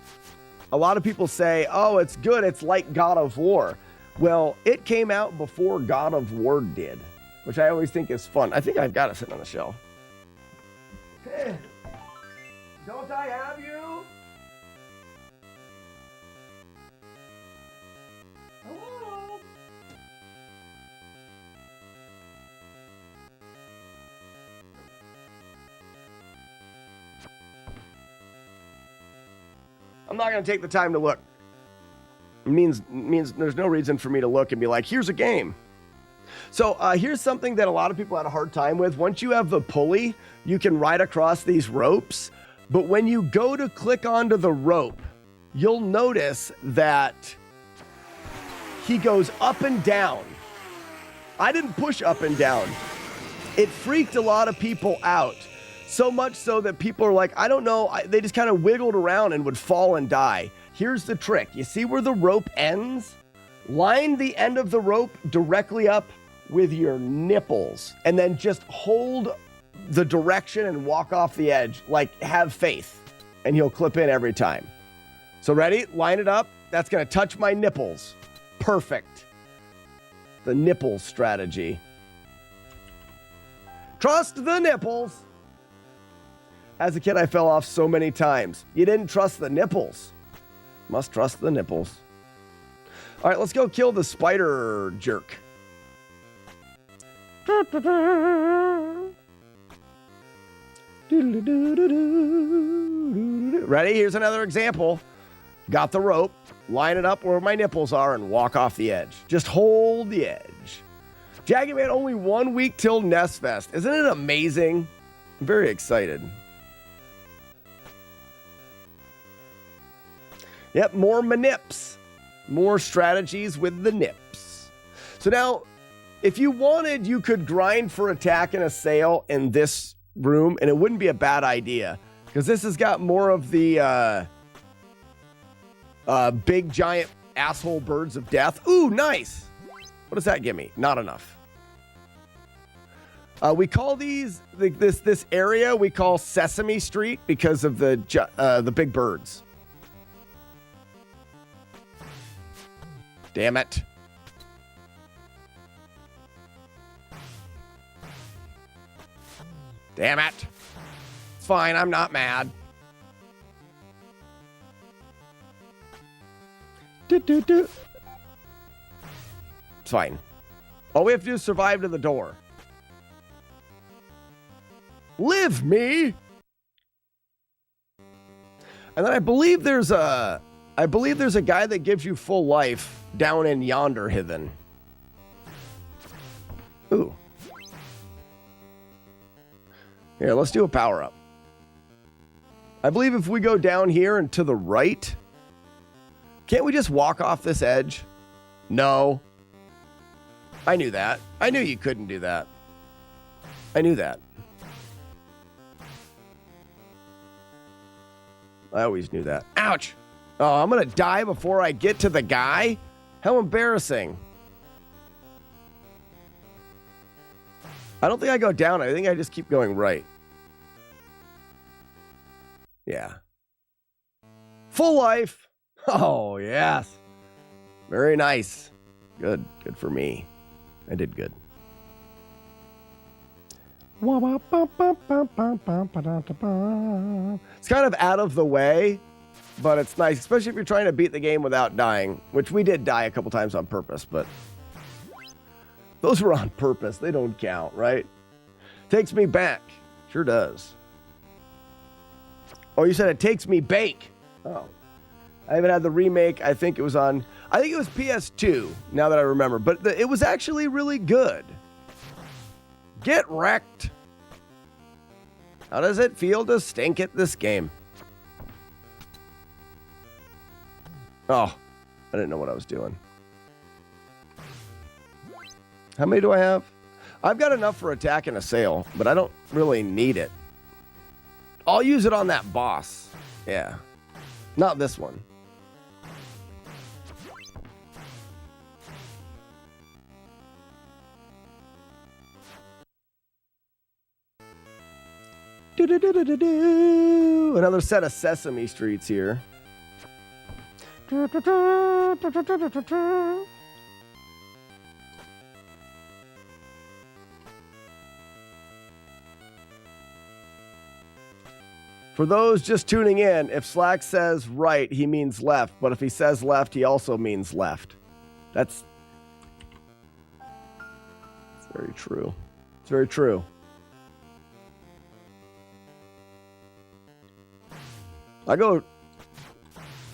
a lot of people say, oh, it's good. It's like God of War. Well, it came out before God of War did, which I always think is fun. I think I've got it sitting on the shelf. Hey, don't I have you? I'm not going to take the time to look. It means there's no reason for me to look and be like, here's a game. So here's something that a lot of people had a hard time with. Once you have the pulley, you can ride across these ropes. But when you go to click onto the rope, you'll notice that he goes up and down. I didn't push up and down. It freaked a lot of people out. So much so that people are like, I don't know. They just kind of wiggled around and would fall and die. Here's the trick. You see where the rope ends? Line the end of the rope directly up with your nipples and then just hold the direction and walk off the edge. Like, have faith, and he'll clip in every time. So ready? Line it up. That's going to touch my nipples. Perfect. The nipple strategy. Trust the nipples. As a kid, I fell off so many times. You didn't trust the nipples. Must trust the nipples. All right, let's go kill the spider jerk. Ready? Here's another example. Got the rope, line it up where my nipples are, and walk off the edge. Just hold the edge. Jaggy Man, only 1 week till NESfest. Isn't it amazing? I'm very excited. Yep, more manips. More strategies with the nips. So now, if you wanted, you could grind for attack and assail in this room, and it wouldn't be a bad idea, because this has got more of the big, giant asshole birds of death. Ooh, nice. What does that give me? Not enough. We call these, this area, we call Sesame Street because of the big birds. Damn it. Damn it. It's fine, I'm not mad. It's fine. All we have to do is survive to the door. Live me. And then I believe there's a guy that gives you full life down in yonder hithen. Ooh. Here, let's do a power up. I believe if we go down here and to the right, can't we just walk off this edge? No. I knew that. I knew you couldn't do that. I knew that. I always knew that. Ouch! Oh, I'm gonna die before I get to the guy? How embarrassing. I don't think I go down. I think I just keep going right. Yeah. Full life. Oh, yes. Very nice. Good. Good for me. I did good. It's kind of out of the way, but it's nice, especially if you're trying to beat the game without dying, which we did die a couple times on purpose, but those were on purpose. They don't count, right? Takes me back. Sure does. Oh, you said it takes me bake. Oh. I haven't had the remake. I think it was PS2, now that I remember, but it was actually really good. Get wrecked. How does it feel to stink at this game? Oh, I didn't know what I was doing. How many do I have? I've got enough for attack and assail, but I don't really need it. I'll use it on that boss. Yeah. Not this one. Another set of Sesame Streets here. For those just tuning in, if Slack says right, he means left. But if he says left, he also means left. That's very true. It's very true.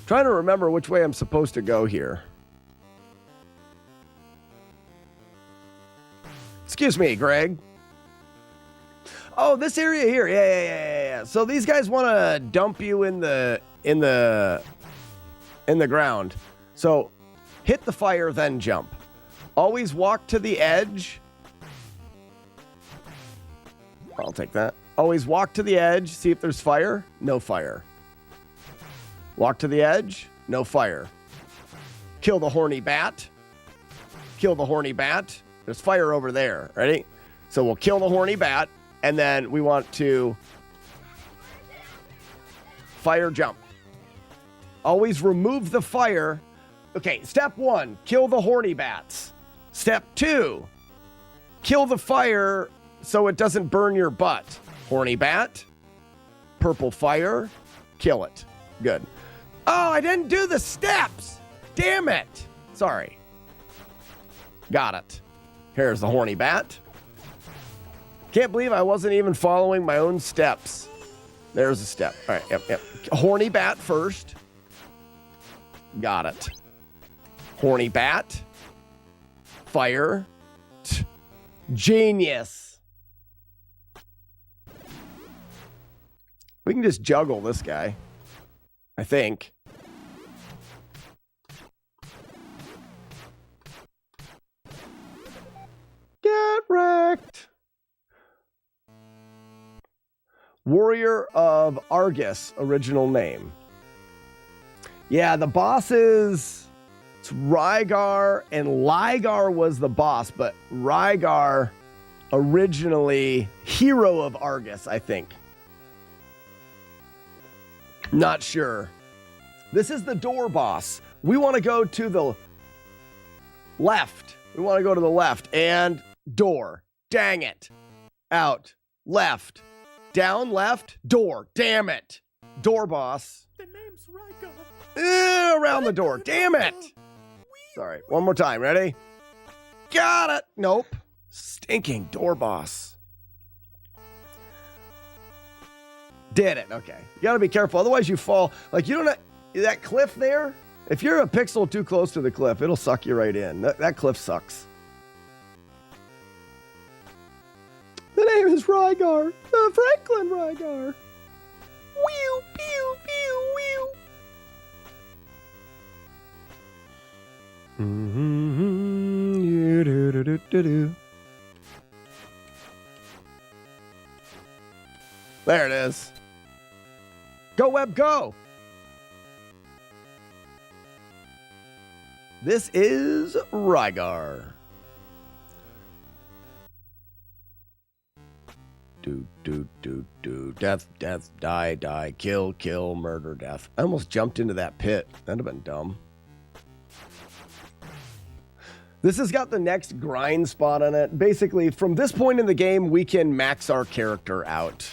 Trying to remember which way I'm supposed to go here. Excuse me, Greg. Oh, this area here. Yeah. So these guys want to dump you in the ground. So hit the fire, then jump. Always walk to the edge. I'll take that. Always walk to the edge. See if there's fire. No fire. Walk to the edge. No fire. Kill the horny bat. Kill the horny bat. There's fire over there. Ready? So we'll kill the horny bat. And then we want to fire jump. Always remove the fire. Okay, step 1, kill the horny bats. Step 2, kill the fire so it doesn't burn your butt. Horny bat, purple fire, kill it. Good. Oh, I didn't do the steps. Damn it. Sorry. Got it. Here's the horny bat. Can't believe I wasn't even following my own steps. There's a step. All right, yep. Horny bat first. Got it. Horny bat. Fire. Genius. We can just juggle this guy, I think. Get wrecked. Warrior of Argus, original name. Yeah, the bosses, it's Rygar, and Ligar was the boss, but Rygar originally hero of Argus, I think. Not sure. This is the door boss. We want to go to the left. We want to go to the left and door. Dang it. Out. Left. Down, left, door. Damn it. Door boss. The name's Rygar. Around the door. Damn it. Sorry. One more time. Ready? Got it. Nope. Stinking door boss. Did it. Okay. You got to be careful. Otherwise you fall. Like, you don't know, that cliff there, if you're a pixel too close to the cliff, it'll suck you right in. That cliff sucks. The name is Rygar. Franklin Rygar. Whew, pew, pew, whew. There it is. Go, Web, go. This is Rygar. Do. Death, die, kill, murder, death. I almost jumped into that pit. That'd have been dumb. This has got the next grind spot on it. Basically, from this point in the game, we can max our character out.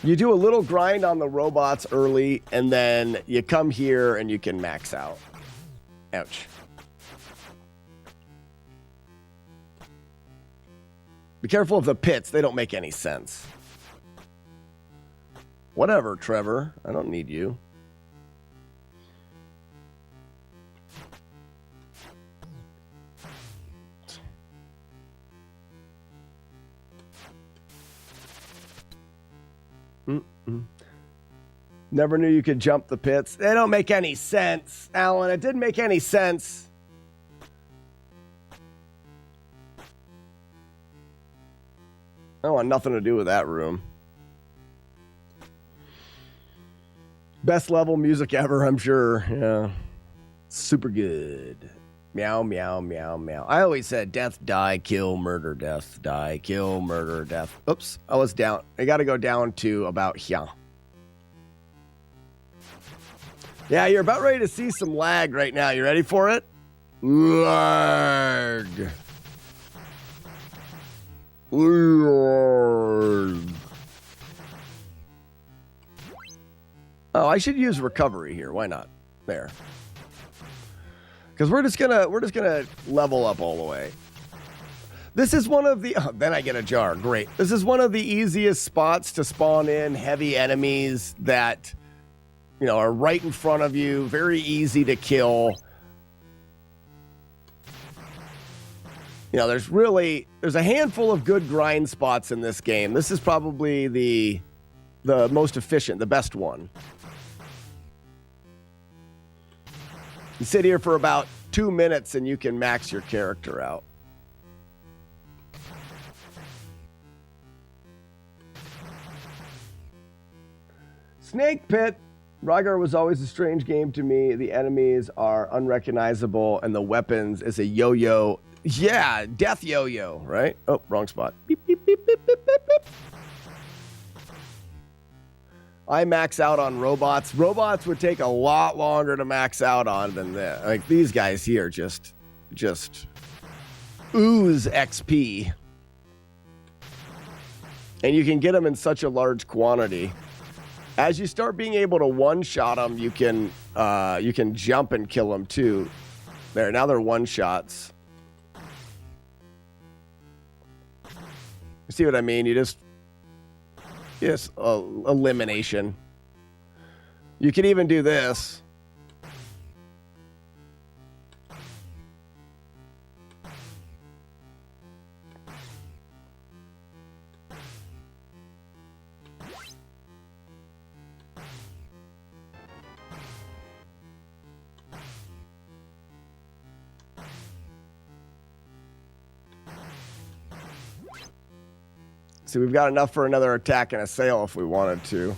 You do a little grind on the robots early, and then you come here and you can max out. Ouch. Be careful of the pits. They don't make any sense. Whatever, Trevor. I don't need you. Never knew you could jump the pits. They don't make any sense, Alan. It didn't make any sense. I want nothing to do with that room. Best level music ever, I'm sure. Yeah. Super good. Meow, meow, meow, meow. I always said death, die, kill, murder, death, die, kill, murder, death. Oops, I was down. I got to go down to about here. Yeah, you're about ready to see some lag right now. You ready for it? Lag. Lag. Oh, I should use recovery here. Why not? There. Because we're just gonna level up all the way. This is one of the then I get a jar. Great. This is one of the easiest spots to spawn in heavy enemies that are right in front of you, very easy to kill. There's a handful of good grind spots in this game. This is probably the most efficient, the best one. You sit here for about 2 minutes and you can max your character out. Snake Pit. Rygar was always a strange game to me. The enemies are unrecognizable and the weapons is a yo-yo. Yeah, death yo-yo, right? Oh, wrong spot. Beep, beep, beep, beep, beep, beep, beep. I max out on robots. Robots would take a lot longer to max out on than that. Like these guys here just ooze XP. And you can get them in such a large quantity. As you start being able to one-shot them, you can jump and kill them too. There, now they're one-shots. You see what I mean? You just elimination. You can even do this. See, we've got enough for another attack and a sail if we wanted to.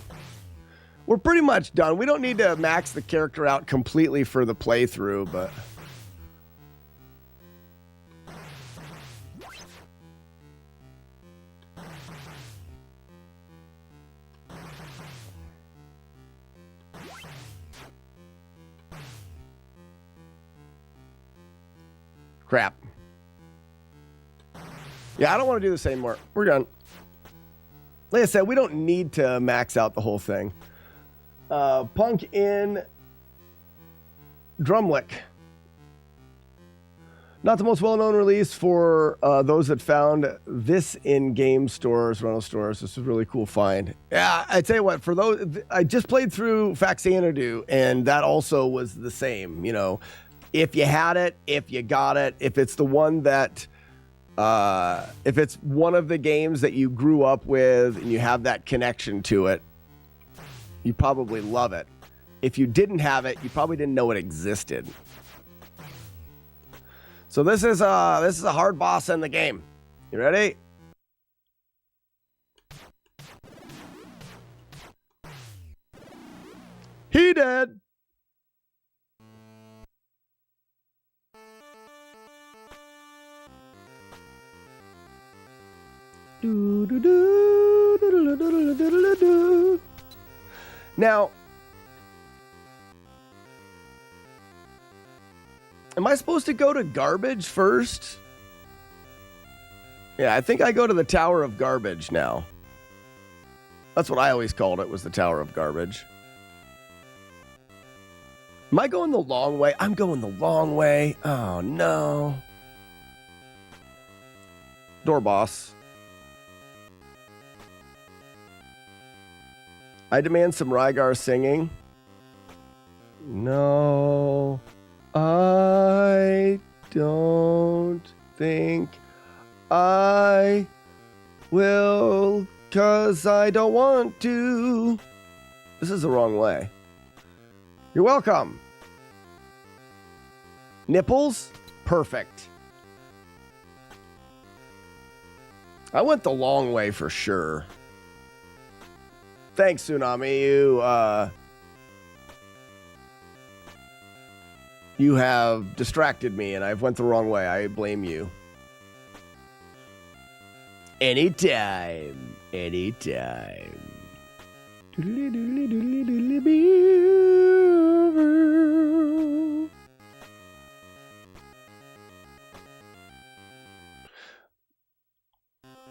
We're pretty much done. We don't need to max the character out completely for the playthrough, but... Crap. Yeah, I don't want to do this anymore. We're done. Like I said, we don't need to max out the whole thing. Punk in Drumlick. Not the most well-known release for those that found this in game stores, rental stores. This is a really cool find. Yeah, I tell you what, for those, I just played through Faxanadu, and that also was the same. If you had it, if you got it, if it's the one that... if it's one of the games that you grew up with and you have that connection to it, you probably love it. If you didn't have it, you probably didn't know it existed. So this is a hard boss in the game. You ready? He dead. Now, am I supposed to go to garbage first? Yeah, I think I go to the Tower of Garbage now. That's what I always called it, was the Tower of Garbage. Am I going the long way? I'm going the long way. Oh, no. Door boss. I demand some Rygar singing. No, I don't think I will, 'cause I don't want to. This is the wrong way. You're welcome. Nipples? Perfect. I went the long way for sure. Thanks, Tsunami. You have distracted me, and I've went the wrong way. I blame you. Anytime. Anytime.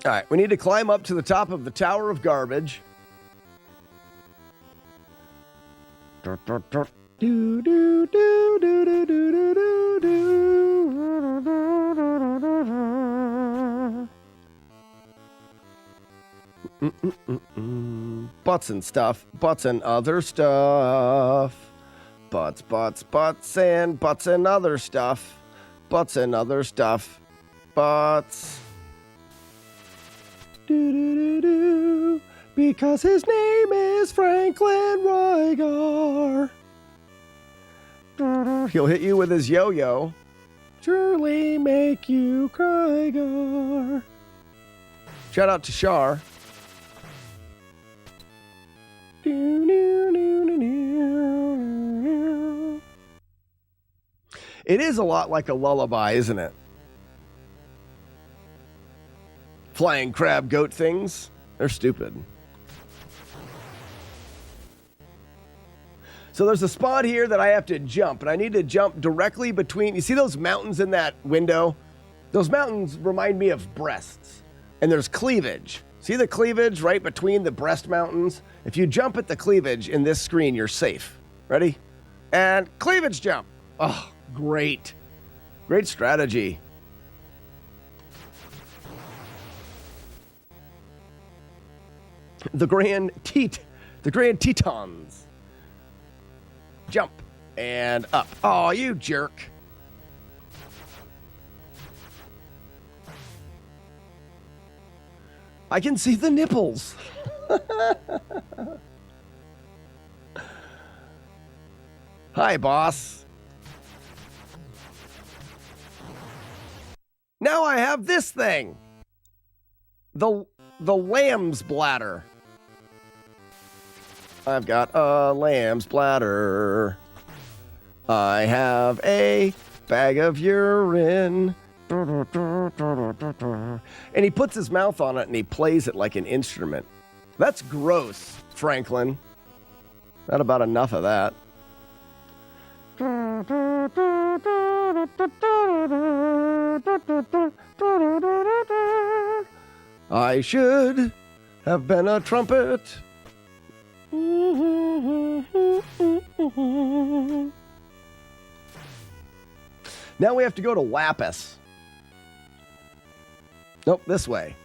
All right, we need to climb up to the top of the Tower of Garbage. All butts and stuff, butts and other stuff. Butts, butts, butts, and butts and other stuff. Butts and other stuff. Butts. Do-do-do-do. Because his name is Franklin Rygar. He'll hit you with his yo-yo. Surely make you cry, Gar. Shout out to Shar. It is a lot like a lullaby, isn't it? Flying crab goat things, they're stupid. So there's a spot here that I have to jump, and I need to jump directly between, you see those mountains in that window? Those mountains remind me of breasts, and there's cleavage. See the cleavage right between the breast mountains? If you jump at the cleavage in this screen, you're safe. Ready? And cleavage jump. Oh, great. Great strategy. The Grand Tetons. Jump and up. Oh, you jerk. I can see the nipples. Hi, boss. Now I have this thing. The lamb's bladder. I've got a lamb's bladder. I have a bag of urine. And he puts his mouth on it and he plays it like an instrument. That's gross, Franklin. Not about enough of that. I should have been a trumpet. Now we have to go to Lapis. Nope, this way.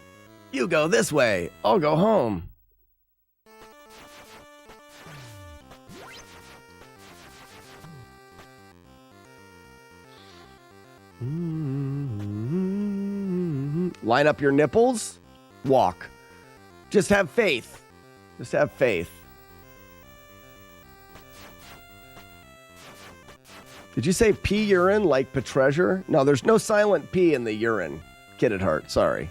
You go this way. I'll go home. Line up your nipples. Walk. Just have faith. Just have faith. Did you say pee urine like Petreasure? No, there's no silent P in the urine. Kid at heart, sorry.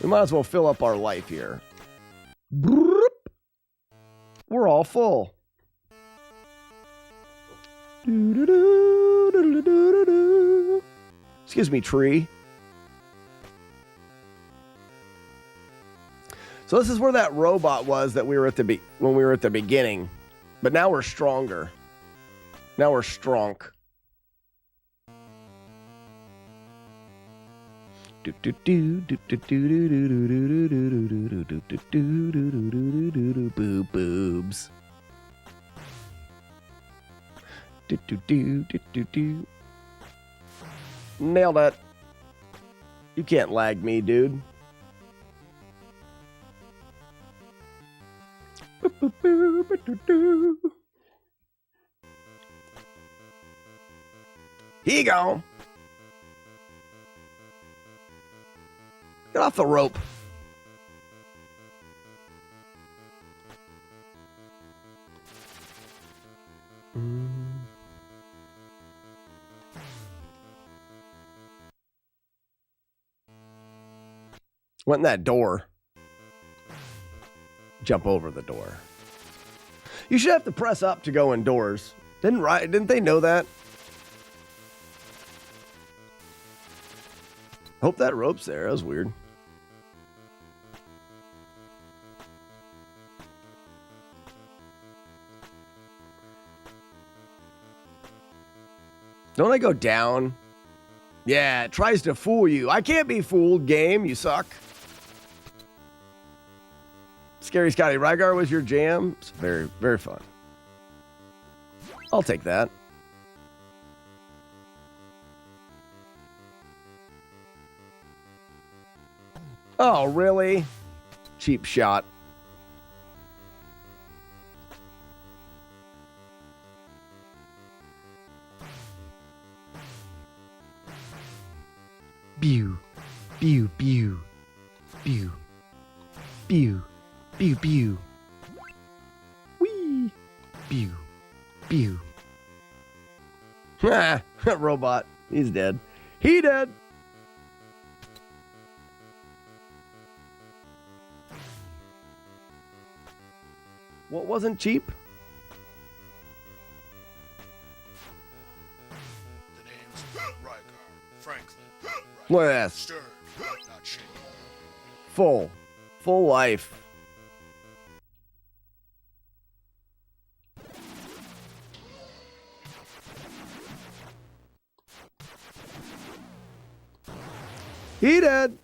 We might as well fill up our life here. We're all full. Excuse me, tree. So this is where that robot was that we were at when we were at the beginning. But now we're stronger. Now we're strong. Boobs. Nailed it. You can't lag me, dude. Here you go. Get off the rope. Went in that door. Jump over the door. You should have to press up to go indoors. Didn't they know that? Hope that rope's there. That was weird. Don't I go down? Yeah, it tries to fool you. I can't be fooled, game. You suck. Scary Scotty Rygar was your jam. It's very, very fun. I'll take that. Oh, really? cheap shot. Pew, pew, pew, pew, pew, pew, pew. Wee, pew, pew. Ha! Robot. He's dead. He dead. What wasn't cheap? The name's Rygar, Franklin. Look at this. Stirred, but not shaken. Full life. He dead.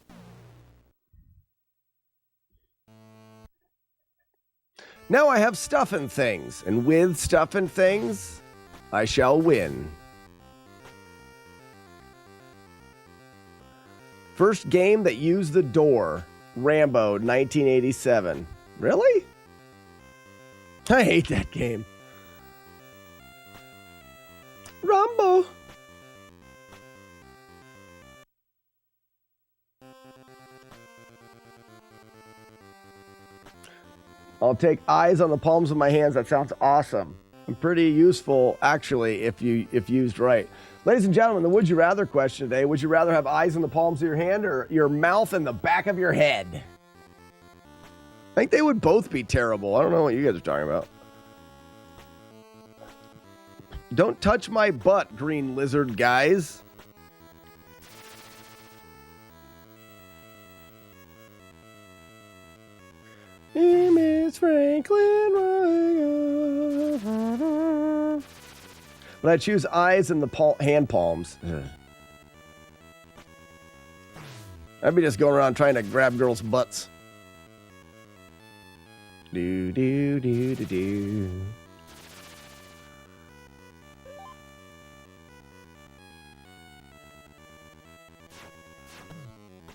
Now I have stuff and things, and with stuff and things, I shall win. First game that used the door, Rambo, 1987. Really? I hate that game. Rambo. I'll take eyes on the palms of my hands. That sounds awesome. And pretty useful, actually, if used right. Ladies and gentlemen, the Would You Rather question today. Would you rather have eyes in the palms of your hand or your mouth in the back of your head? I think they would both be terrible. I don't know what you guys are talking about. Don't touch my butt, green lizard guys. Miss Franklin. But I choose eyes in the hand palms. I'd be just going around trying to grab girls' butts. Do do do do do.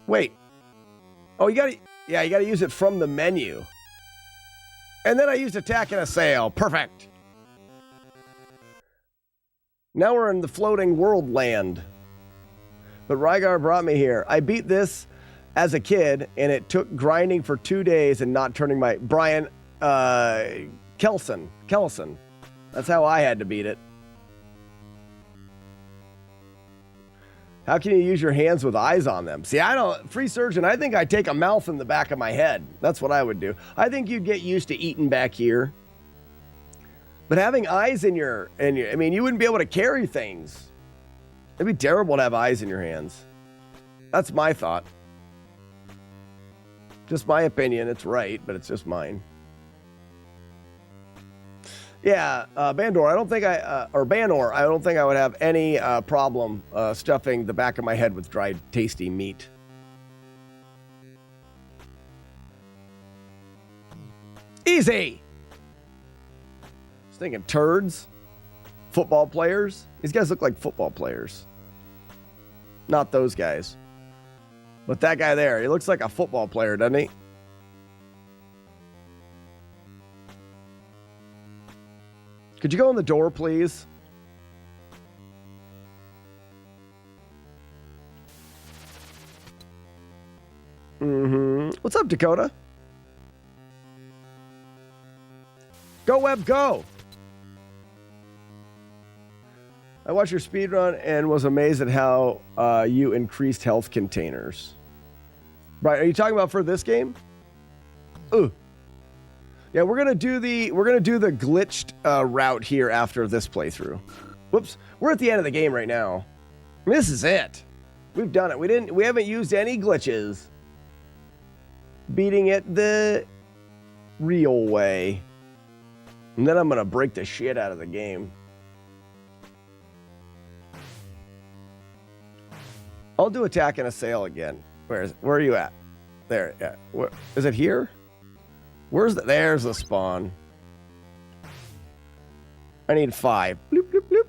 Wait. Oh, you gotta use it from the menu. And then I used attack and assail. Perfect. Now we're in the floating world land. But Rygar brought me here. I beat this as a kid, and it took grinding for 2 days and not turning my... Brian, Kellison. That's how I had to beat it. How can you use your hands with eyes on them? See, I don't... Free Surgeon, I think I'd take a mouth in the back of my head. That's what I would do. I think you'd get used to eating back here. But having eyes in your... I mean, you wouldn't be able to carry things. It'd be terrible to have eyes in your hands. That's my thought. Just my opinion. It's right, but it's just mine. Yeah, Bandor, I don't think Banor, I don't think I would have any problem stuffing the back of my head with dried, tasty meat. Easy! I was thinking turds, football players. These guys look like football players. Not those guys. But that guy there, he looks like a football player, doesn't he? Could you go in the door, please? What's up, Dakota? Go, Web, go! I watched your speedrun and was amazed at how you increased health containers. Right, are you talking about for this game? Ooh. Yeah, we're gonna do the glitched route here after this playthrough. Whoops, we're at the end of the game right now. I mean, this is it. We've done it. We haven't used any glitches. Beating it the real way. And then I'm gonna break the shit out of the game. I'll do attack and assail again. Where are you at? There, yeah. Where, is it here? There's the spawn. I need 5. Bloop, bloop, bloop.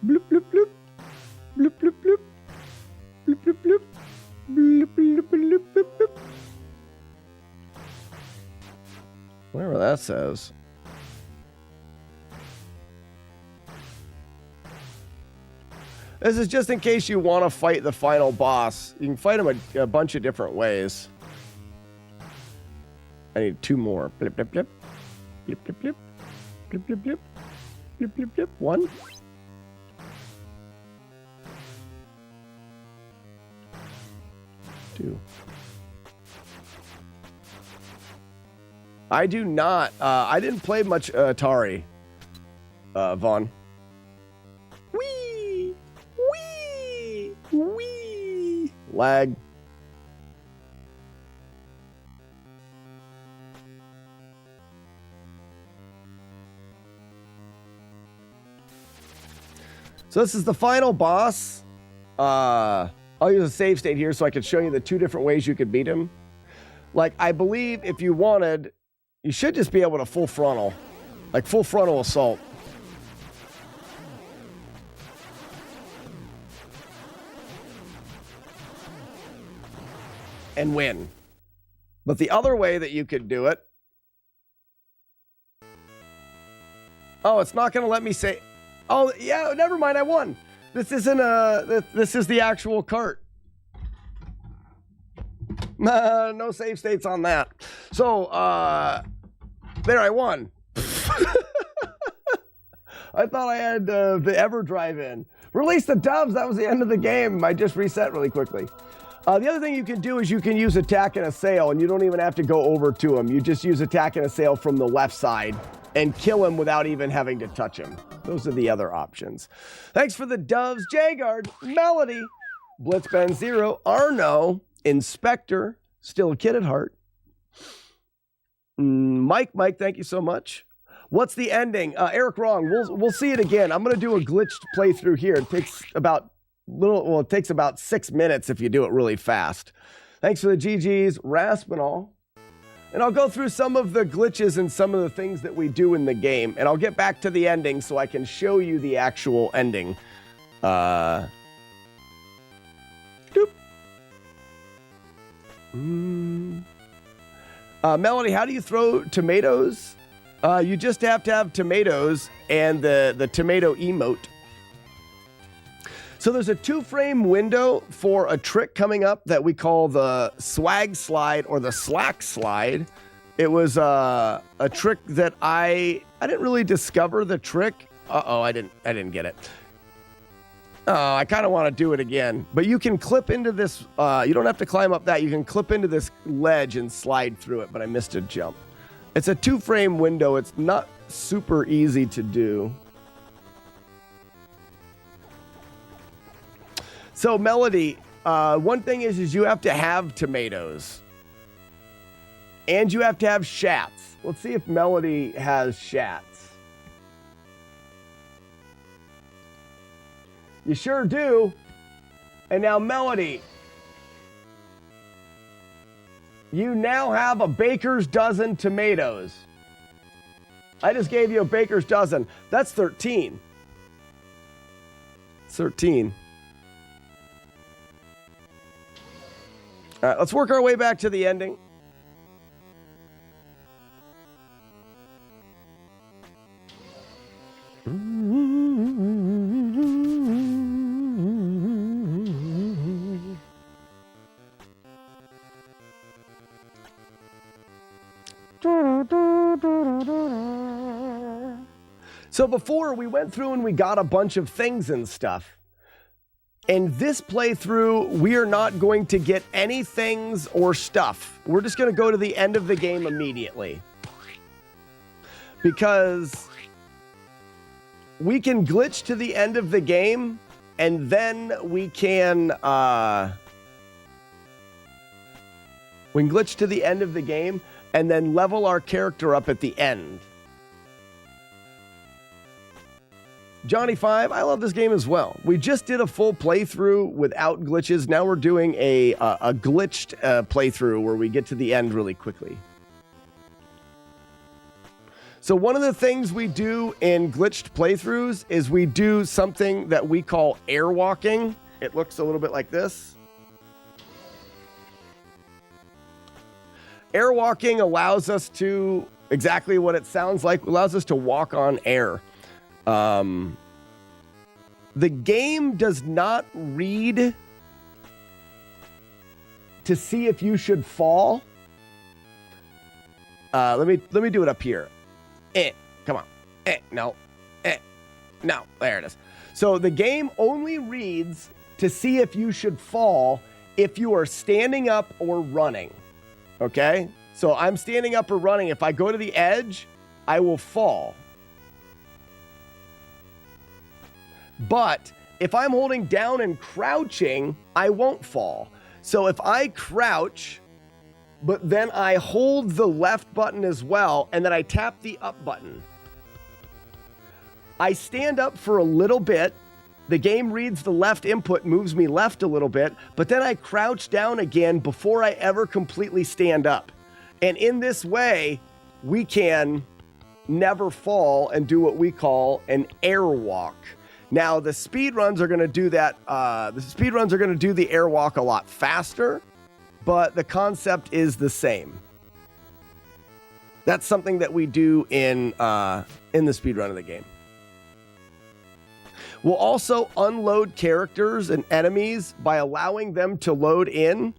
Bloop, bloop, bloop. Bloop, bloop, bloop. Bloop, bloop, bloop. Bloop, bloop, bloop, bloop, bloop. what that says. This is just in case you want to fight the final boss. You can fight him a bunch of different ways. I need 2 more. Blip, blip, blip. Blip, blip, blip. Blip, blip, blip. Blip, blip, blip. 1. 2. I do not. I didn't play much Atari, Vaughn. Wee! Wee! Wee! Lag. So this is the final boss. I'll use a save state here so I can show you the 2 different ways you could beat him. Like, I believe if you wanted, you should just be able to full frontal. Like, full frontal assault. And win. But the other way that you could do it... Oh, it's not going to let me say... Oh, yeah, never mind, I won. This isn't this is the actual cart. No save states on that. So, there, I won. I thought I had the EverDrive in. Release the doves, that was the end of the game. I just reset really quickly. The other thing you can do is you can use attack and assail, and you don't even have to go over to him. You just use attack and assail from the left side and kill him without even having to touch him. Those are the other options. Thanks for the doves, Jagard, Melody, Blitzben 0, Arno, Inspector, still a kid at heart. Mike, thank you so much. What's the ending? Eric Wrong, we'll see it again. I'm going to do a glitched playthrough here. It takes about it takes about 6 minutes if you do it really fast. Thanks for the GGs, Raspinall. And I'll go through some of the glitches and some of the things that we do in the game. And I'll get back to the ending so I can show you the actual ending. Doop. Melody, how do you throw tomatoes? You just have to have tomatoes and the tomato emote. So there's a 2-frame window for a trick coming up that we call the swag slide or the slack slide. It was a trick that I didn't really discover the trick. Uh-oh, I didn't get it. Oh, I kind of want to do it again. But you can clip into this, you don't have to climb up that. You can clip into this ledge and slide through it, but I missed a jump. It's a 2-frame window. It's not super easy to do. So, Melody, one thing is you have to have tomatoes. And you have to have shats. Let's see if Melody has shats. You sure do. And now, Melody, you now have a baker's dozen tomatoes. I just gave you a baker's dozen. That's 13. 13. All right, let's work our way back to the ending. So before we went through and we got a bunch of things and stuff. In this playthrough, we are not going to get any things or stuff. We're just going to go to the end of the game immediately. Because we can glitch to the end of the game, and then we can glitch to the end of the game, and then level our character up at the end. Johnny 5, I love this game as well. We just did a full playthrough without glitches. Now we're doing a glitched playthrough where we get to the end really quickly. So one of the things we do in glitched playthroughs is we do something that we call airwalking. It looks a little bit like this. Airwalking allows us to exactly what it sounds like. Allows us to walk on air. The game does not read to see if you should fall. Let me do it up here. Come on. No. No. There it is. So the game only reads to see if you should fall if you are standing up or running. Okay? So I'm standing up or running. If I go to the edge, I will fall. But if I'm holding down and crouching, I won't fall. So if I crouch, but then I hold the left button as well, and then I tap the up button, I stand up for a little bit. The game reads the left input, moves me left a little bit, but then I crouch down again before I ever completely stand up. And in this way, we can never fall and do what we call an airwalk. Now, the speedruns are going to do that. The speedruns are going to do the airwalk a lot faster, but the concept is the same. That's something that we do in the speedrun of the game. We'll also unload characters and enemies by allowing them to load in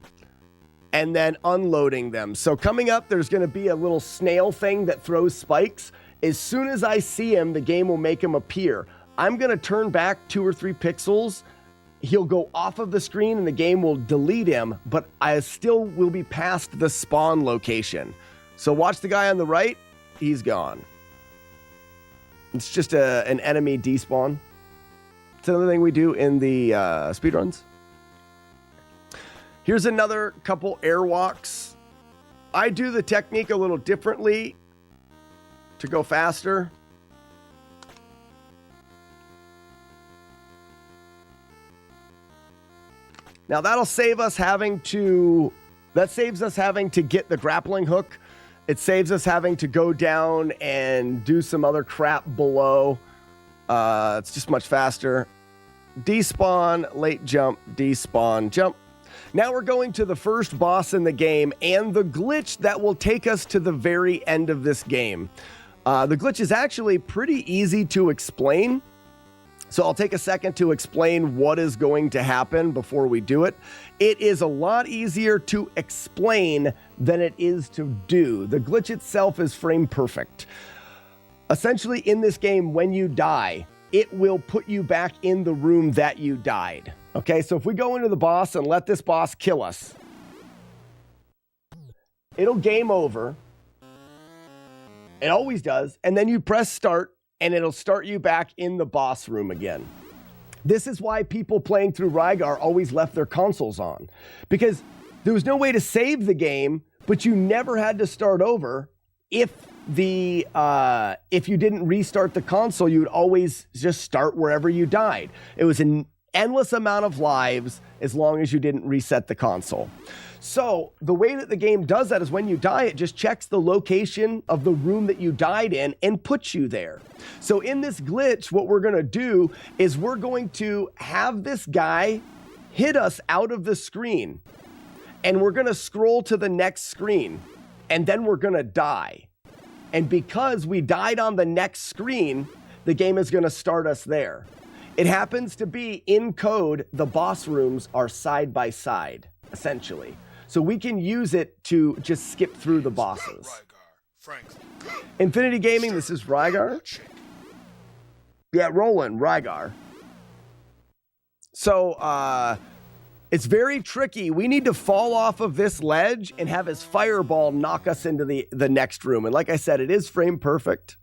and then unloading them. So coming up, there's going to be a little snail thing that throws spikes. As soon as I see him, the game will make him appear. I'm going to turn back 2 or 3 pixels. He'll go off of the screen and the game will delete him, but I still will be past the spawn location. So watch the guy on the right. He's gone. It's just an enemy despawn. It's another thing we do in the speedruns. Here's another couple airwalks. I do the technique a little differently to go faster. Now that'll save us having to, that saves us having to get the grappling hook. It saves us having to go down and do some other crap below. It's just much faster. Despawn, late jump, despawn, jump. Now we're going to the first boss in the game and the glitch that will take us to the very end of this game. The glitch is actually pretty easy to explain. So I'll take a second to explain what is going to happen before we do it. It is a lot easier to explain than it is to do. The glitch itself is frame perfect. Essentially, in this game, when you die, it will put you back in the room that you died. Okay, so if we go into the boss and let this boss kill us, it'll game over. It always does. And then you press start, and it'll start you back in the boss room again. This is why people playing through Rygar always left their consoles on, because there was no way to save the game, but you never had to start over. If you didn't restart the console, you would always just start wherever you died. It was an endless amount of lives as long as you didn't reset the console. So the way that the game does that is when you die, it just checks the location of the room that you died in and puts you there. So in this glitch, what we're going to do is we're going to have this guy hit us out of the screen, and we're going to scroll to the next screen, and then we're going to die. And because we died on the next screen, the game is going to start us there. It happens to be in code, the boss rooms are side by side, essentially. So we can use it to just skip through the bosses. Infinity Gaming, this is Rygar. Yeah, Roland, Rygar. So, it's very tricky. We need to fall off of this ledge and have his fireball knock us into the next room. And like I said, it is frame perfect.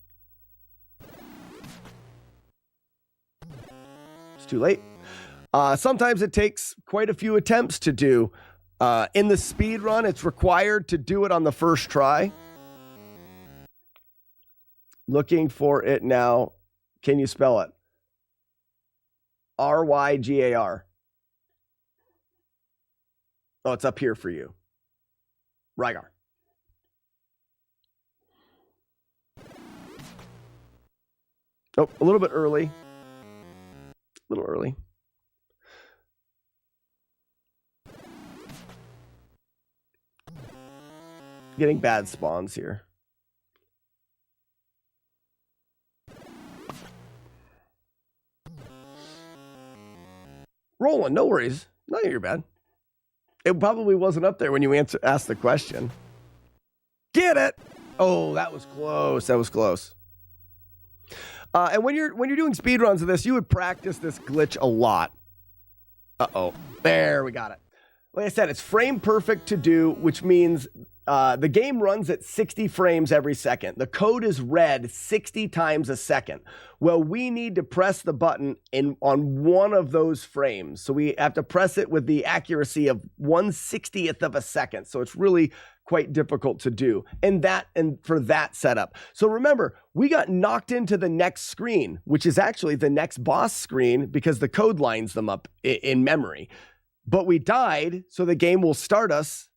It's too late. Sometimes it takes quite a few attempts to do. In the speed run, it's required to do it on the first try. Looking for it now. Can you spell it? R-Y-G-A-R. Oh, it's up here for you. Rygar. Oh, a little bit early. A little early. Getting bad spawns here. Roland, no worries. None of your bad. It probably wasn't up there when you asked the question. Get it? Oh, that was close. That was close. And when you're doing speedruns of this, you would practice this glitch a lot. Uh-oh. There, we got it. Like I said, it's frame perfect to do, which means the game runs at 60 frames every second. The code is read 60 times a second. Well, we need to press the button on one of those frames. So we have to press it with the accuracy of 1/60th of a second. So it's really quite difficult to do. And for that setup. So remember, we got knocked into the next screen, which is actually the next boss screen because the code lines them up in memory. But we died, so the game will start us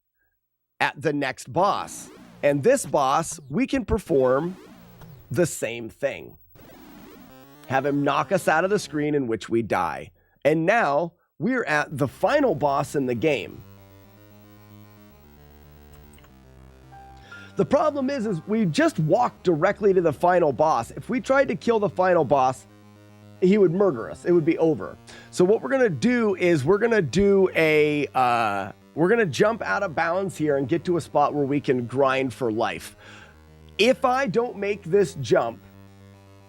at the next boss. And this boss, we can perform the same thing. Have him knock us out of the screen in which we die. And now we're at the final boss in the game. The problem is we just walked directly to the final boss. If we tried to kill the final boss, he would murder us. It would be over. So what we're going to do is we're going to jump out of bounds here and get to a spot where we can grind for life. If I don't make this jump,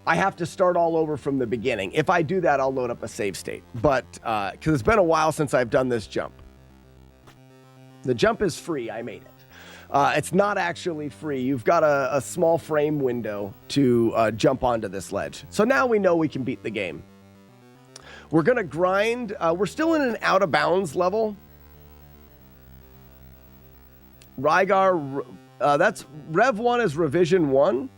I have to start all over from the beginning. If I do that, I'll load up a save state. But because it's been a while since I've done this jump. The jump is free. I made it. It's not actually free. You've got a small frame window to jump onto this ledge. So now we know we can beat the game. We're going to grind. We're still in an out of bounds level. Rygar, that's Rev 1 is revision 1.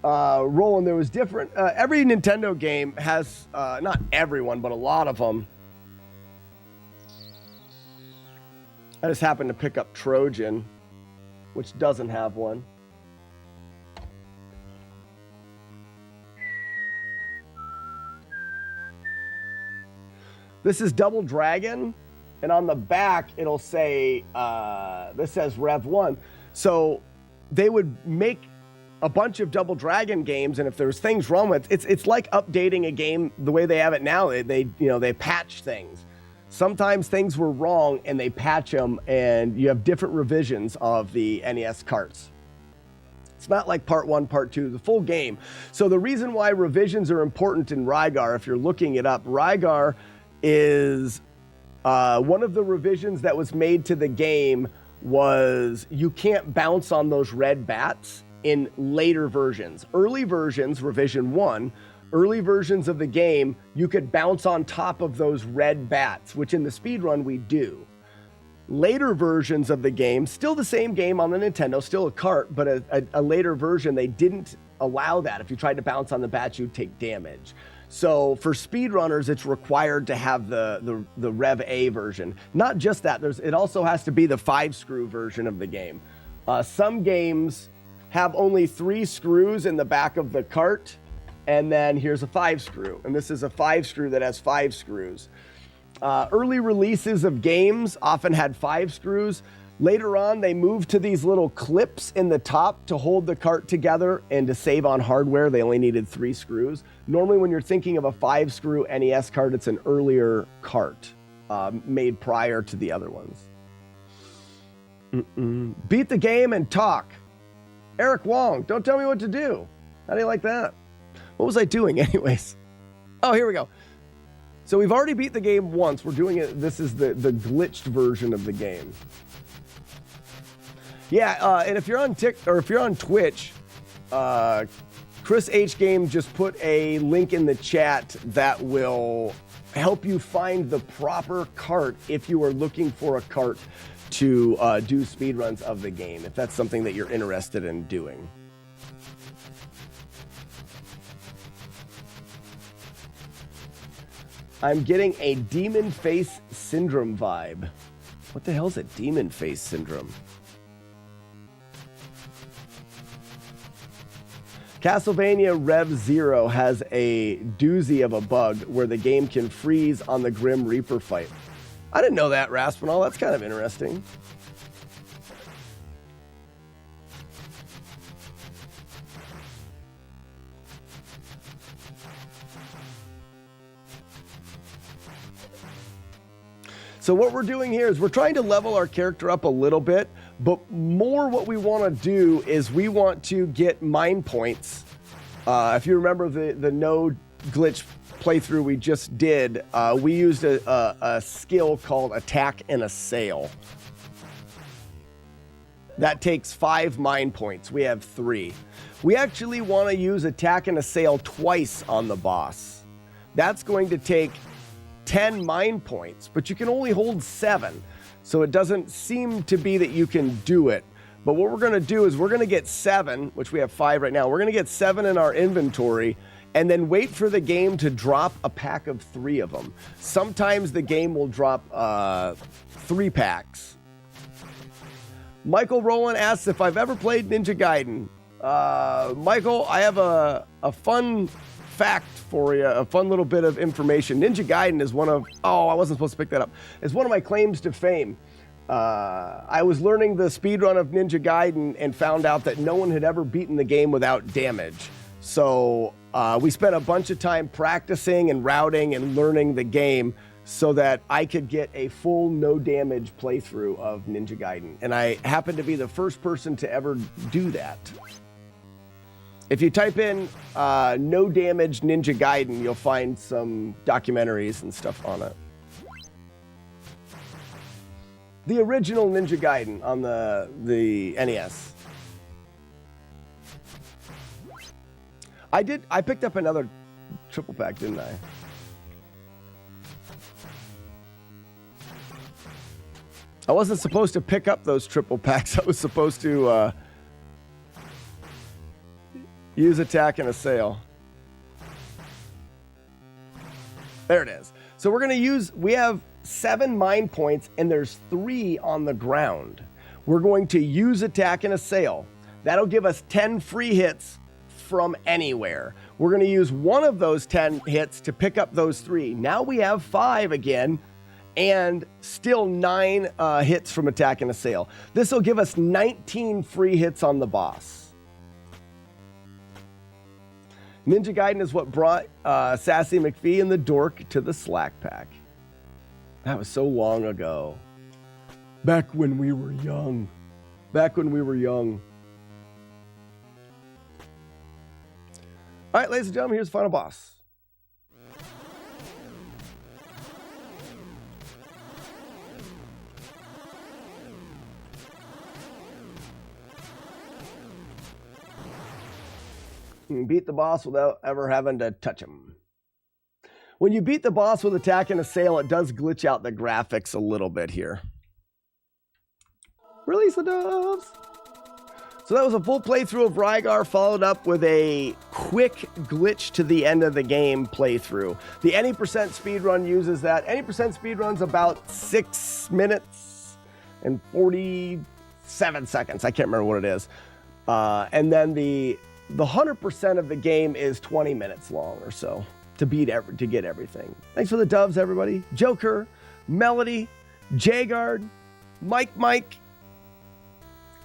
Roland, there was different. Every Nintendo game has, not everyone, but a lot of them. I just happened to pick up Trojan, which doesn't have one. This is Double Dragon, and on the back it'll say, this says Rev 1. So they would make a bunch of Double Dragon games, and if there's things wrong with it, it's like updating a game the way they have it now. They patch things. Sometimes things were wrong and they patch them, and you have different revisions of the NES carts. It's not like part 1, part 2, the full game. So the reason why revisions are important in Rygar, if you're looking it up, Rygar is one of the revisions that was made to the game was you can't bounce on those red bats in later versions. Early versions, revision 1, early versions of the game, you could bounce on top of those red bats, which in the speedrun we do. Later versions of the game, still the same game on the Nintendo, still a cart, but a later version, they didn't allow that. If you tried to bounce on the bats, you'd take damage. So for speedrunners, it's required to have the Rev A version. Not just that, it also has to be the 5-screw version of the game. Some games have only 3 screws in the back of the cart, and then here's a 5-screw, and this is a 5-screw that has 5 screws. Early releases of games often had 5 screws. Later on, they moved to these little clips in the top to hold the cart together, and to save on hardware, they only needed 3 screws. Normally, when you're thinking of a 5-screw NES cart, it's an earlier cart made prior to the other ones. Beat the game and talk. Eric Wong, don't tell me what to do. How do you like that? What was I doing anyways? Oh, here we go. So we've already beat the game once. We're doing it. This is the glitched version of the game. Yeah, and if you're on Twitch, Chris H Game just put a link in the chat that will help you find the proper cart if you are looking for a cart to do speedruns of the game, if that's something that you're interested in doing. I'm getting a demon face syndrome vibe. What the hell is a demon face syndrome? Castlevania Rev 0 has a doozy of a bug where the game can freeze on the Grim Reaper fight. I didn't know that, Raspinall. That's kind of interesting. So what we're doing here is we're trying to level our character up a little bit, but more what we want to do is we want to get mind points. If you remember the no glitch playthrough we just did, we used a skill called Attack and Assail. That takes 5 mind points. We have 3. We actually want to use Attack and Assail twice on the boss. That's going to take 10 mind points, but you can only hold 7. So it doesn't seem to be that you can do it. But what we're going to do is we're going to get 7, which we have 5 right now. We're going to get 7 in our inventory and then wait for the game to drop a pack of 3 of them. Sometimes the game will drop 3 packs. Michael Rowland asks if I've ever played Ninja Gaiden. Michael, I have a fun fact for you, a fun little bit of information. Ninja Gaiden is one of, I wasn't supposed to pick that up. It's one of my claims to fame. I was learning the speedrun of Ninja Gaiden and found out that no one had ever beaten the game without damage. So we spent a bunch of time practicing and routing and learning the game so that I could get a full no damage playthrough of Ninja Gaiden. And I happened to be the first person to ever do that. If you type in no damage Ninja Gaiden, you'll find some documentaries and stuff on it. The original Ninja Gaiden on the NES. I picked up another triple pack, didn't I? I wasn't supposed to pick up those triple packs. I was supposed to use Attack and Assail. There it is. So we're going to use, we have 7 mind points and there's 3 on the ground. We're going to use Attack and Assail. That'll give us 10 free hits from anywhere. We're going to use one of those 10 hits to pick up those 3. Now we have 5 again and still 9 hits from Attack and Assail. This will give us 19 free hits on the boss. Ninja Gaiden is what brought Sassy McPhee and the Dork to the Slack Pack. That was so long ago. Back when we were young. All right, ladies and gentlemen, here's the final boss. You can beat the boss without ever having to touch him. When you beat the boss with Attack and Assail, it does glitch out the graphics a little bit here. Release the doves! So that was a full playthrough of Rygar, followed up with a quick glitch to the end of the game playthrough. The Any% speedrun uses that. Any% speedrun's about 6 minutes and 47 seconds. I can't remember what it is. And then the 100% of the game is 20 minutes long or so to get everything. Thanks for the doves, everybody. Joker, Melody, Jagard, Mike,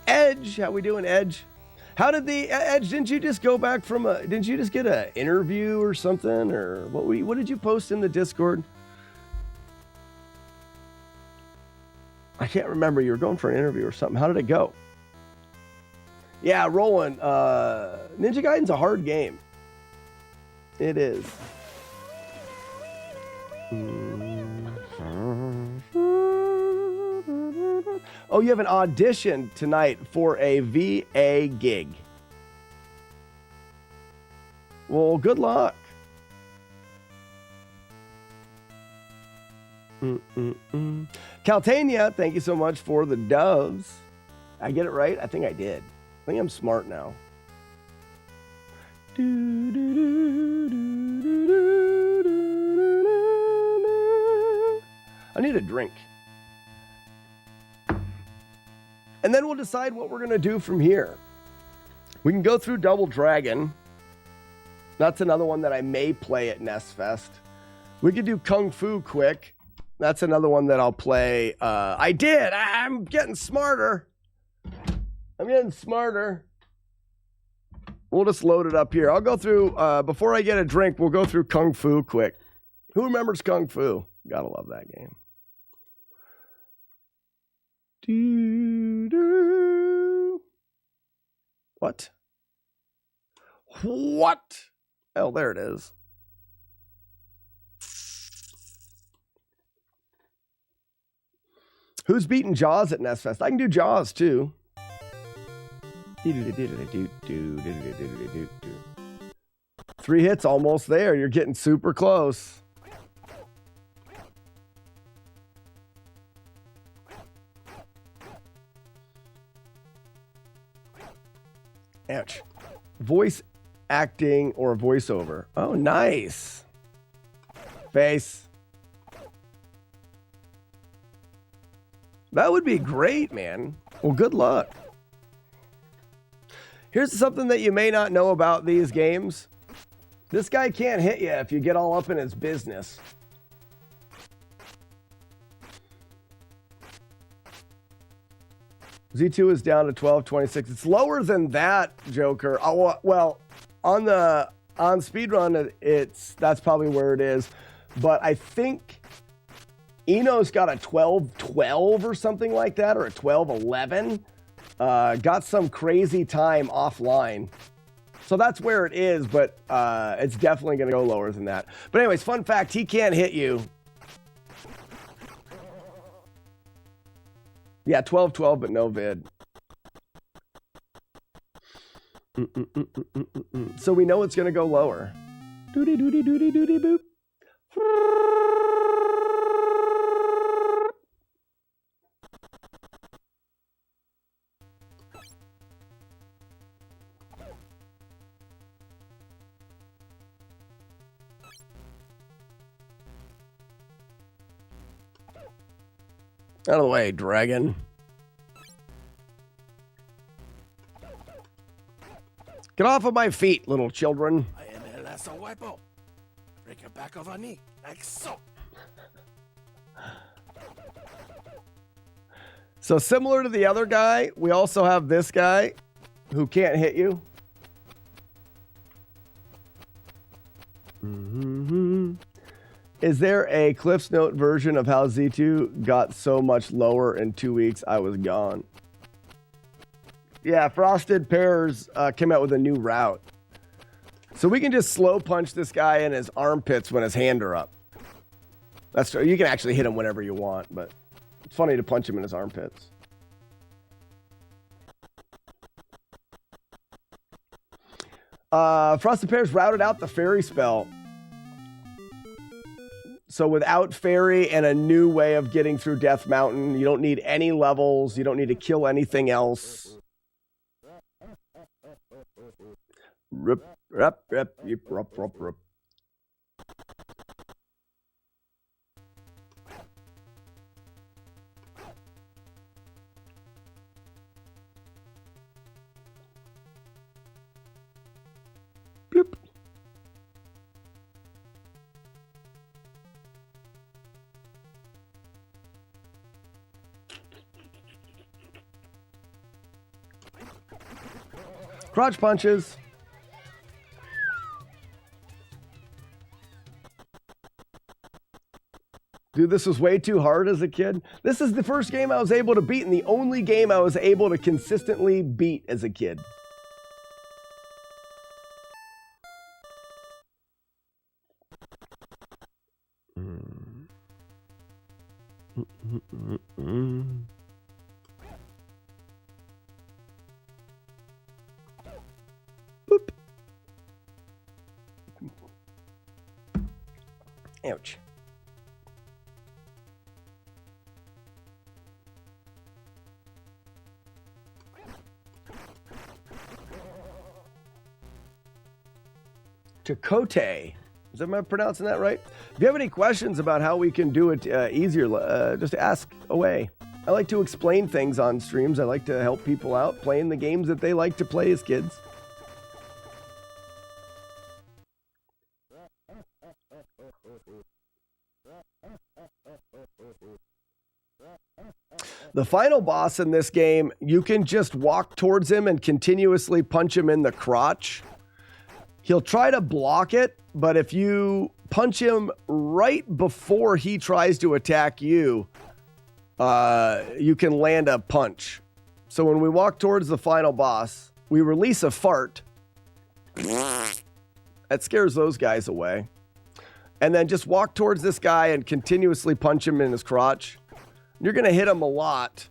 Edge. How we doing, Edge? How did the Edge? Didn't you just go back from didn't you just get an interview or something, or what did you post in the Discord? I can't remember. You were going for an interview or something. How did it go? Yeah, Roland. Ninja Gaiden's a hard game. It is. Oh, you have an audition tonight for a VA gig. Well, good luck. Caltania, thank you so much for the doves. I get it right? I think I did. I think I'm smart now. I need a drink. And then we'll decide what we're going to do from here. We can go through Double Dragon. That's another one that I may play at NES Fest. We could do Kung Fu quick. That's another one that I'll play. I'm getting smarter. We'll just load it up here. I'll go through, before I get a drink, we'll go through Kung Fu quick. Who remembers Kung Fu? Gotta love that game. What? What? Oh, there it is. Who's beating Jaws at NES Fest? I can do Jaws too. 3 hits, almost there. You're getting super close. Ouch. Voice acting or voiceover. Oh, nice. Face. That would be great, man. Well, good luck. Here's something that you may not know about these games. This guy can't hit you if you get all up in his business. Z2 is down to 1226. It's lower than that, Joker. Oh, well, on Speedrun, that's probably where it is. But I think Eno's got a 1212 or something like that, or a 1211. Got some crazy time offline. So that's where it is, but it's definitely going to go lower than that. But anyways, fun fact, he can't hit you. Yeah, 1212, but no vid. So we know it's going to go lower. Doody doody doody doody boop. Out of the way, dragon. Get off of my feet, little children. I am El Lasso Wipo. Break your back of a knee, like so. So similar to the other guy, we also have this guy who can't hit you. Is there a Cliff's Note version of how Z2 got so much lower in 2 weeks? I was gone. Yeah, Frosted Pears came out with a new route. So we can just slow punch this guy in his armpits when his hands are up. That's true. You can actually hit him whenever you want, but it's funny to punch him in his armpits. Frosted Pears routed out the fairy spell. So without fairy and a new way of getting through Death Mountain, you don't need any levels. You don't need to kill anything else. Rip, rip, rip, rip, rip, rip, rip. Bloop. Crotch punches. Dude, this was way too hard as a kid. This is the first game I was able to beat and the only game I was able to consistently beat as a kid. Boop. Ouch. Chakotay. Am I pronouncing that right? If you have any questions about how we can do it easier, just ask away. I like to explain things on streams. I like to help people out playing the games that they like to play as kids. The final boss in this game, you can just walk towards him and continuously punch him in the crotch. He'll try to block it, but if you punch him right before he tries to attack you, you can land a punch. So when we walk towards the final boss, we release a fart. That scares those guys away. And then just walk towards this guy and continuously punch him in his crotch. You're going to hit him a lot.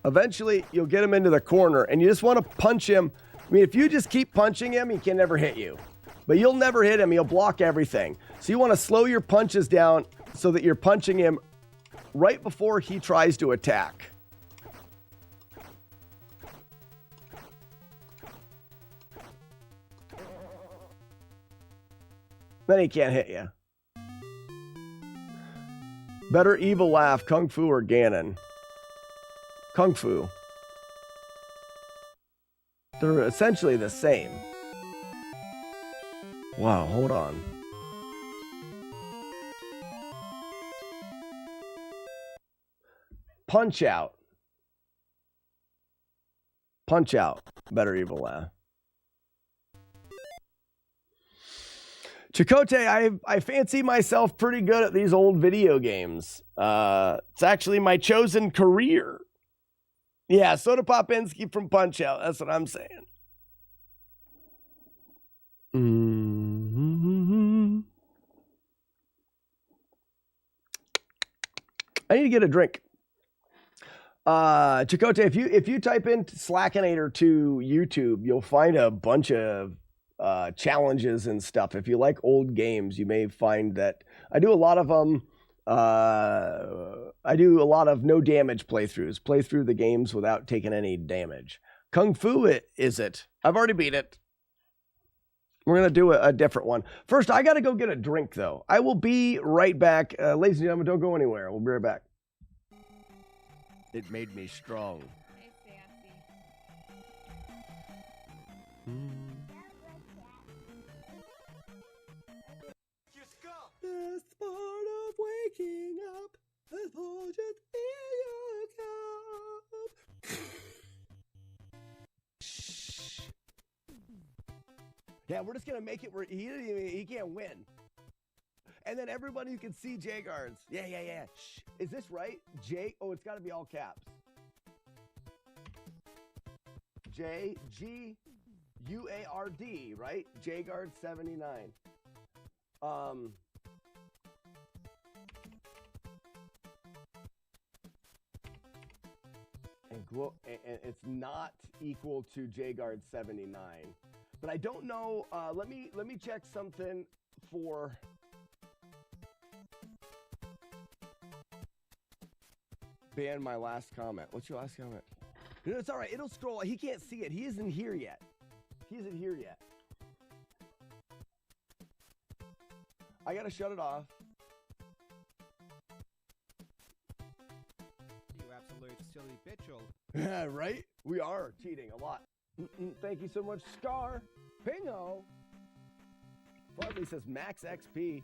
Eventually, you'll get him into the corner, and you just want to punch him. I mean, if you just keep punching him, he can never hit you. But you'll never hit him. He'll block everything. So you want to slow your punches down so that you're punching him right before he tries to attack. Then he can't hit you. Better evil laugh, Kung Fu or Ganon? Kung Fu. They're essentially the same. Wow, hold on. Punch Out. Punch Out. Better evil laugh. Chakotay, I fancy myself pretty good at these old video games. It's actually my chosen career. Yeah, Soda Popinski from Punch Out. That's what I'm saying. Mm-hmm. I need to get a drink. Chakotay, if you type in Slackinator to YouTube, you'll find a bunch of challenges and stuff. If you like old games, you may find that I do a lot of them. I do a lot of no damage playthroughs. Play through the games without taking any damage. Kung Fu is it? I've already beat it. We're gonna do a different one. First, I gotta go get a drink though. I will be right back. Ladies and gentlemen, don't go anywhere. We'll be right back. It made me strong. Hey, Sassy. Best part of waking up is just in your cup. Yeah, we're just gonna make it where he can't win. And then everybody who can see J-Guards. Yeah. Shh. Is this right? J? Oh, it's got to be all caps. J-G-U-A-R-D, right? J-Guard 79. And it's not equal to J-Guard 79. But I don't know. Let me check something for. Ban my last comment. What's your last comment? No, it's all right. It'll scroll. He can't see it. He isn't here yet. I gotta shut it off. You absolute silly bitchel. Yeah, right? We are cheating a lot. Thank you so much, Scar. Pingo. Farley says max XP.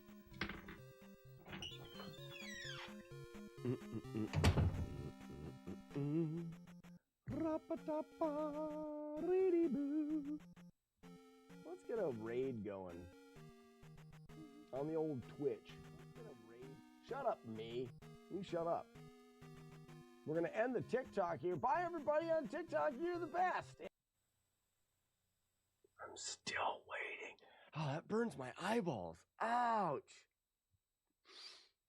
Let's get a raid going on the old Twitch. Shut up, me. You shut up. We're gonna end the TikTok here. Bye, everybody on TikTok. You're the best. I'm still waiting. Oh, that burns my eyeballs. Ouch.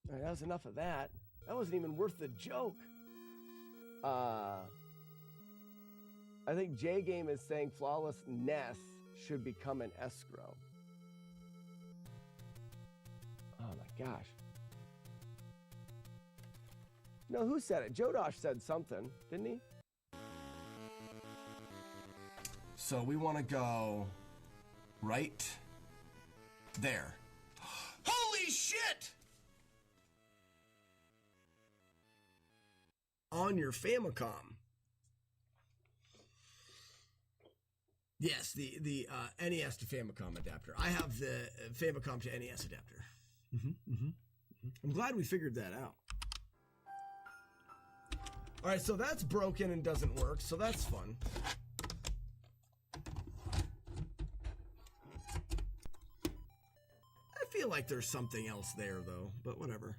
All right, that was enough of that. That wasn't even worth the joke. I think J-Game is saying Flawless NES should become an escrow. Oh my gosh. No, who said it? Jodosh said something, didn't he? So we want to go right there. Holy shit! On your Famicom. Yes, the NES to Famicom adapter. I have the Famicom to NES adapter. I'm glad we figured that out. All right, so that's broken and doesn't work, so that's fun. I feel like there's something else there, though, but whatever.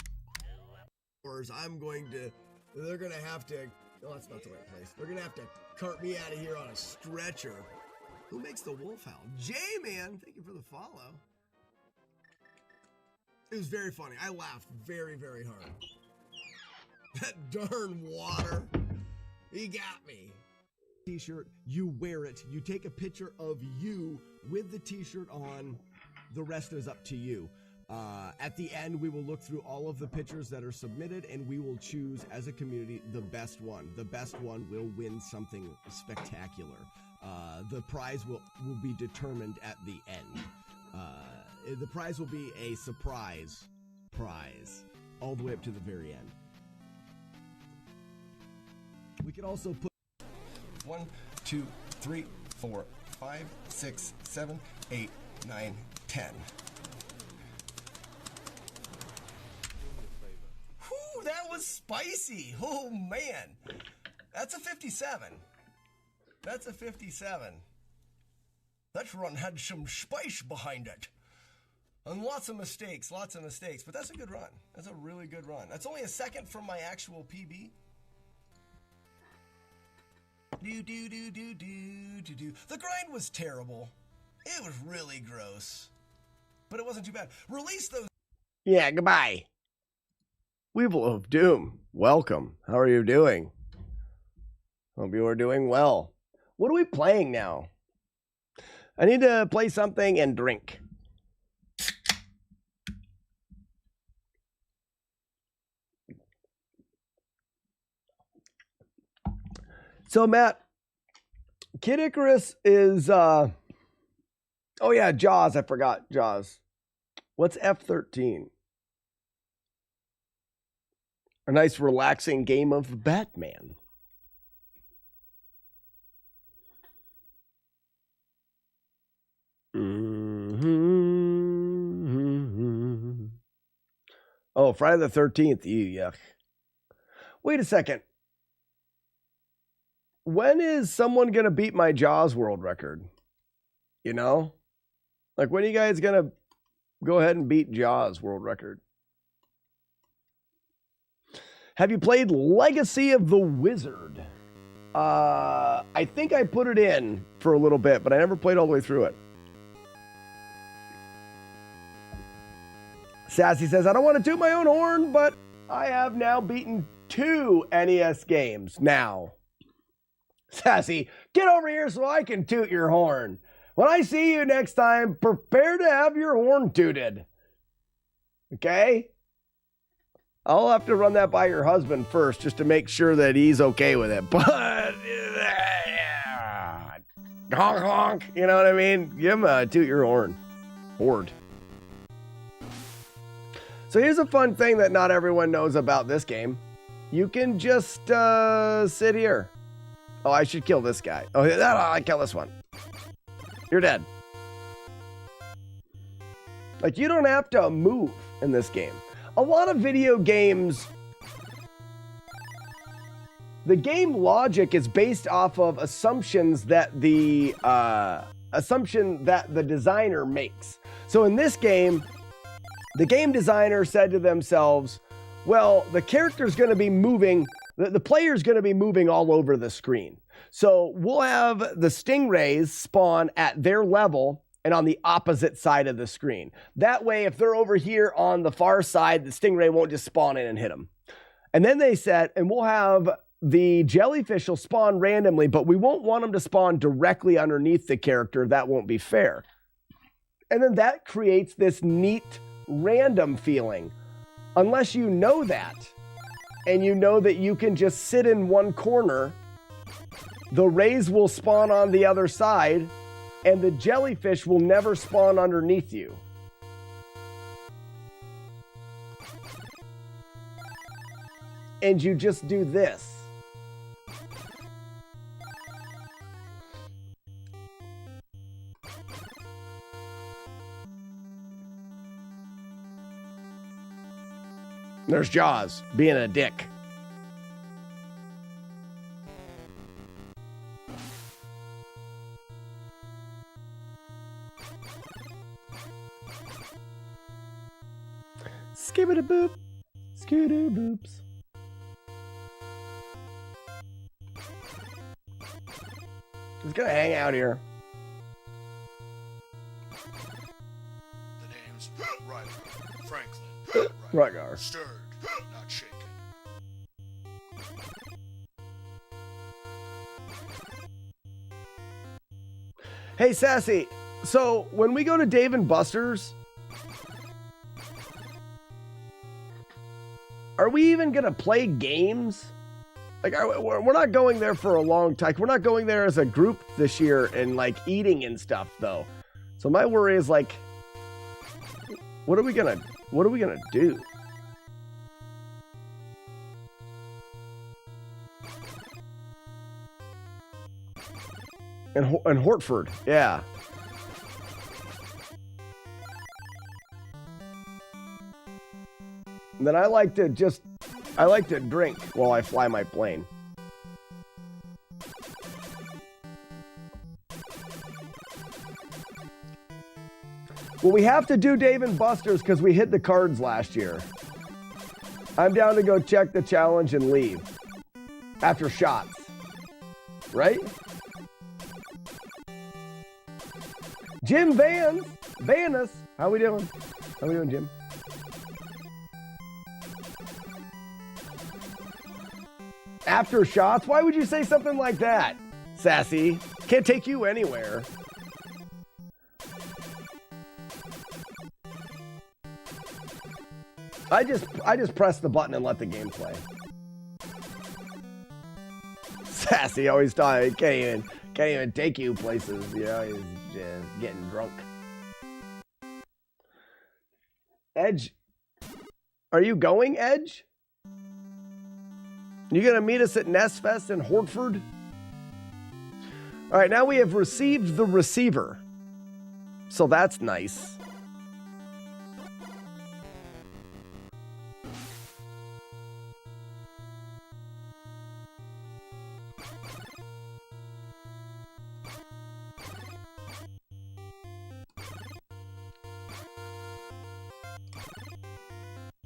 I'm going to, they're going to have to, oh, that's not the right place. They're going to have to cart me out of here on a stretcher. Who makes the wolf howl? J-Man, thank you for the follow. It was very funny. I laughed very, very hard. That darn water. He got me. T-shirt, you wear it. You take a picture of you with the t-shirt on. The rest is up to you. At the end, we will look through all of the pictures that are submitted, and we will choose, as a community, the best one. The best one will win something spectacular. The prize will be determined at the end. The prize will be a surprise prize, all the way up to the very end. We could also put 1, 2, 3, 4, 5, 6, 7, 8, 9, 10. Whew, that was spicy. Oh, man. That's a 57. That's a 57. That run had some spice behind it. And lots of mistakes, but that's a good run. That's a really good run. That's only a second from my actual PB. The grind was terrible. It was really gross. But it wasn't too bad. Release those. Yeah, goodbye. Weevil of Doom, welcome. How are you doing? Hope you are doing well. What are we playing now? I need to play something and drink. So, Matt, Kid Icarus is, oh yeah, Jaws, I forgot, Jaws. What's F-13? A nice relaxing game of Batman. Oh, Friday the 13th, yuck. Wait a second. When is someone going to beat my Jaws world record? You know? Like, when are you guys going to go ahead and beat Jaws world record? Have you played Legacy of the Wizard? I think I put it in for a little bit, but I never played all the way through it. Sassy says, I don't want to toot my own horn, but I have now beaten 2 NES games now. Sassy, get over here so I can toot your horn. When I see you next time, prepare to have your horn tooted. Okay? I'll have to run that by your husband first just to make sure that he's okay with it. But, honk, honk. You know what I mean? Give him a toot your horn. Horde. So here's a fun thing that not everyone knows about this game. You can just sit here. Oh, I should kill this guy. Oh, I kill this one. You're dead. Like, you don't have to move in this game. A lot of video games, the game logic is based off of assumptions that the designer makes. So in this game, the game designer said to themselves, well, the character's going to be moving, the player's going to be moving all over the screen. So we'll have the stingrays spawn at their level and on the opposite side of the screen. That way, if they're over here on the far side, the stingray won't just spawn in and hit them. And then they said, and we'll have the jellyfish will spawn randomly, but we won't want them to spawn directly underneath the character. That won't be fair. And then that creates this neat random feeling. Unless you know that, and you know that you can just sit in one corner, the rays will spawn on the other side, and the jellyfish will never spawn underneath you. And you just do this. There's Jaws being a dick. Skibbity boop. Doo-doo boops. Just gonna hang out here. The name's Rygar. Franklin. Rygar. Stirred, not shaken. Hey, Sassy. So when we go to Dave and Buster's, are we even gonna play games? Like, we're not going there for a long time. We're not going there as a group this year and like eating and stuff, though. So my worry is like, what are we gonna do? And Hortford, yeah. And then I like to drink while I fly my plane. Well, we have to do Dave and Buster's because we hit the cards last year. I'm down to go check the challenge and leave. After shots. Right? Jim Vanis. How we doing? How we doing, Jim? After shots? Why would you say something like that, Sassy? Can't take you anywhere. I just press the button and let the game play. Sassy always talking. Can't even take you places. You know, he's just getting drunk. Edge, are you going, Edge? You gonna meet us at NES Fest in Hortford? All right, now we have received the receiver, so that's nice.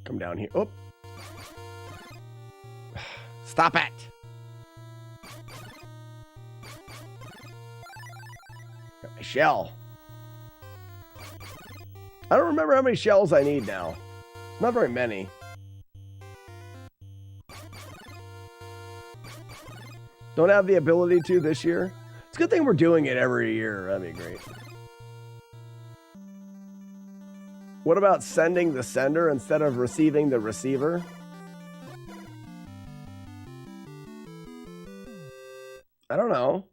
Come down here. Oh. Stop it. Got my shell. I don't remember how many shells I need now. Not very many. Don't have the ability to this year. It's a good thing we're doing it every year. That'd be great. What about sending the sender instead of receiving the receiver? I don't know.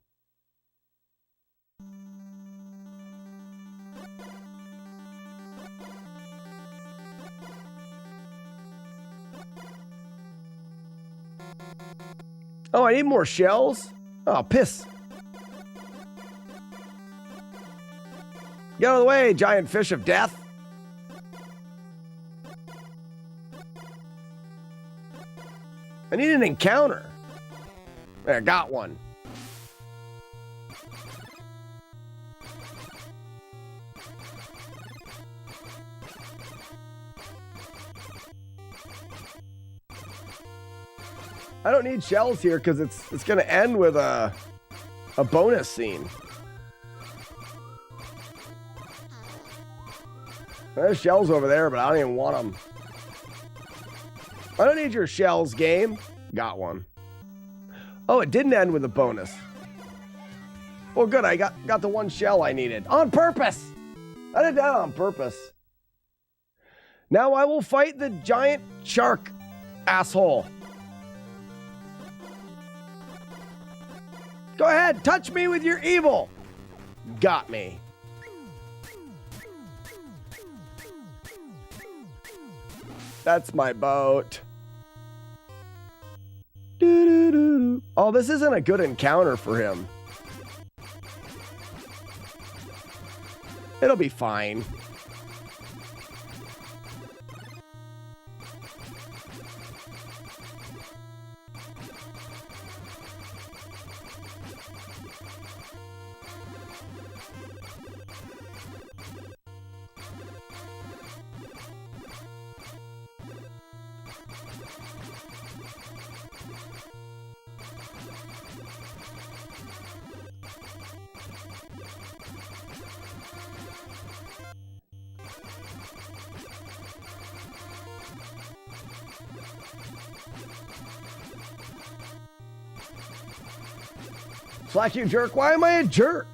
Oh, I need more shells? Oh, piss. Get out of the way, giant fish of death. I need an encounter. There, got one. I don't need shells here because it's going to end with a bonus scene. There's shells over there, but I don't even want them. I don't need your shells, game. Got one. Oh, it didn't end with a bonus. Well, good. I got the one shell I needed. On purpose. I did that on purpose. Now I will fight the giant shark, asshole. Go ahead. Touch me with your evil. Got me. That's my boat. Doo-doo-doo. Oh, this isn't a good encounter for him. It'll be fine. Slack, you jerk. Why am I a jerk?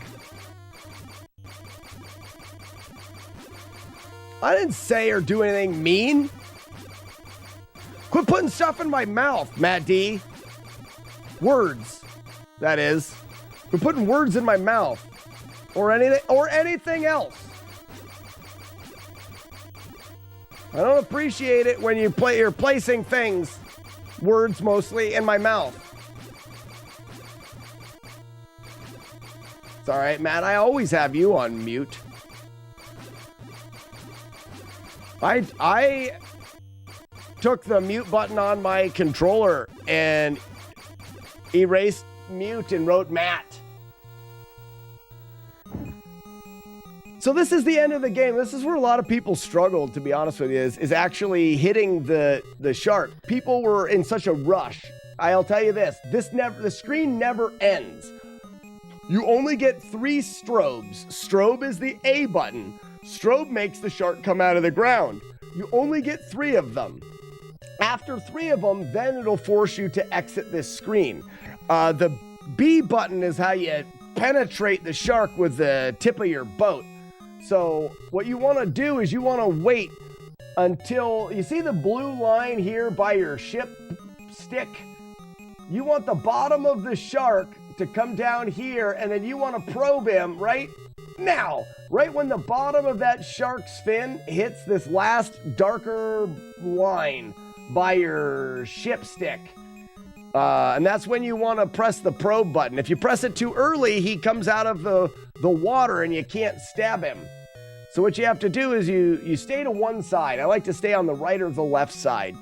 I didn't say or do anything mean. Quit putting stuff in my mouth, Matt D. Words, that is. Quit putting words in my mouth. Or anything else. I don't appreciate it when you're placing things, words mostly, in my mouth. It's all right, Matt. I always have you on mute. I took the mute button on my controller and erased mute and wrote Matt. So this is the end of the game. This is where a lot of people struggled, to be honest with you, is actually hitting the shark. People were in such a rush. I'll tell you this, the screen never ends. You only get 3 strobes. Strobe is the A button. Strobe makes the shark come out of the ground. You only get 3 of them. After 3 of them, then it'll force you to exit this screen. The B button is how you penetrate the shark with the tip of your boat. So what you want to do is you want to wait until you see the blue line here by your ship stick. You want the bottom of the shark to come down here, and then you want to probe him right now, right when the bottom of that shark's fin hits this last darker line by your ship stick. And that's when you want to press the probe button. If you press it too early, he comes out of the water and you can't stab him. So what you have to do is you stay to one side. I like to stay on the right or the left side.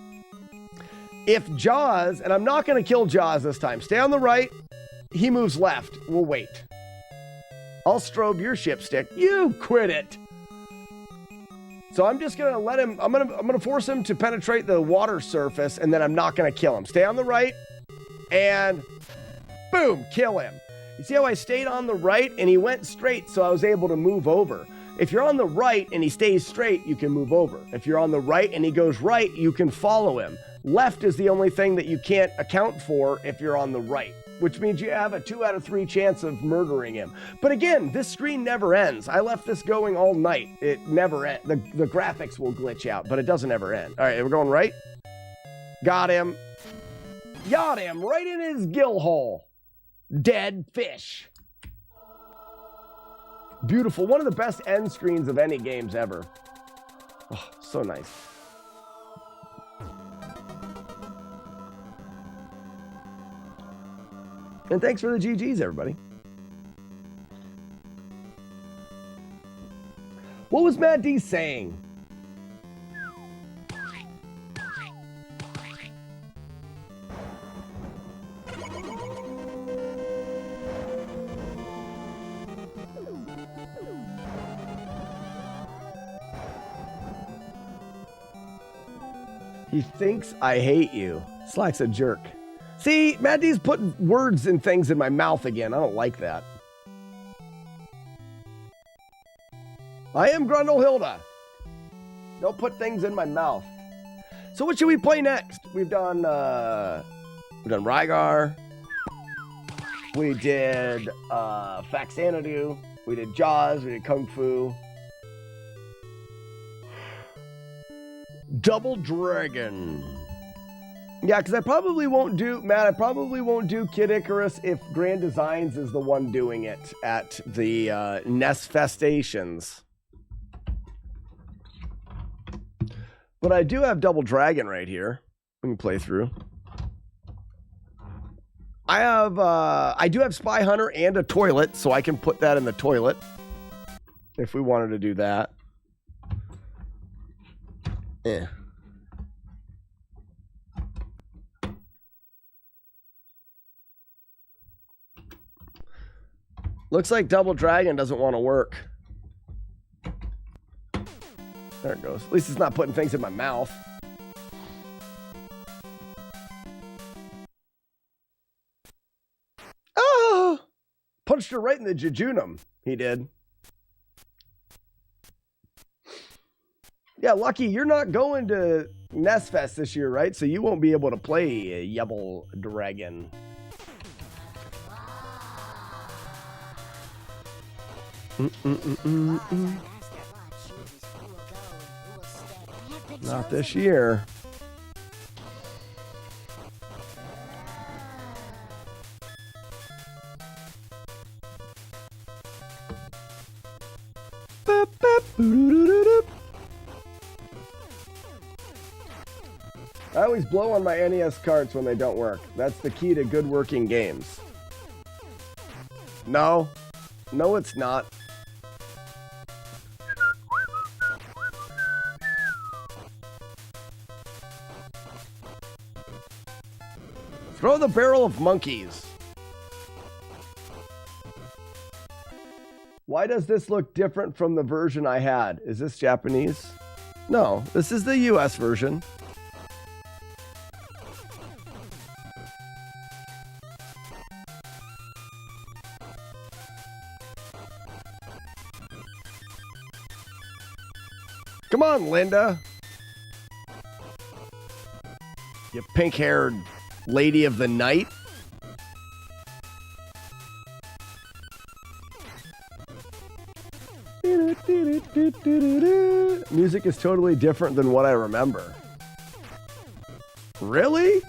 If Jaws, and I'm not going to kill Jaws this time, stay on the right. He moves left. We'll wait. I'll strobe your ship stick. You quit it. So I'm just going to let him, I'm going to force him to penetrate the water surface, and then I'm not going to kill him. Stay on the right, and boom, kill him. You see how I stayed on the right, and he went straight, so I was able to move over. If you're on the right and he stays straight, you can move over. If you're on the right and he goes right, you can follow him. Left is the only thing that you can't account for if you're on the right, which means you have a 2 out of 3 chance of murdering him. But again, this screen never ends. I left this going all night. It never ends. The graphics will glitch out, but it doesn't ever end. All right, we're going right. Got him. Got him right in his gill hole. Dead fish. Beautiful. One of the best end screens of any games ever. Oh, so nice. And thanks for the GGs, everybody. What was Matt D saying? He thinks I hate you. Slack's a jerk. See, Matt D's putting words and things in my mouth again. I don't like that. I am Grundlehilda. Don't put things in my mouth. So what should we play next? We've done Rygar. We did Faxanadu. We did Jaws. We did Kung Fu. Double Dragon. Yeah, because I probably won't do, Matt, I probably won't do Kid Icarus if Grand Designs is the one doing it at the NES Festations. But I do have Double Dragon right here. We can play through. I do have Spy Hunter and a toilet, so I can put that in the toilet if we wanted to do that. Yeah. Looks like Double Dragon doesn't want to work. There it goes. At least it's not putting things in my mouth. punched her right in the jejunum. He did. Yeah, Lucky, you're not going to NES Fest this year, right? So you won't be able to play Yebble Dragon. Not this year. I always blow on my NES carts when they don't work. That's the key to good working games. No. No, it's not. Throw the barrel of monkeys. Why does this look different from the version I had? Is this Japanese? No, this is the US version. Come on, Linda. You pink-haired lady of the night. Music is totally different than what I remember. Really?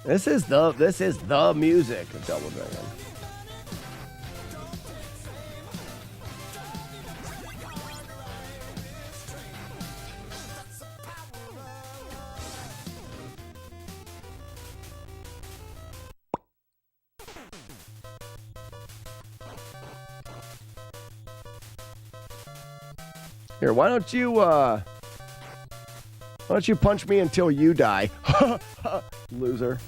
This is the music of Double Dragon. Here, why don't you punch me until you die? Loser.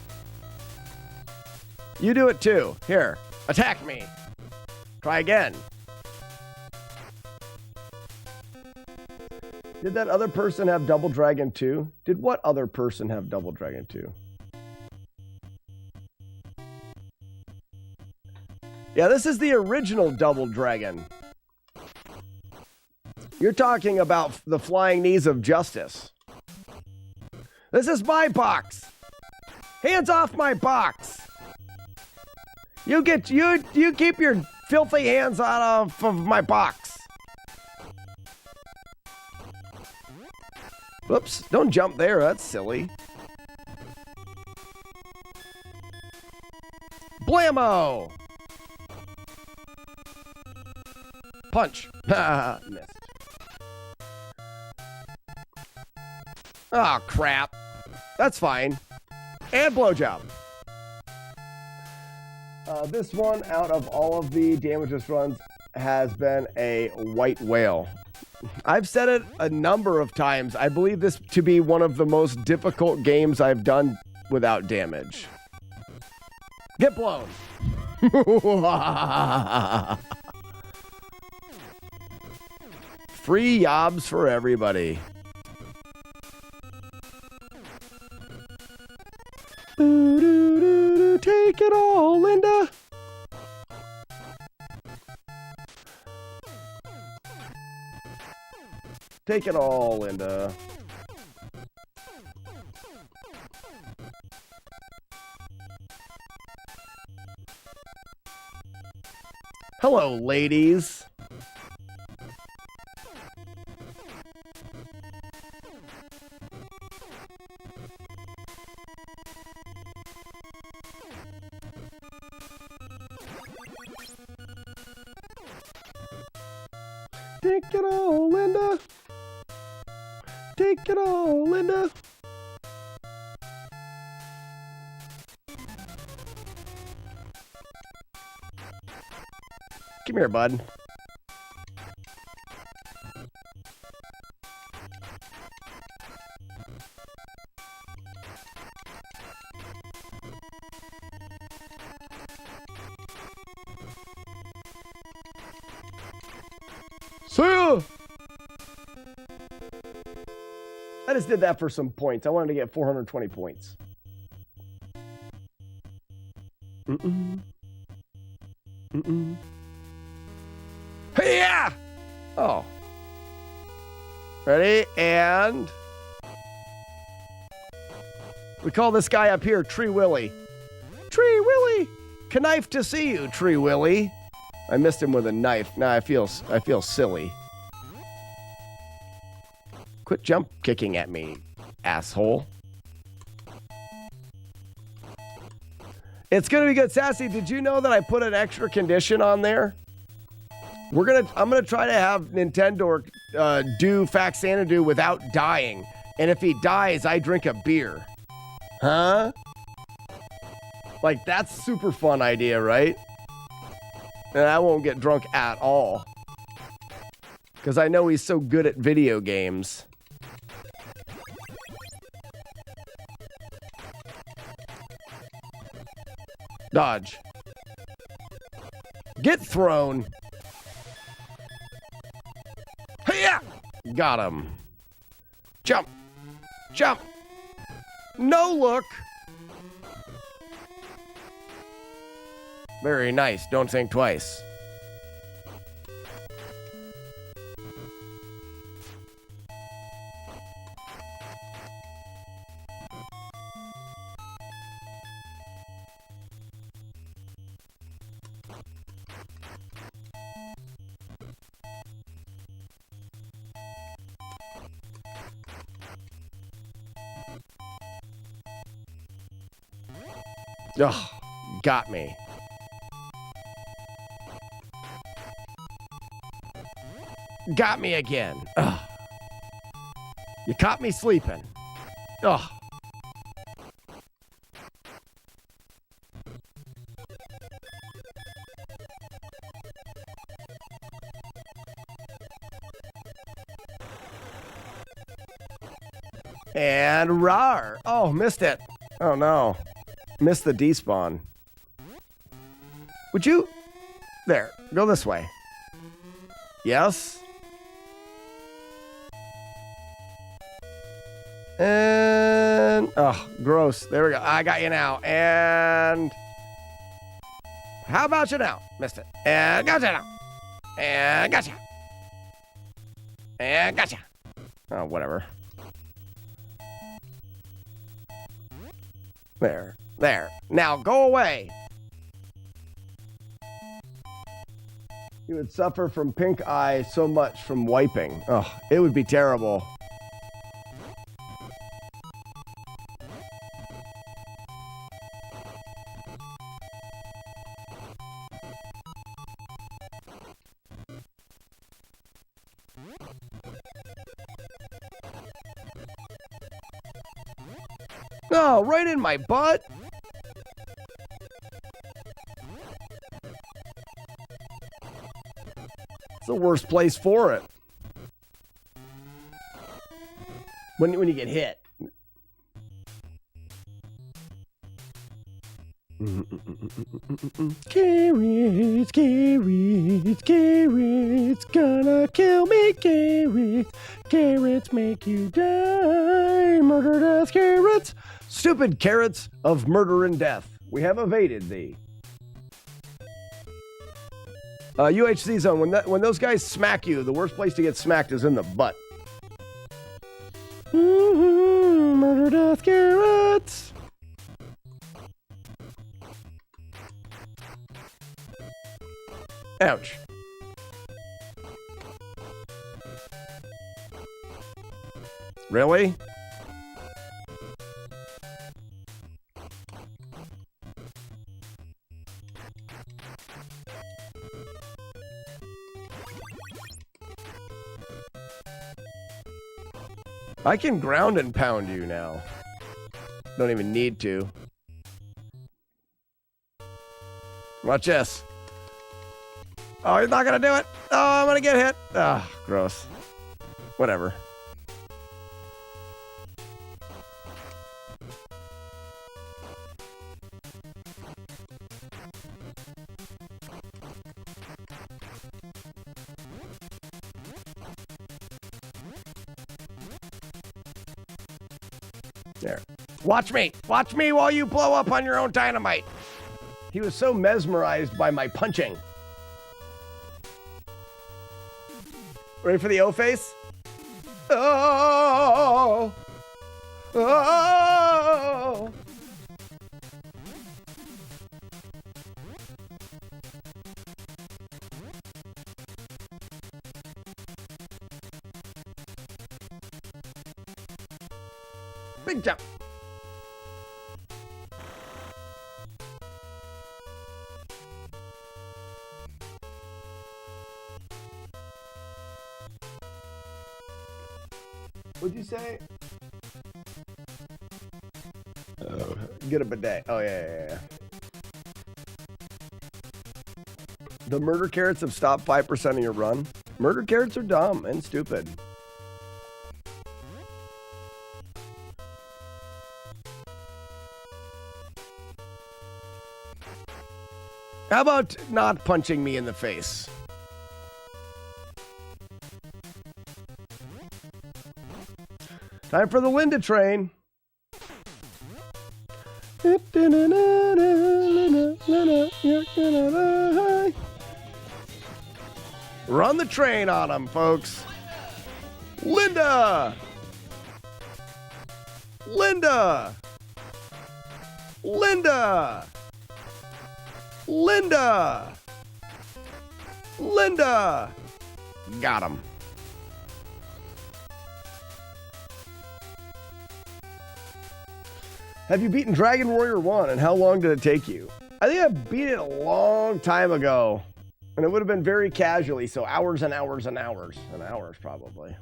You do it too. Here, attack me. Try again. Did that other person have Double Dragon 2? Did what other person have Double Dragon 2? Yeah, this is the original Double Dragon. You're talking about the flying knees of justice. This is my box. Hands off my box. You keep your filthy hands out of my box. Whoops, don't jump there. That's silly. Blammo! Punch. Missed. Oh, crap. That's fine. And blowjob. This one, out of all of the damages runs, has been a white whale. I've said it a number of times. I believe this to be one of the most difficult games I've done without damage. Get blown. Free yobs for everybody. Take it all, Linda. Take it all, Linda. Hello, ladies. Take it all, Linda. Take it all, Linda. Come here, bud. See ya! I just did that for some points. I wanted to get 420 points. Hey-ya! Oh. Ready? And... we call this guy up here Tree Willie. Tree Willie! Knife to see you, Tree Willie. I missed him with a knife. Now I feel silly. Quit jump kicking at me, asshole. It's gonna be good. Sassy, did you know that I put an extra condition on there? I'm gonna try to have Nintendo do Faxanadu without dying. And if he dies, I drink a beer. Huh? Like, that's a super fun idea, right? And I won't get drunk at all. Because I know he's so good at video games. Dodge. Get thrown. Hey-ya! Got him. Jump. Jump. No look. Very nice. Don't think twice. Ugh, got me. Got me again. Ugh. You caught me sleeping. Ugh. And rar. Oh, missed it. Oh no. Missed the despawn. Would you? There. Go this way. Yes. And oh, gross. There we go. I got you now. And how about you now? Missed it. And gotcha now. And gotcha. And gotcha. Oh, whatever. There. There. Now go away. You would suffer from pink eye so much from wiping. Oh, it would be terrible. Oh, right in my butt. It's the worst place for it. When you get hit. Carrots, carrots, carrots, gonna kill me, carrots. Carrots make you die. Murder, death, carrots. Stupid carrots of murder and death. We have evaded thee. UHC zone, when those guys smack you, the worst place to get smacked is in the butt. Murder, death, carrots. Ouch. Really? I can ground and pound you now. Don't even need to. Watch this. Oh, he's not gonna do it. Oh, I'm gonna get hit. Ah, oh, gross. Whatever. There. Watch me. Watch me while you blow up on your own dynamite. He was so mesmerized by my punching. Ready for the O face? Oh! Oh! Big jump. What'd you say? Oh, get a bidet. Oh, yeah. The murder carrots have stopped 5% of your run. Murder carrots are dumb and stupid. How about not punching me in the face? Time for the Linda train. Run the train on them, folks. Linda! Linda! Linda! Linda! Linda! Got him. Have you beaten Dragon Warrior 1, and how long did it take you? I think I beat it a long time ago, and it would have been very casually, so hours and hours and hours. And hours, probably.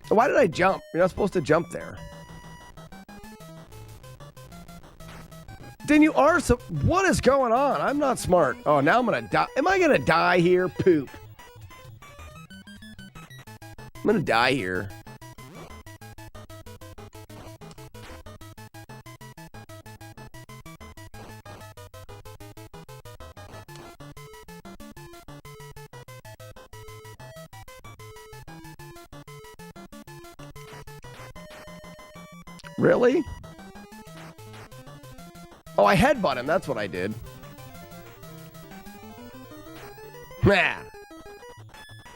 Why did I jump? You're not supposed to jump there. Then you are so... What is going on? I'm not smart. Oh, now I'm gonna die. Am I gonna die here? Poop. I'm gonna die here. Really? Oh, I headbutt him. That's what I did. Nah.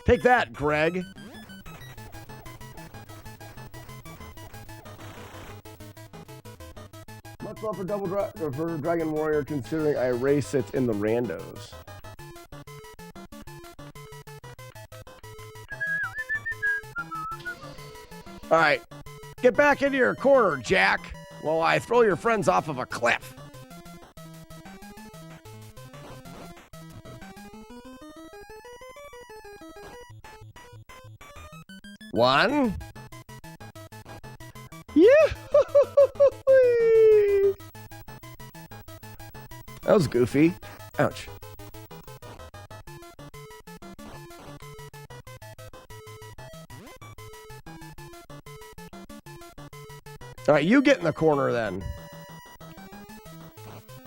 Take that, Greg. Much love for for Dragon Warrior, considering I race it in the randos. All right. Get back into your corner, Jack, while I throw your friends off of a cliff. One. Yeah. That was goofy. Ouch. All right, you get in the corner then.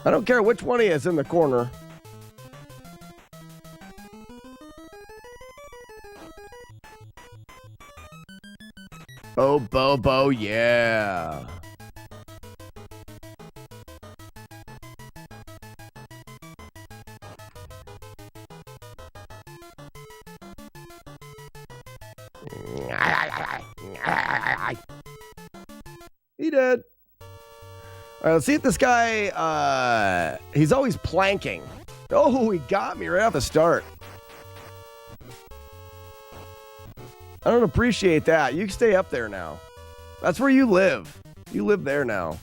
I don't care which one he is in the corner. Oh, Bobo, yeah. He did. All right, let's see if this guy, he's always planking. Oh, he got me right off the start. I don't appreciate that. You can stay up there now. That's where you live. You live there now.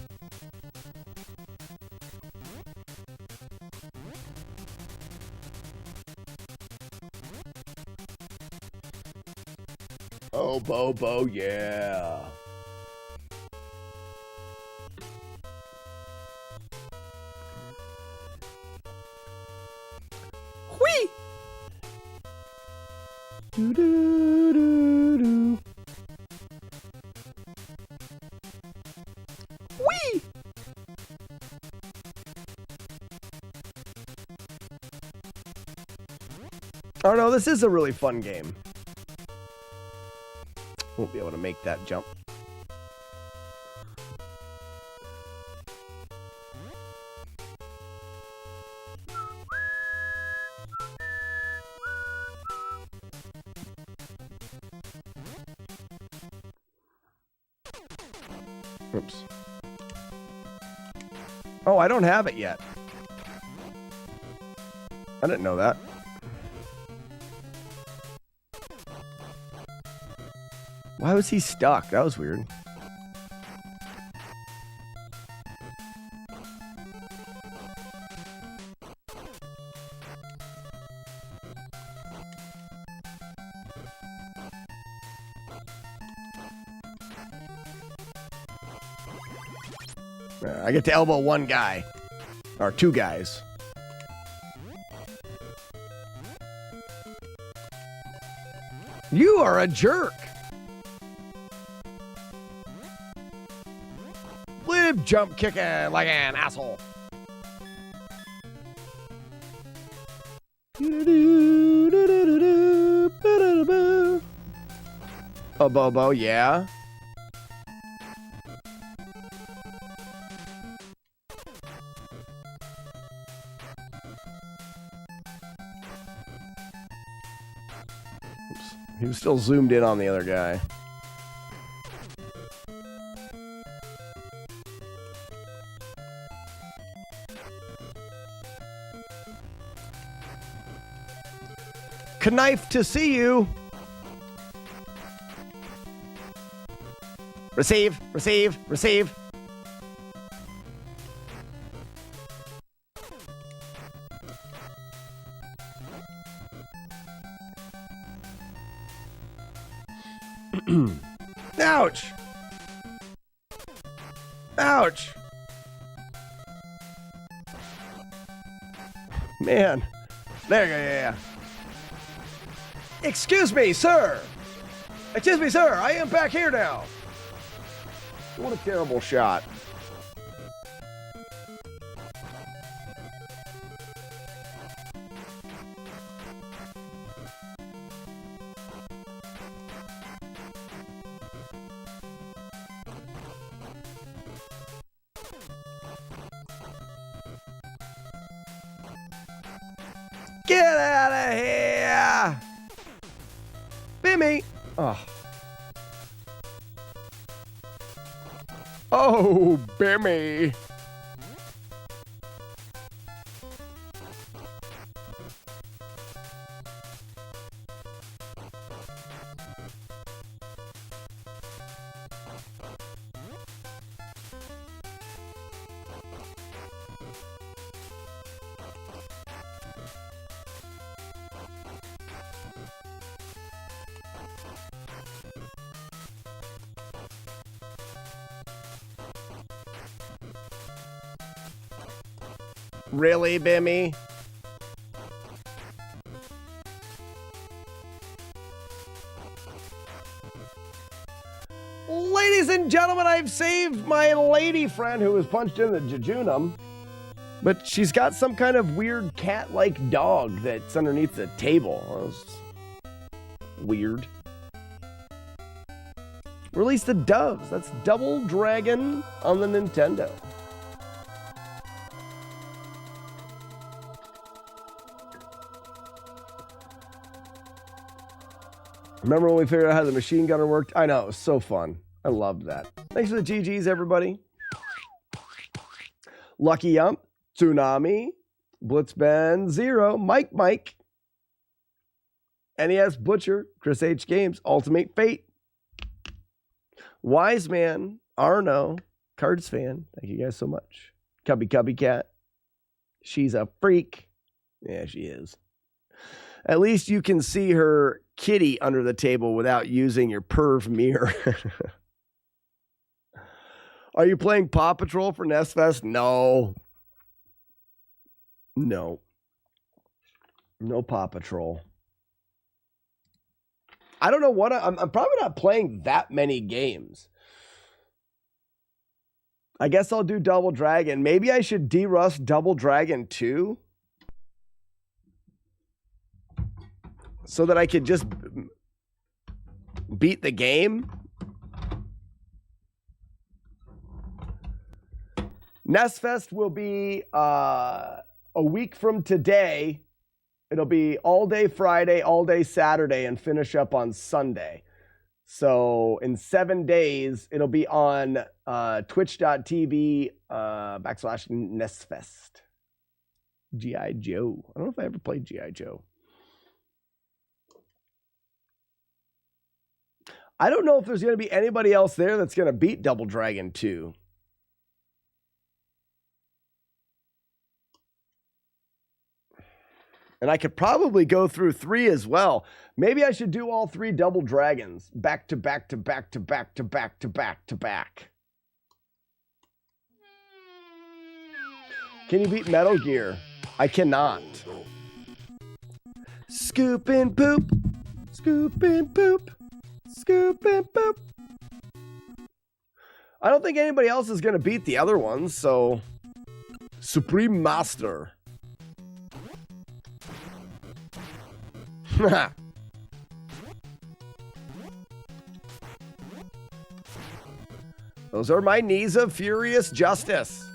Oh, Bobo, yeah. Whee! Do do do do. Whee! Oh no, this is a really fun game. Won't be able to make that jump. Oops. Oh, I don't have it yet. I didn't know that. Why was he stuck? That was weird. I get to elbow one guy. Or two guys. You are a jerk. Lib jump kicking like an asshole. Oh, Bobo, yeah. He was still zoomed in on the other guy. Knife to see you. Receive, receive, receive. Ouch! Ouch! Man. There you go, yeah. Excuse me, sir! Excuse me, sir! I am back here now! What a terrible shot. Get out of here! Bimmy! Oh. Oh, Bimmy! Really, Bimmy? Ladies and gentlemen, I've saved my lady friend who was punched in the jejunum. But she's got some kind of weird cat-like dog that's underneath the table. That's weird. Release the doves. That's Double Dragon on the Nintendo. Remember when we figured out how the machine gunner worked? I know, it was so fun. I loved that. Thanks for the GGs, everybody. Lucky Ump, Tsunami, Blitzband Zero, Mike, NES Butcher, Chris H Games, Ultimate Fate, Wise Man, Arno, Cards Fan. Thank you guys so much. Cubby Cat. She's a freak. Yeah, she is. At least you can see her kitty under the table without using your perv mirror. Are you playing Paw Patrol for NES Fest? No. No Paw Patrol. I don't know what I'm probably not playing that many games. I guess I'll do Double Dragon. Maybe I should derust Double Dragon 2. so that I could just beat the game. NESfest will be a week from today. It'll be all day Friday, all day Saturday, and finish up on Sunday. So in 7 days, it'll be on twitch.tv / NESfest. G.I. Joe. I don't know if I ever played G.I. Joe. I don't know if there's going to be anybody else there that's going to beat Double Dragon 2. And I could probably go through 3 as well. Maybe I should do all 3 Double Dragons back to back to back to back to back to back to back. Can you beat Metal Gear? I cannot. Scoop and poop. Scoop and poop. Scoop and poop. I don't think anybody else is going to beat the other ones, so... Supreme Master. Those are my knees of furious justice.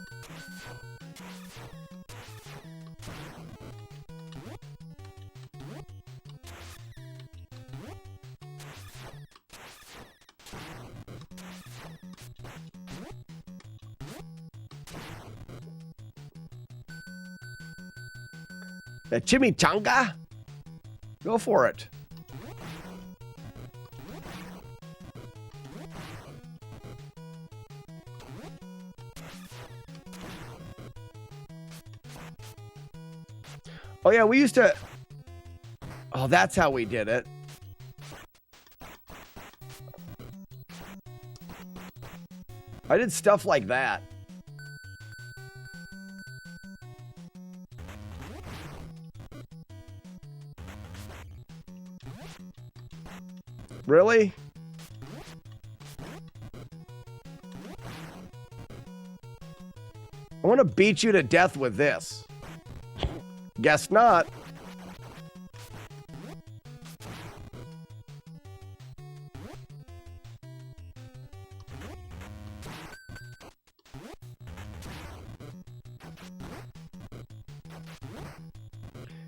The chimichanga? Go for it. Oh yeah, we used to... Oh, that's how we did it. I did stuff like that. Really? I want to beat you to death with this. Guess not.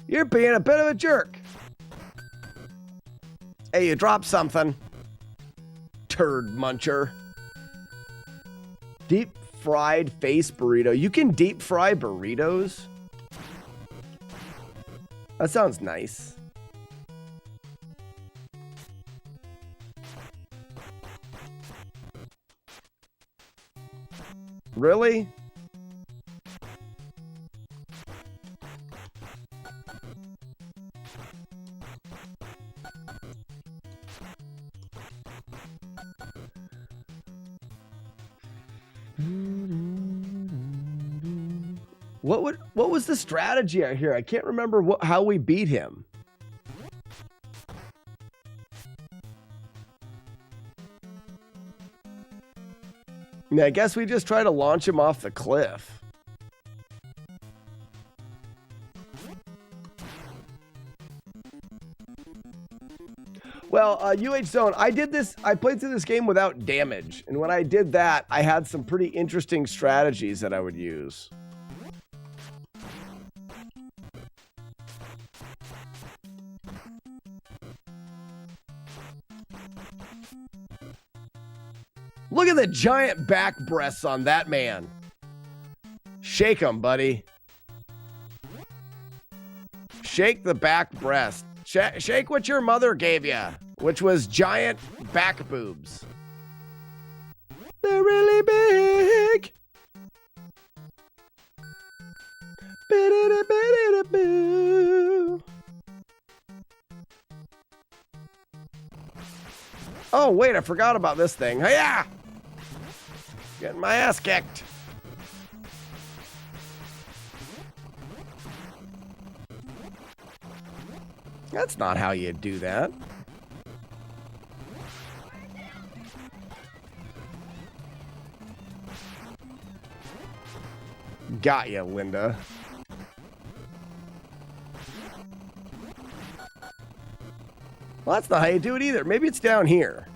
You're being a bit of a jerk. Hey, you dropped something. Turd muncher. Deep fried face burrito. You can deep fry burritos? That sounds nice. Really? What was the strategy out here? I can't remember how we beat him. Yeah, I guess we just try to launch him off the cliff. Well, UH Zone, I played through this game without damage. And when I did that, I had some pretty interesting strategies that I would use. Look at the giant back breasts on that man. Shake them, buddy. Shake the back breast. Shake what your mother gave you, which was giant back boobs. They're really big. Oh, wait, I forgot about this thing. Hiya! Getting my ass kicked. That's not how you do that. Got ya, Linda. Well, that's not how you do it either. Maybe it's down here.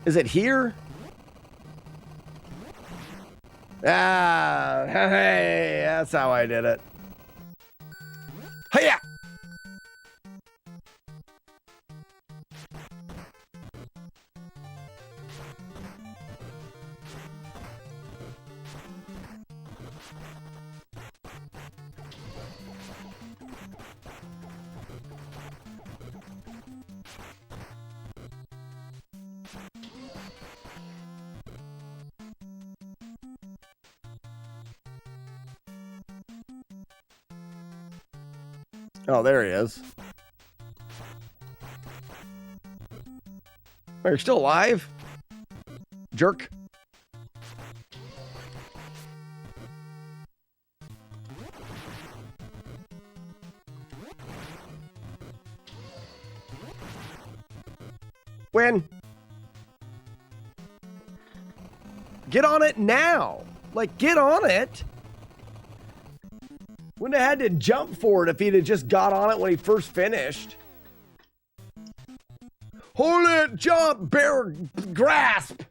Is it here? Ah, hey, that's how I did it. Hiya! Oh, there he is. Oh, you're still alive? Jerk. Win. Get on it now. Like, get on it. Wouldn't have had to jump for it if he'd have just got on it when he first finished. Hold it, jump, bear, grasp.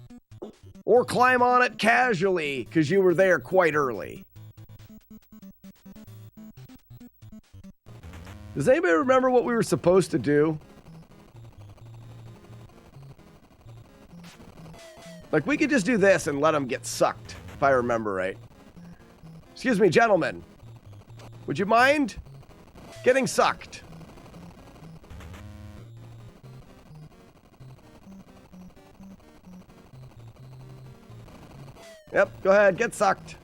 Or climb on it casually, because you were there quite early. Does anybody remember what we were supposed to do? Like, we could just do this and let him get sucked, if I remember right. Excuse me, gentlemen. Would you mind getting sucked? Yep, go ahead, get sucked.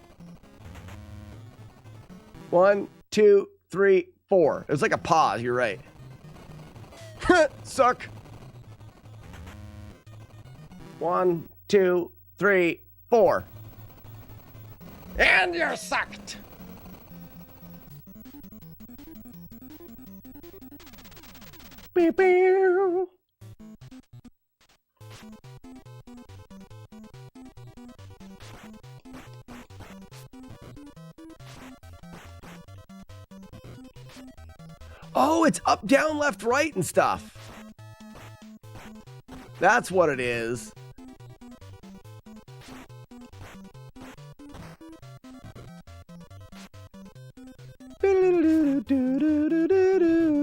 1, 2, 3, 4. It was like a pause, you're right. Suck. 1, 2, 3, 4. And you're sucked. Beep, beep. Oh, it's up, down, left, right, and stuff. That's what it is.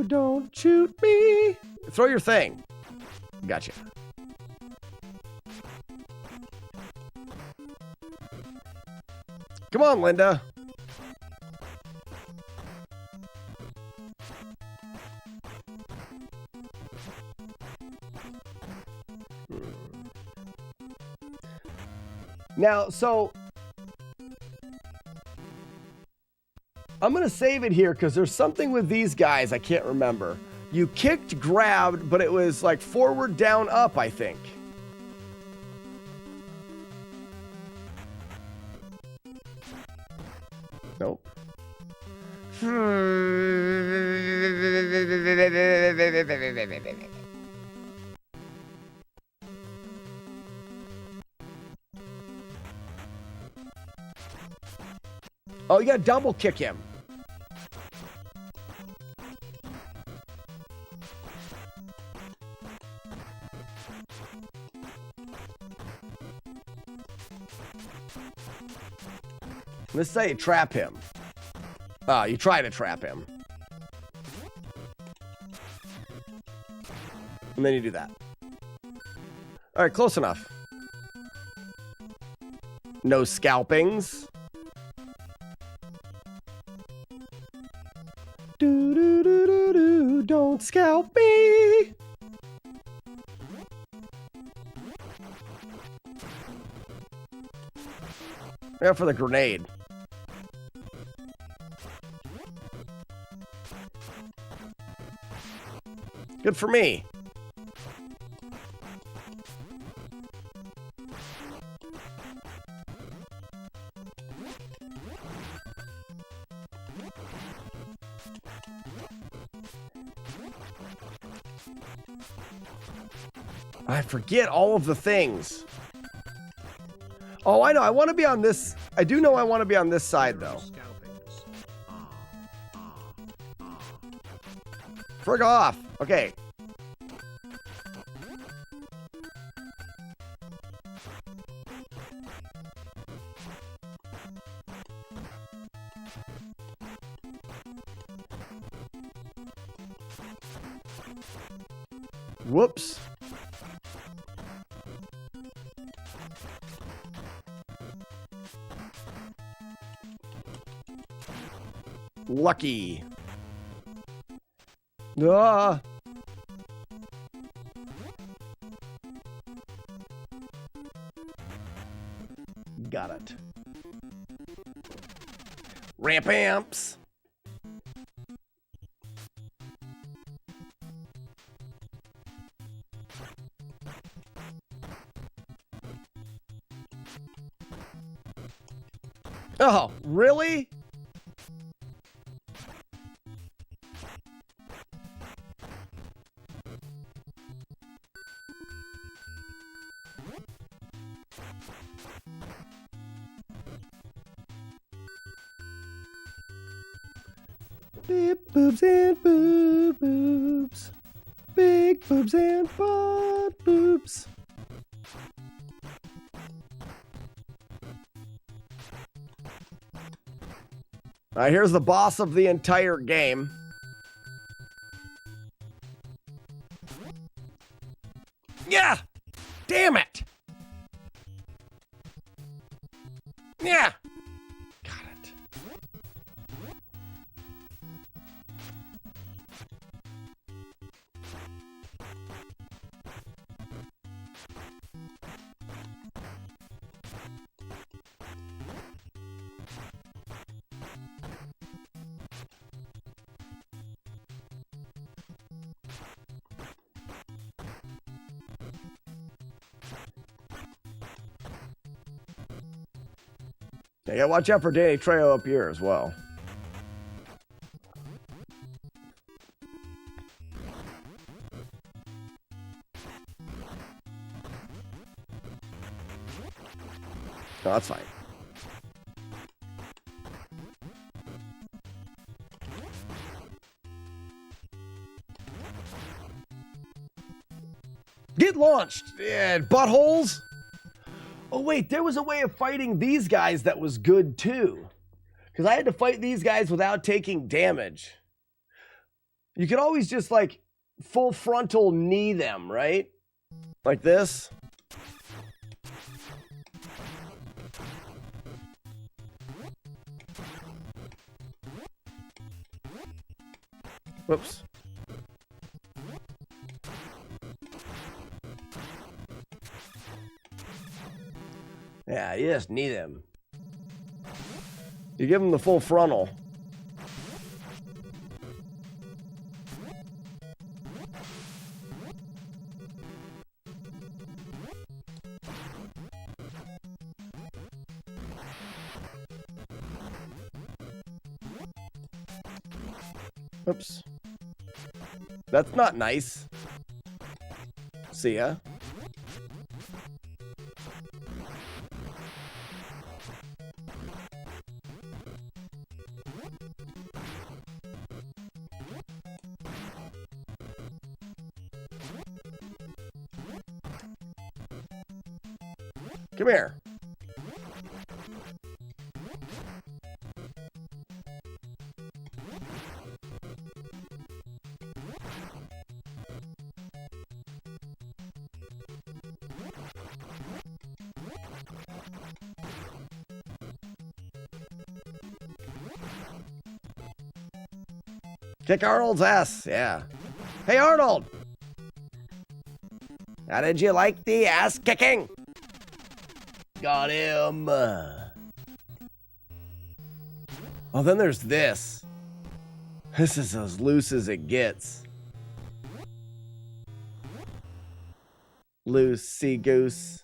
Don't shoot me. Throw your thing. Gotcha. Come on, Linda. Now, so I'm going to save it here because there's something with these guys I can't remember. You kicked, grabbed, but it was like forward, down, up, I think. Nope. Oh, you gotta double kick him. Let's say you trap him. Oh, you try to trap him. And then you do that. All right, close enough. No scalpings. Don't scalp me. Yeah, for the grenade. Good for me. I forget all of the things. Oh, I know. I want to be on this. I do know I want to be on this side, though. Frig off. Okay. Whoops. Lucky. Ah. Got it. Ramp amps. Oh, really? Big boobs and boobs. Big boobs and butt boobs. All right, here's the boss of the entire game. Yeah! Damn it! Yeah! Got it. Yeah, gotta watch out for Danny Trejo up here as well. No, that's fine. Get launched! Yeah, buttholes! Oh, wait, there was a way of fighting these guys that was good, too. Because I had to fight these guys without taking damage. You could always just, like, full frontal knee them, right? Like this. Whoops. Yeah, you just need him. You give him the full frontal. Oops. That's not nice. See ya. Come here. Kick Arnold's ass, yeah. Hey, Arnold! How did you like the ass kicking? Got him. Oh, then there's this. This is as loose as it gets. Loosey goose.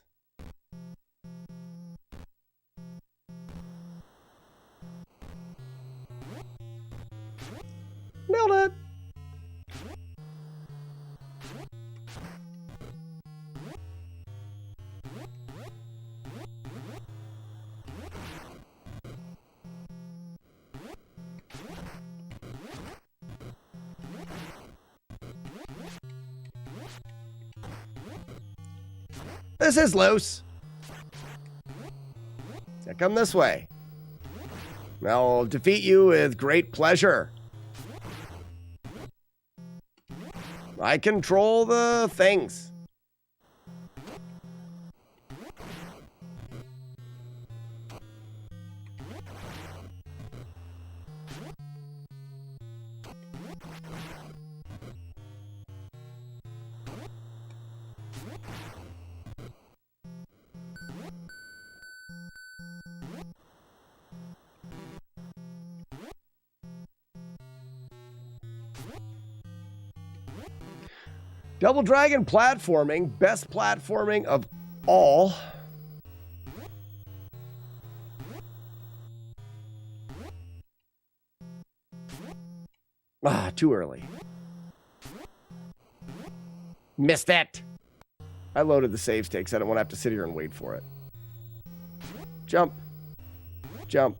Nailed it. This is loose. So come this way. I'll defeat you with great pleasure. I control the things. Double Dragon platforming, best platforming of all. Ah, too early. Missed it. I loaded the save stakes. I don't want to have to sit here and wait for it. Jump. Jump.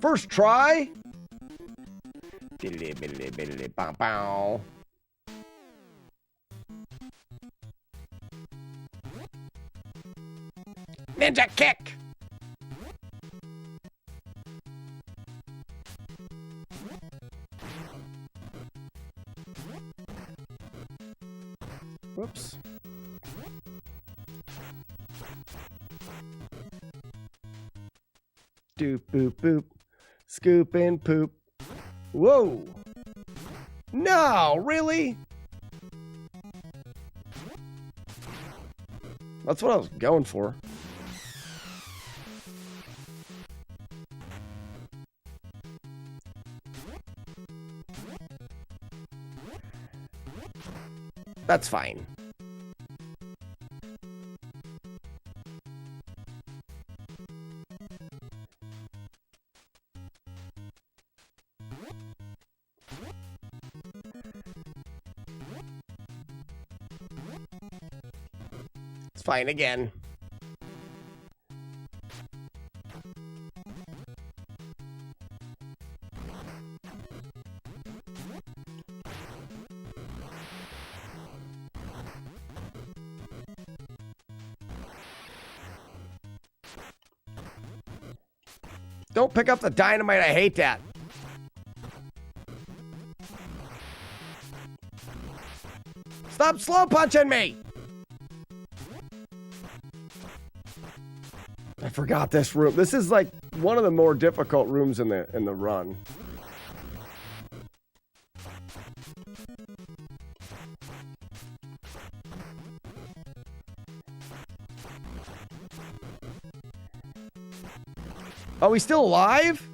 First try. Ninja kick. Whoops. Doop boop boop. Scoop and poop. Whoa. No, really? That's what I was going for. That's fine. It's fine again. Don't pick up the dynamite. I hate that. Stop slow punching me. I forgot this room. This is like one of the more difficult rooms in the run. Oh, he's still alive?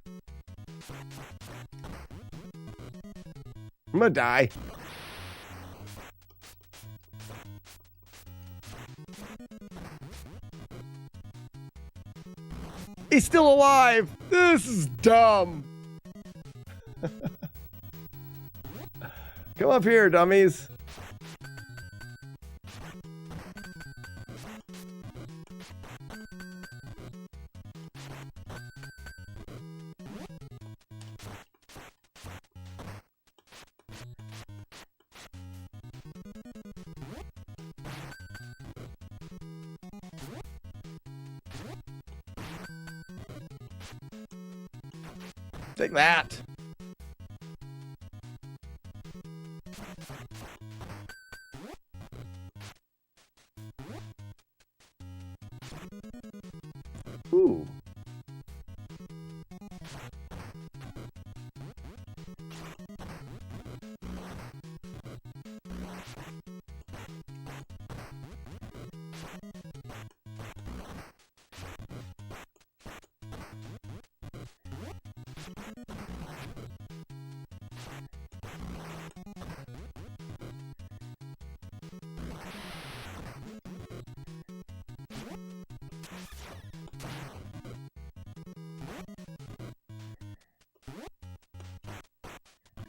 I'm gonna die. He's still alive. This is dumb. Come up here, dummies. Take that. Ooh.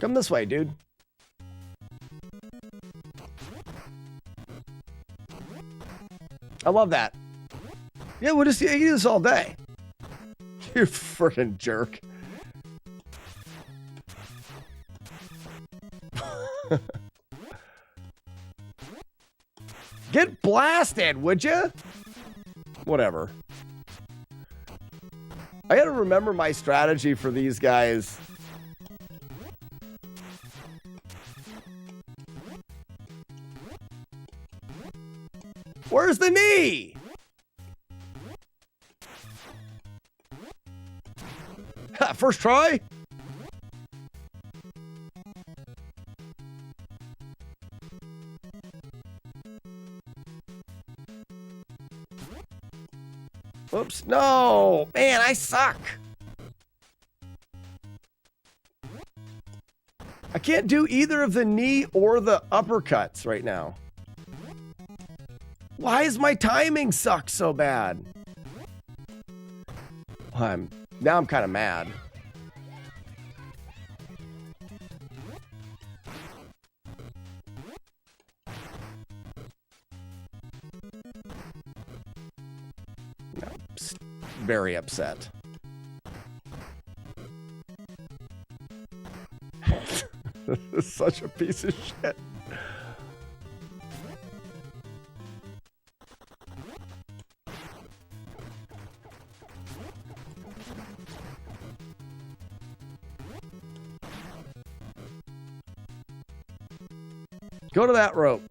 Come this way, dude. I love that. Yeah, we'll just you can do this all day. You freaking jerk. Get blasted, would you? Whatever. I gotta remember my strategy for these guys. Where's the knee? First try? Oops, no! Man, I suck! I can't do either of the knee or the uppercuts right now. Why is my timing suck so bad? Now I'm kind of mad. No, very upset. This is such a piece of shit. Go to that rope.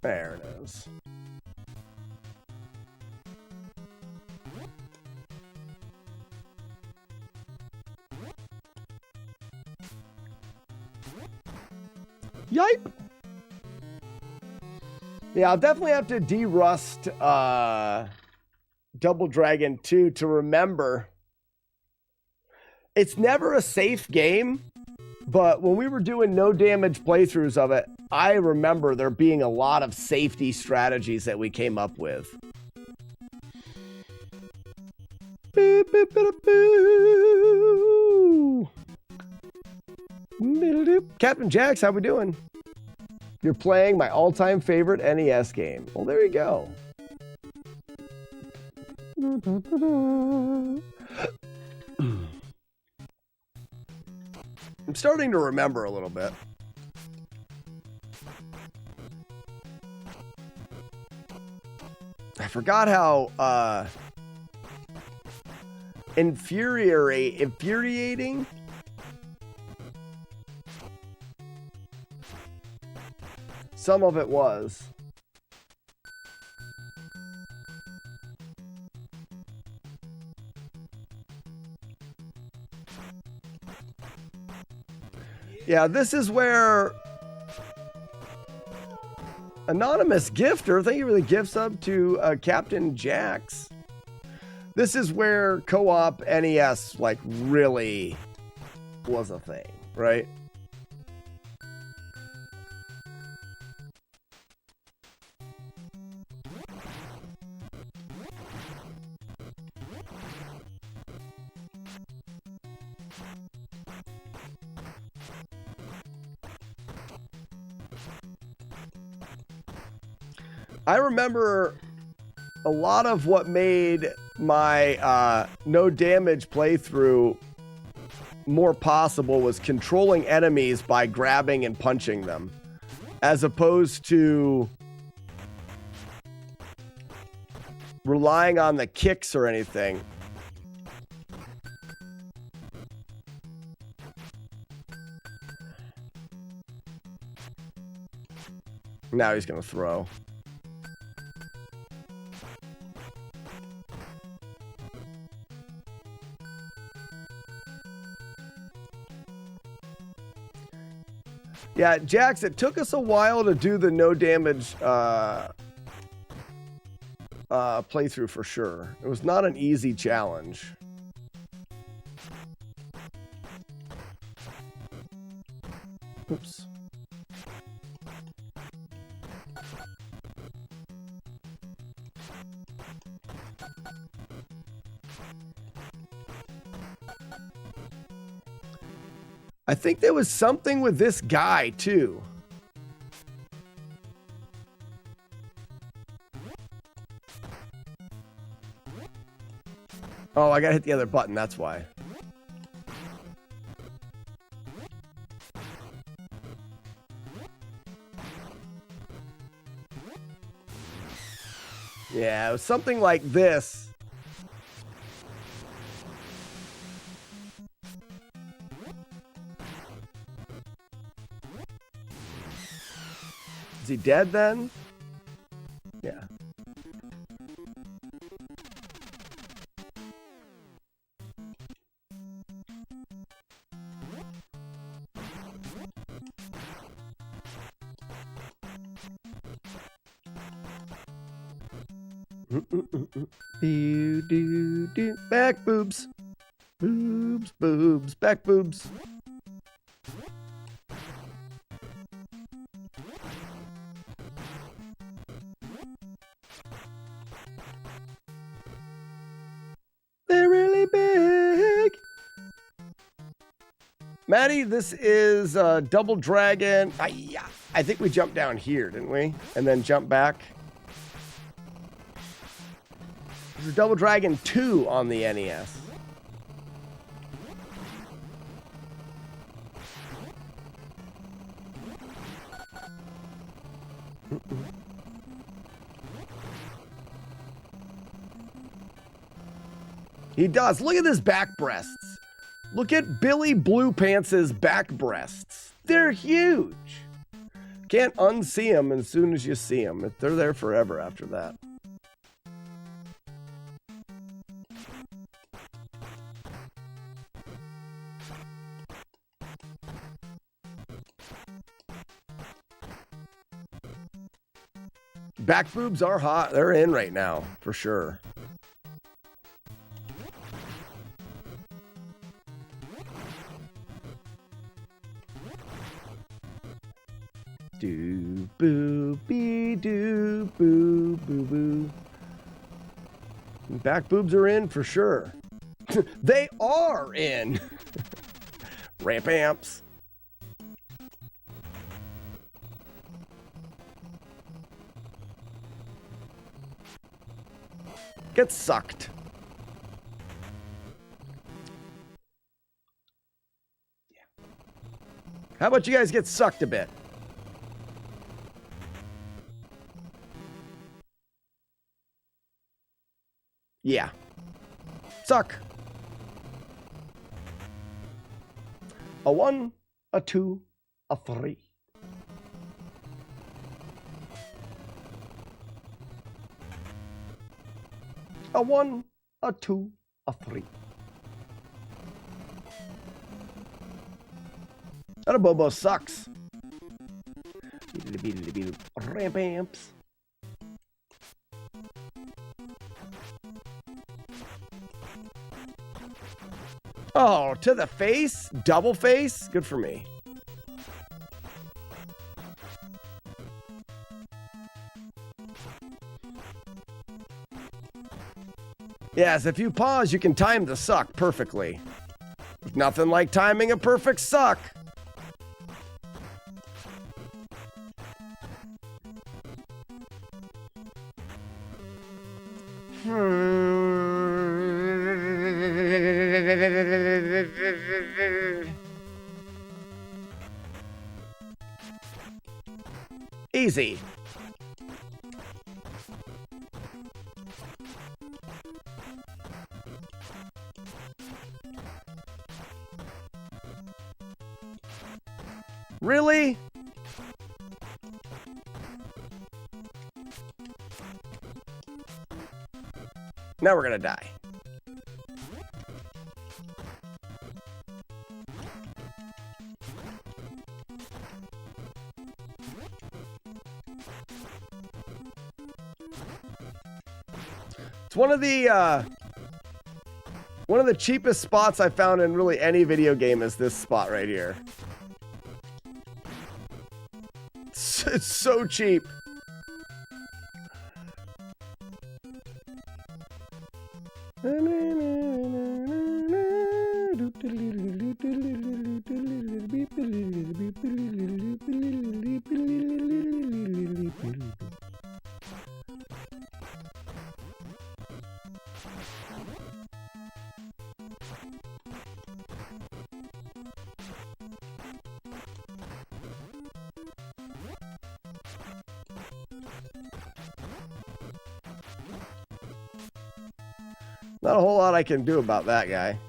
There it is. Yipe. Yeah, I'll definitely have to de-rust Double Dragon 2 to remember. It's never a safe game, but when we were doing no damage playthroughs of it, I remember there being a lot of safety strategies that we came up with. Captain Jax, how we doing? You're playing my all-time favorite NES game. Well, there you go. I'm starting to remember a little bit. I forgot how infuriating some of it was. Yeah, this is where Anonymous Gifter, thank you for the gifts up to Captain Jax. This is where co-op NES like really was a thing, right? I remember a lot of what made my no damage playthrough more possible was controlling enemies by grabbing and punching them, as opposed to relying on the kicks or anything. Now he's gonna throw. Yeah, Jax, it took us a while to do the no damage playthrough for sure. It was not an easy challenge. Oops. I think there was something with this guy too. Oh, I gotta hit the other button, that's why. Yeah, it was something like this. Is he dead then? Yeah. Do. Back boobs. Boobs, boobs, back boobs. They're really big. Maddie, this is Double Dragon. I think we jumped down here, didn't we? And then jump back. This is Double Dragon 2 on the NES. He does. Look at his back breasts. Look at Billy Blue Pants' back breasts. They're huge. Can't unsee them as soon as you see them. They're there forever after that. Back boobs are hot. They're in right now, for sure. Do boo be do boo boo boo. Back boobs are in for sure. They are in. Ramp amps. Get sucked. Yeah. How about you guys get sucked a bit? Yeah. Suck. A 1, a 2, a 3. A 1, a 2, a 3. That a Bobo sucks. Ramp amps. Oh, to the face? Double face? Good for me. Yes, if you pause, you can time the suck perfectly. Nothing like timing a perfect suck. Easy. Really? Now we're gonna die. It's one of the cheapest spots I found in really any video game is this spot right here. It's so cheap. Not a whole lot I can do about that guy.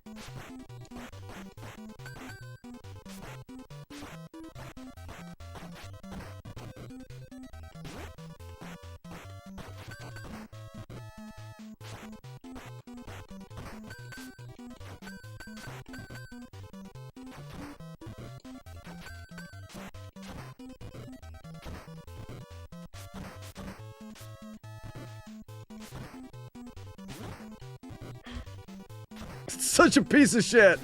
Such a piece of shit.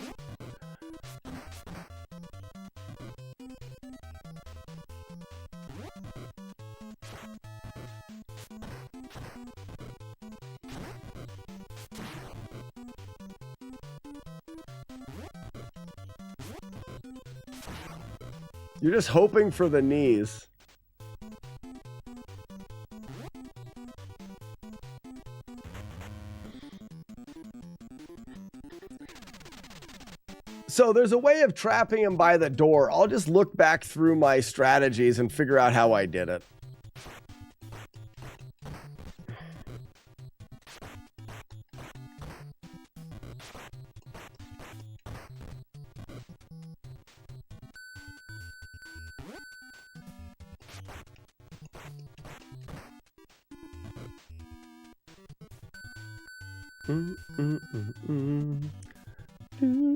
You're just hoping for the knees. So there's a way of trapping him by the door. I'll just look back through my strategies and figure out how I did it. Do, do,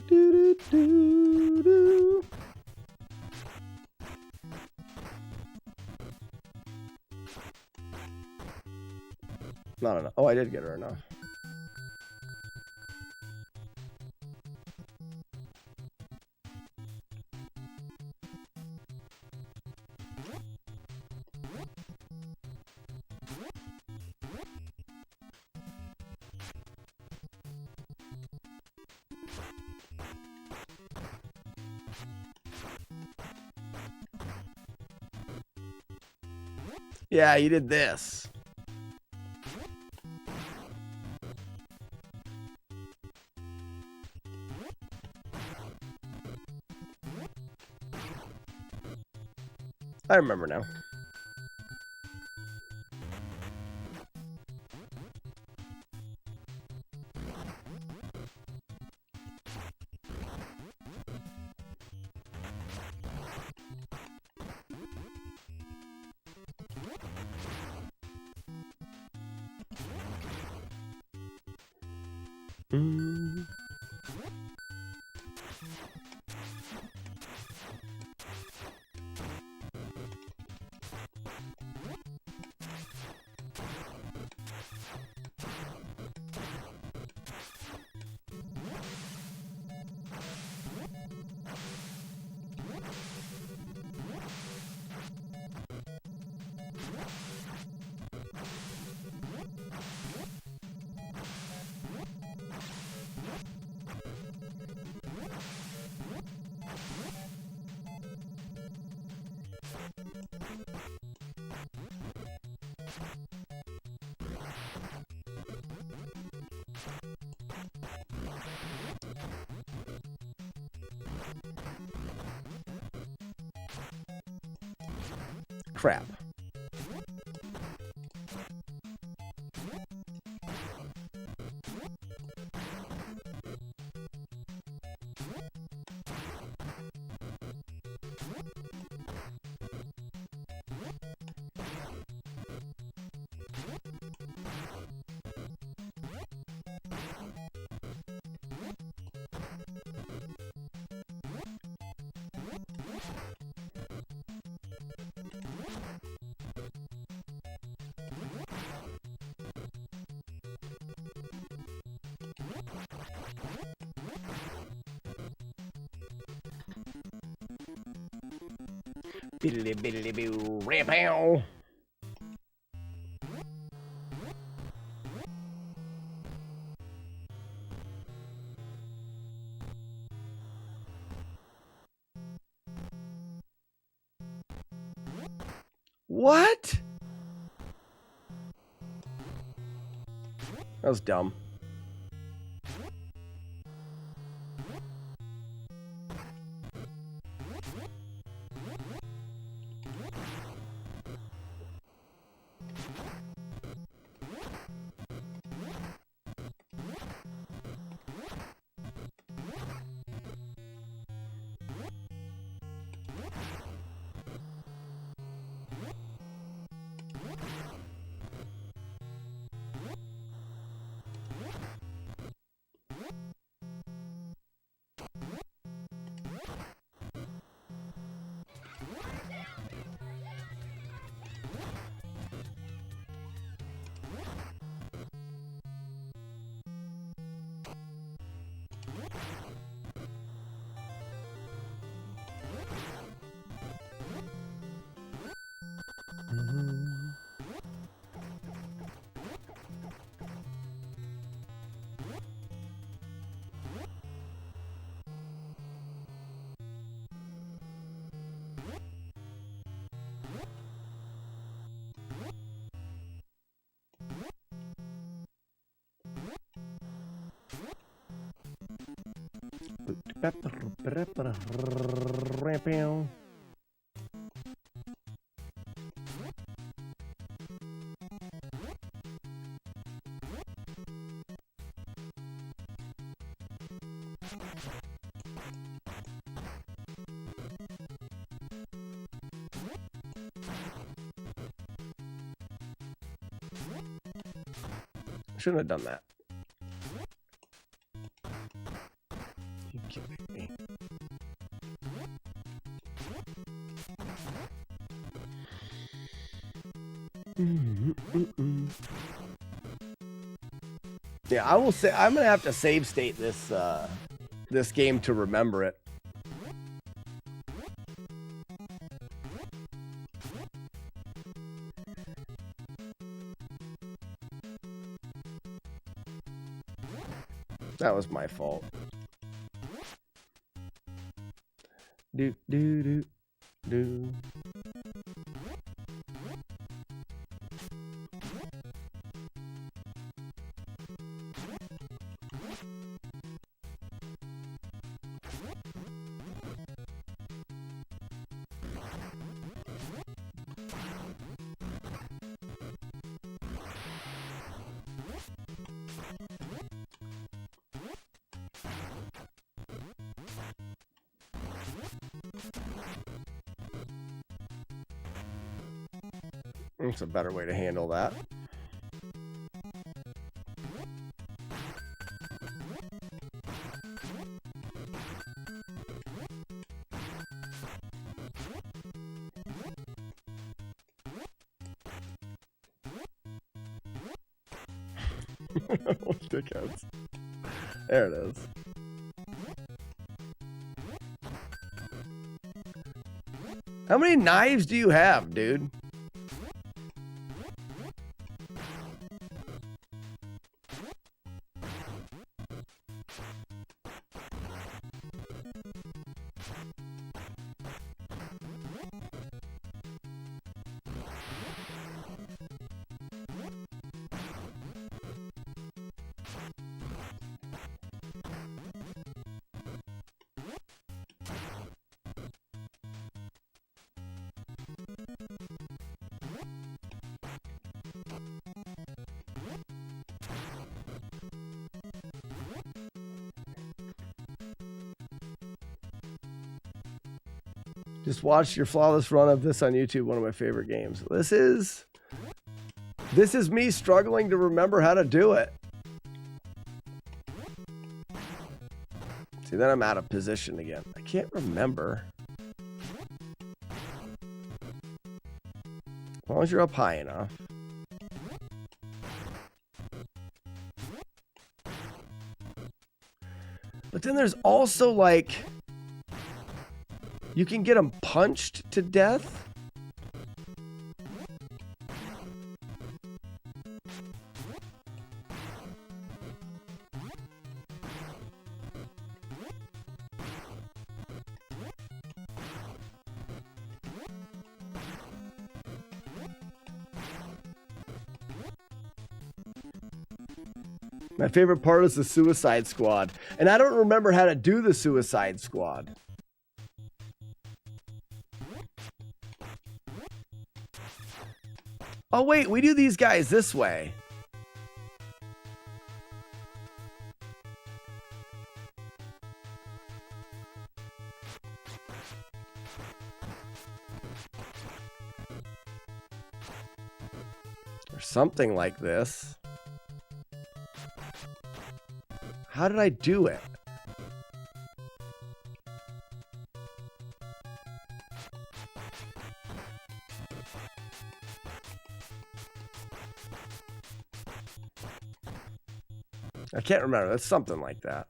do, do, do. Not enough. Oh, I did get her enough. Yeah, you did this. I remember now. Crap. Biddly biddly boo, rapow. What? That was dumb. Shouldn't have done that. You kidding me? Yeah, I will say I'm gonna have to save state this this game to remember it. That was my fault. Do do do do. That's a better way to handle that. Dickheads. There it is. How many knives do you have, dude? Just watched your flawless run of this on YouTube, one of my favorite games. This is me struggling to remember how to do it. See, then I'm out of position again. I can't remember. As long as you're up high enough. But then there's also like, you can get them punched to death. My favorite part is the Suicide Squad. And I don't remember how to do the Suicide Squad. Oh, wait, we do these guys this way. Or something like this. How did I do it? I can't remember. It's something like that.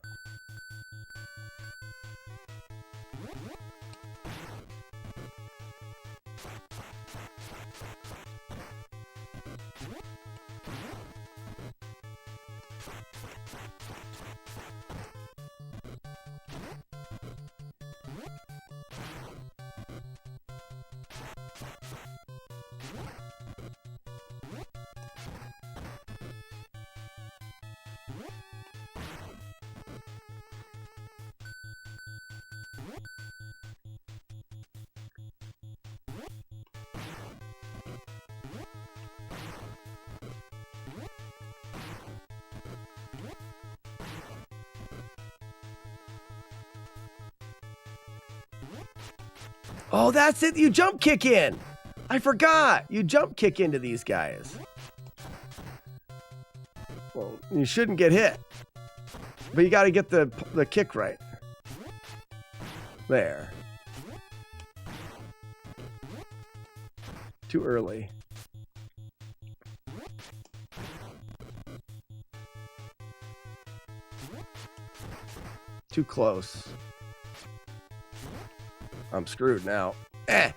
Oh, that's it. You jump kick in. I forgot. You jump kick into these guys. Well, you shouldn't get hit. But you got to get the kick right. There. Too early. Too close. I'm screwed now. Eh.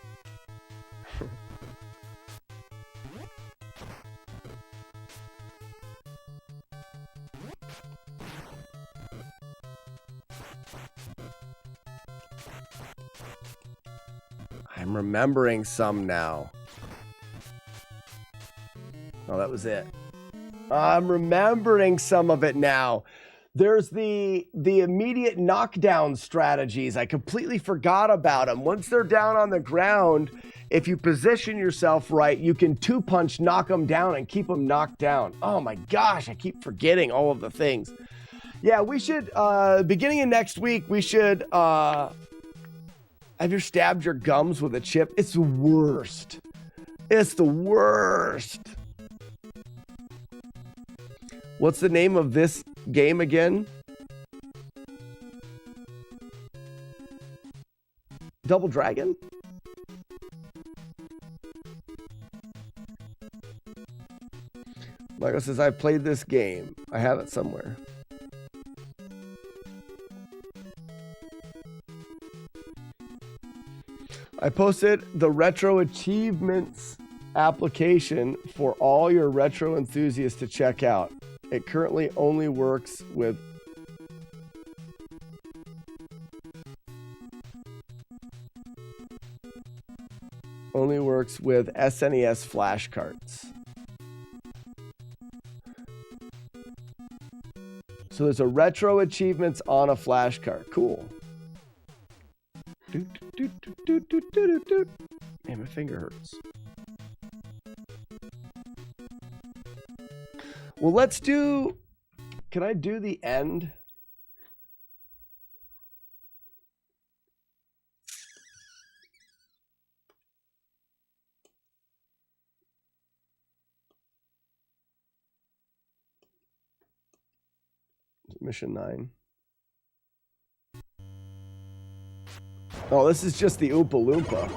I'm remembering some now. Oh, that was it. I'm remembering some of it now. There's the immediate knockdown strategies. I completely forgot about them. Once they're down on the ground, if you position yourself right, you can two-punch knock them down and keep them knocked down. Oh my gosh, I keep forgetting all of the things. Yeah, we should, beginning of next week, we should, have you stabbed your gums with a chip? It's the worst. It's the worst. What's the name of this game again? Double Dragon? Michael says, I've played this game. I have it somewhere. I posted the Retro Achievements application for all your retro enthusiasts to check out. It currently only works with SNES flashcards. So there's a retro achievements on a flashcard. Cool. Man, my finger hurts. Well, let's do... Can I do the end? Mission 9. Oh, this is just the Oompa Loompa.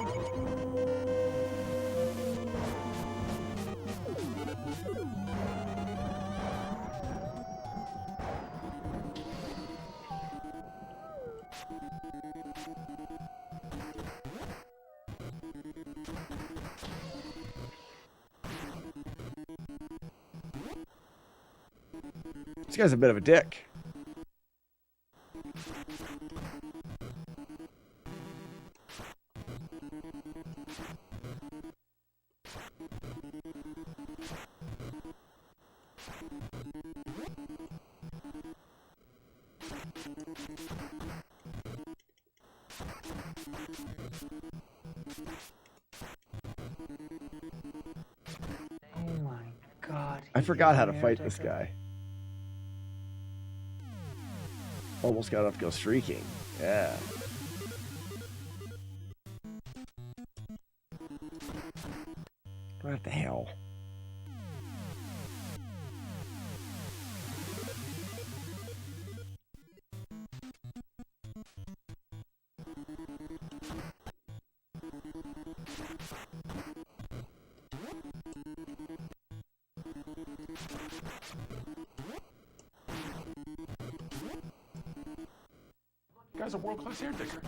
This guy's a bit of a dick. Oh my god. I forgot how to fight this guy. Almost got enough to go streaking. Yeah. What the hell? Guy's a world-class hair digger.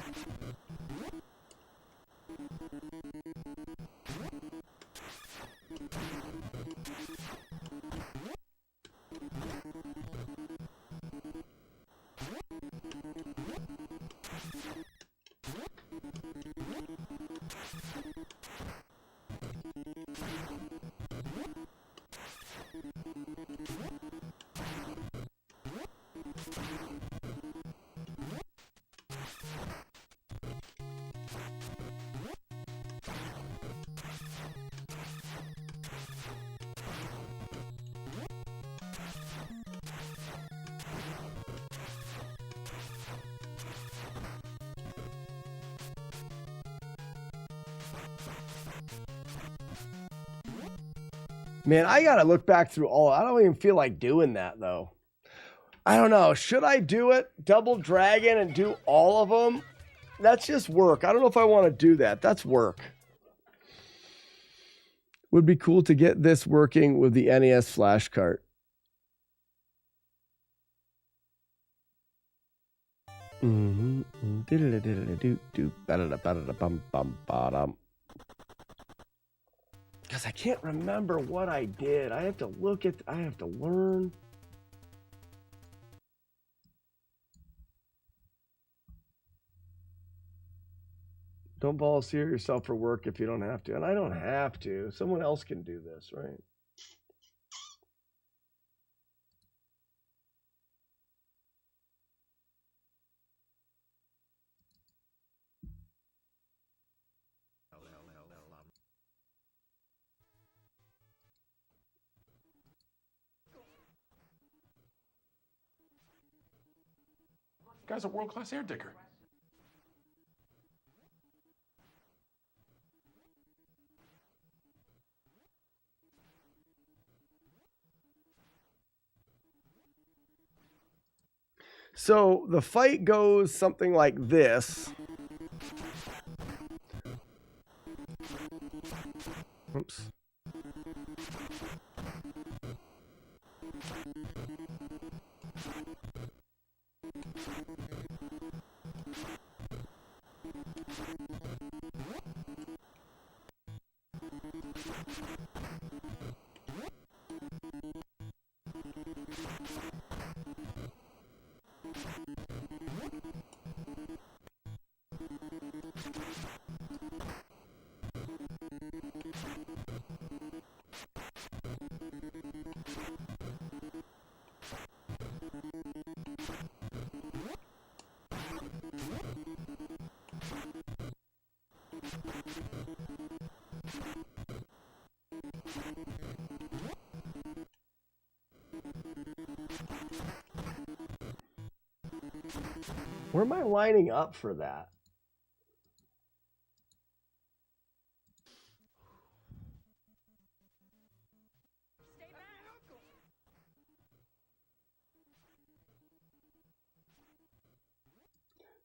Man, I gotta look back through all. I don't even feel like doing that though. I don't know. Should I do it? Double Dragon and do all of them? That's just work. I don't know if I want to do that. That's work. Would be cool to get this working with the NES flash cart. Because I can't remember what I did. I have to look at, I have to learn. Don't volunteer yourself for work if you don't have to. And I don't have to. Someone else can do this, right? Guy's a world-class hair digger. So the fight goes something like this. Oops. Where am I lining up for that?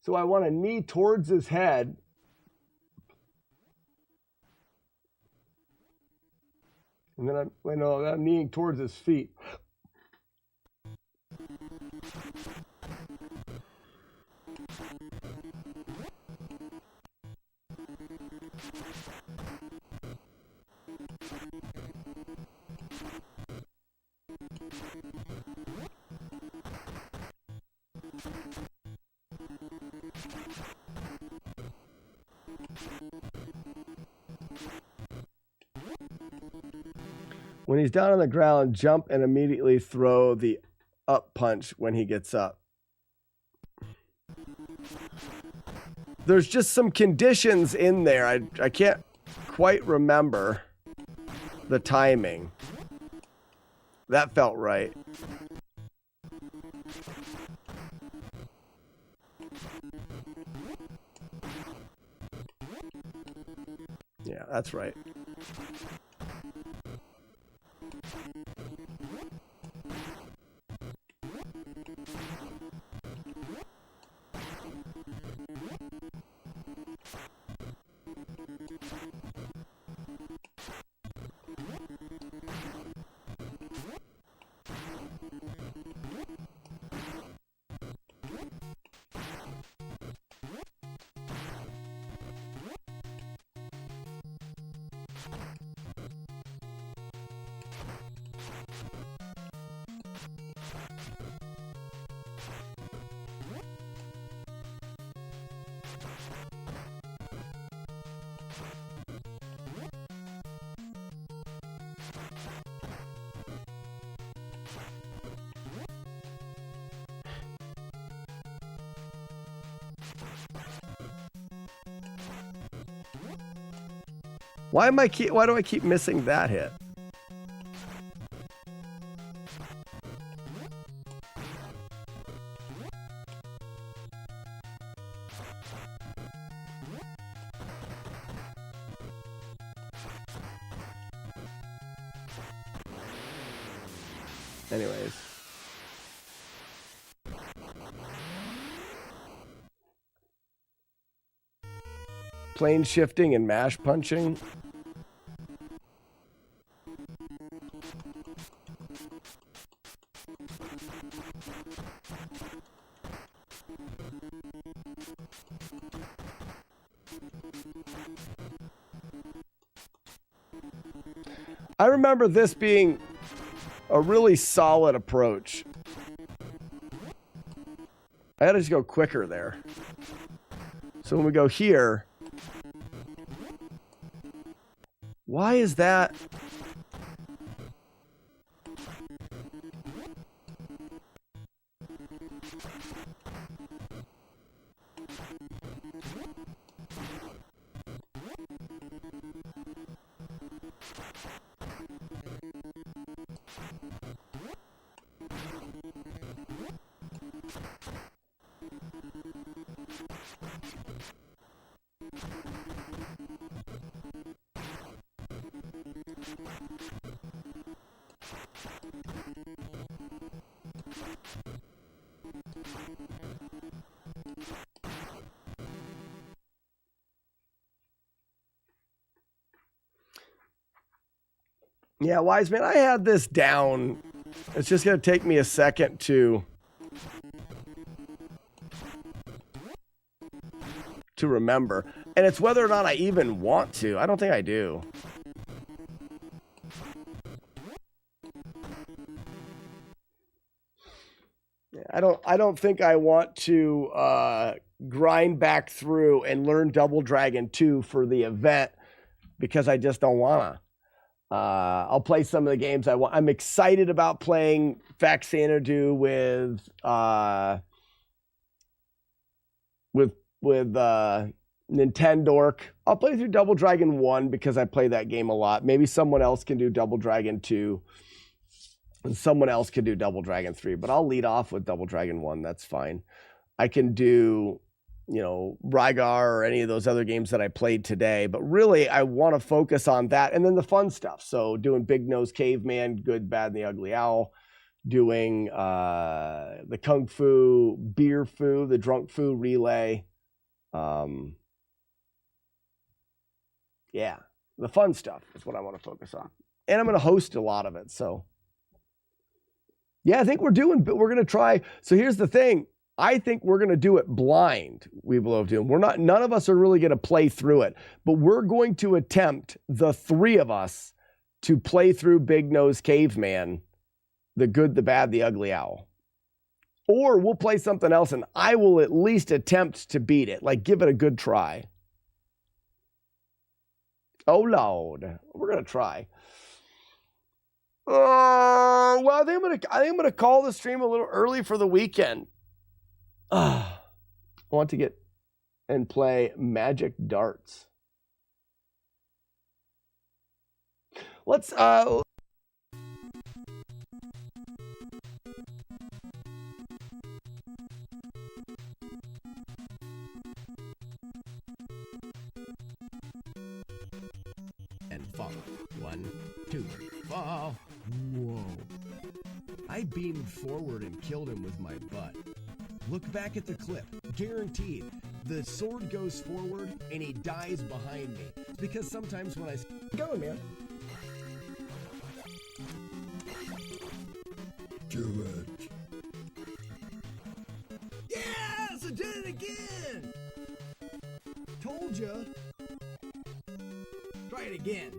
So I want a knee towards his head. And then I'm kneeing towards his feet. When he's down on the ground, jump and immediately throw the up punch when he gets up. There's just some conditions in there. I can't quite remember the timing. That felt right. Yeah, that's right. Why do I keep missing that hit? Anyways. Plane shifting and mash punching. I remember this being a really solid approach. I had to just go quicker there. So when we go here, why is that? Yeah, Wise Man, I had this down. It's just going to take me a second to remember. And it's whether or not I even want to. I don't think I do. I don't think I want to grind back through and learn Double Dragon 2 for the event because I just don't want to. I'll play some of the games I want. I'm excited about playing Faxanadu with Nintendork. I'll play through Double Dragon 1 because I play that game a lot. Maybe someone else can do Double Dragon 2 and someone else can do Double Dragon 3, but I'll lead off with Double Dragon 1. That's fine. I can do, Rygar or any of those other games that I played today, but really I want to focus on that and then the fun stuff. So doing Big Nose Caveman, Good, Bad, and the Ugly Owl, doing the Kung Fu, Beer Fu, the Drunk Fu Relay. Yeah, the fun stuff is what I want to focus on. And I'm going to host a lot of it. So yeah, I think we're going to try. So here's the thing. I think we're going to do it blind, Weeble of Doom. None of us are really going to play through it, but we're going to attempt, the three of us, to play through Big Nose Caveman, the Good, the Bad, the Ugly Owl. Or we'll play something else and I will at least attempt to beat it, like give it a good try. Oh Lord, we're going to try. Well, I think I'm going to call the stream a little early for the weekend. I want to get and play Magic Darts. Let's and fall. 1, 2, fall. Whoa. I beamed forward and killed him with my butt. Look back at the clip. Guaranteed. The sword goes forward and he dies behind me. Because sometimes when I... Going, man. Do it. Yes! I did it again! Told ya. Try it again.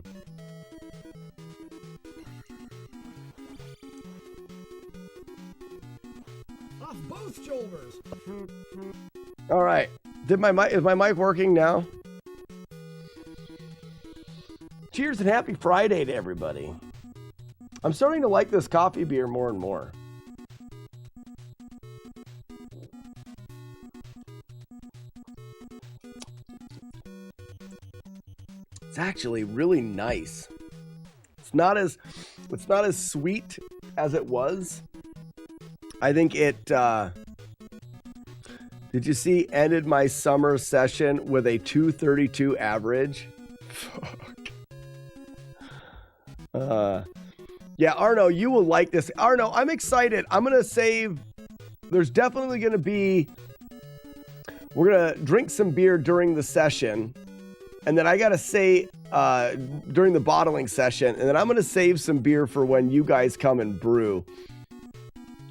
Off both shoulders. all right. Is my mic working now? Cheers and happy Friday to everybody. I'm starting to like this coffee beer more and more. It's actually really nice. It's not as sweet as it was. I think it did you see ended my summer session with a 232 average? Fuck. Yeah, Arno, you will like this. Arno, I'm excited. I'm going to save. There's definitely going to be. We're going to drink some beer during the session. And then I got to say, during the bottling session, and then I'm going to save some beer for when you guys come and brew.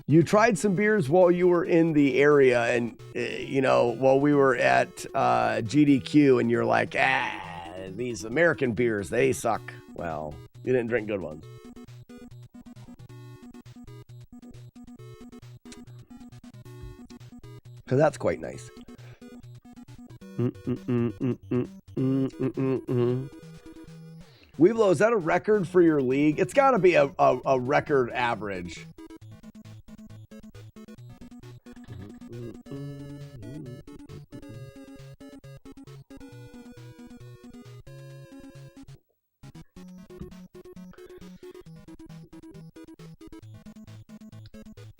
You tried some beers while you were in the area and, while we were at GDQ, and you're like, these American beers, they suck. Well, you didn't drink good ones. So that's quite nice. Weeblo, is that a record for your league? It's got to be a record average.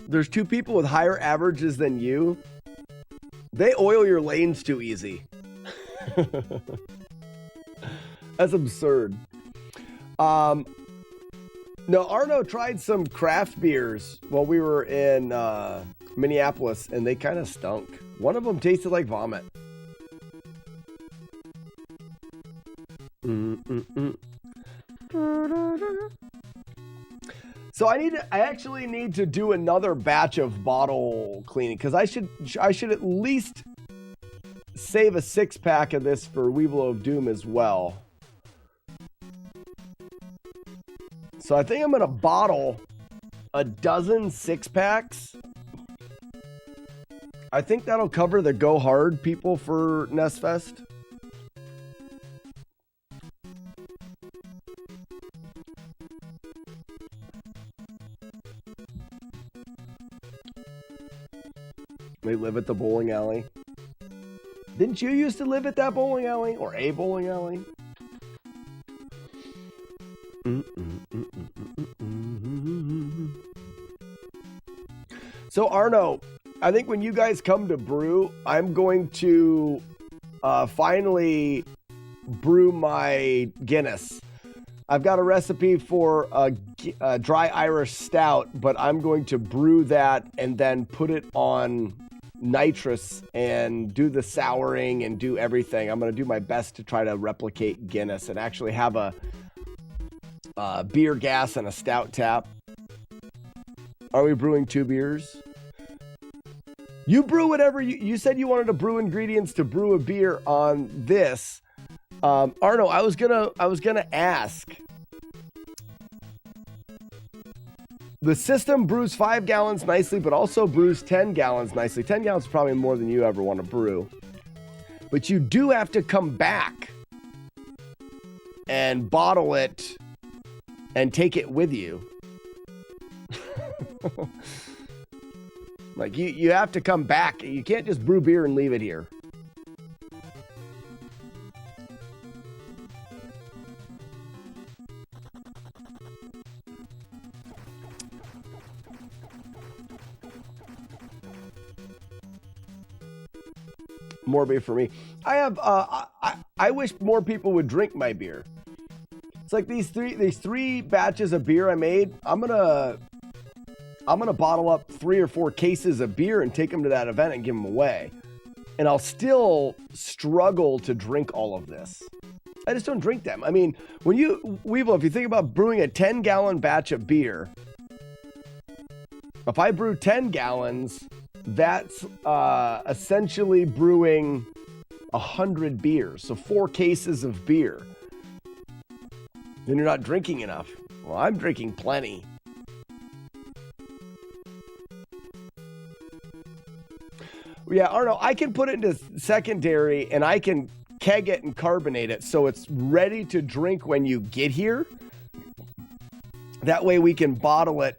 There's two people with higher averages than you. They oil your lanes too easy. That's absurd. No, Arno tried some craft beers while we were in Minneapolis, and they kind of stunk. One of them tasted like vomit. So I actually need to do another batch of bottle cleaning, because I should at least save a 6-pack of this for Weevil of Doom as well. So I think I'm gonna bottle a dozen 6-packs. I think that'll cover the Go Hard people for NESfest. They live at the bowling alley. Didn't you used to live at that bowling alley? Or a bowling alley? So Arno, I think when you guys come to brew, I'm going to finally brew my Guinness. I've got a recipe for a dry Irish stout, but I'm going to brew that and then put it on nitrous and do the souring and do everything. I'm going to do my best to try to replicate Guinness and actually have a beer gas and a stout tap. Are we brewing 2 beers? You brew whatever you said you wanted to brew ingredients to brew a beer on this. Arno, I was gonna ask. The system brews 5 gallons nicely, but also brews 10 gallons nicely. 10 gallons is probably more than you ever want to brew. But you do have to come back and bottle it and take it with you. Like you have to come back. You can't just brew beer and leave it here. More beer for me. I have. I wish more people would drink my beer. It's like these three batches of beer I made. I'm gonna bottle up 3 or 4 cases of beer and take them to that event and give them away. And I'll still struggle to drink all of this. I just don't drink them. I mean, Weevil, if you think about brewing a 10-gallon batch of beer, if I brew 10 gallons, that's essentially brewing 100 beers. So 4 cases of beer. Then you're not drinking enough. Well, I'm drinking plenty. Yeah, Arno, I can put it into secondary and I can keg it and carbonate it so it's ready to drink when you get here. That way we can bottle it.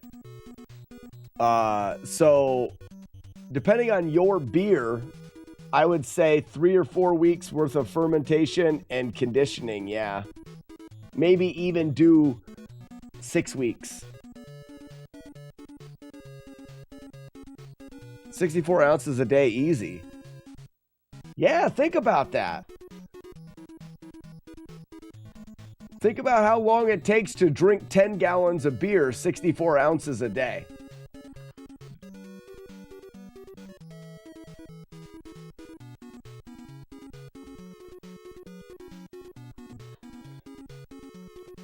So depending on your beer, I would say 3 or 4 weeks worth of fermentation and conditioning. Yeah. Maybe even do 6 weeks. 64 ounces a day, easy. Yeah, think about that. Think about how long it takes to drink 10 gallons of beer, 64 ounces a day.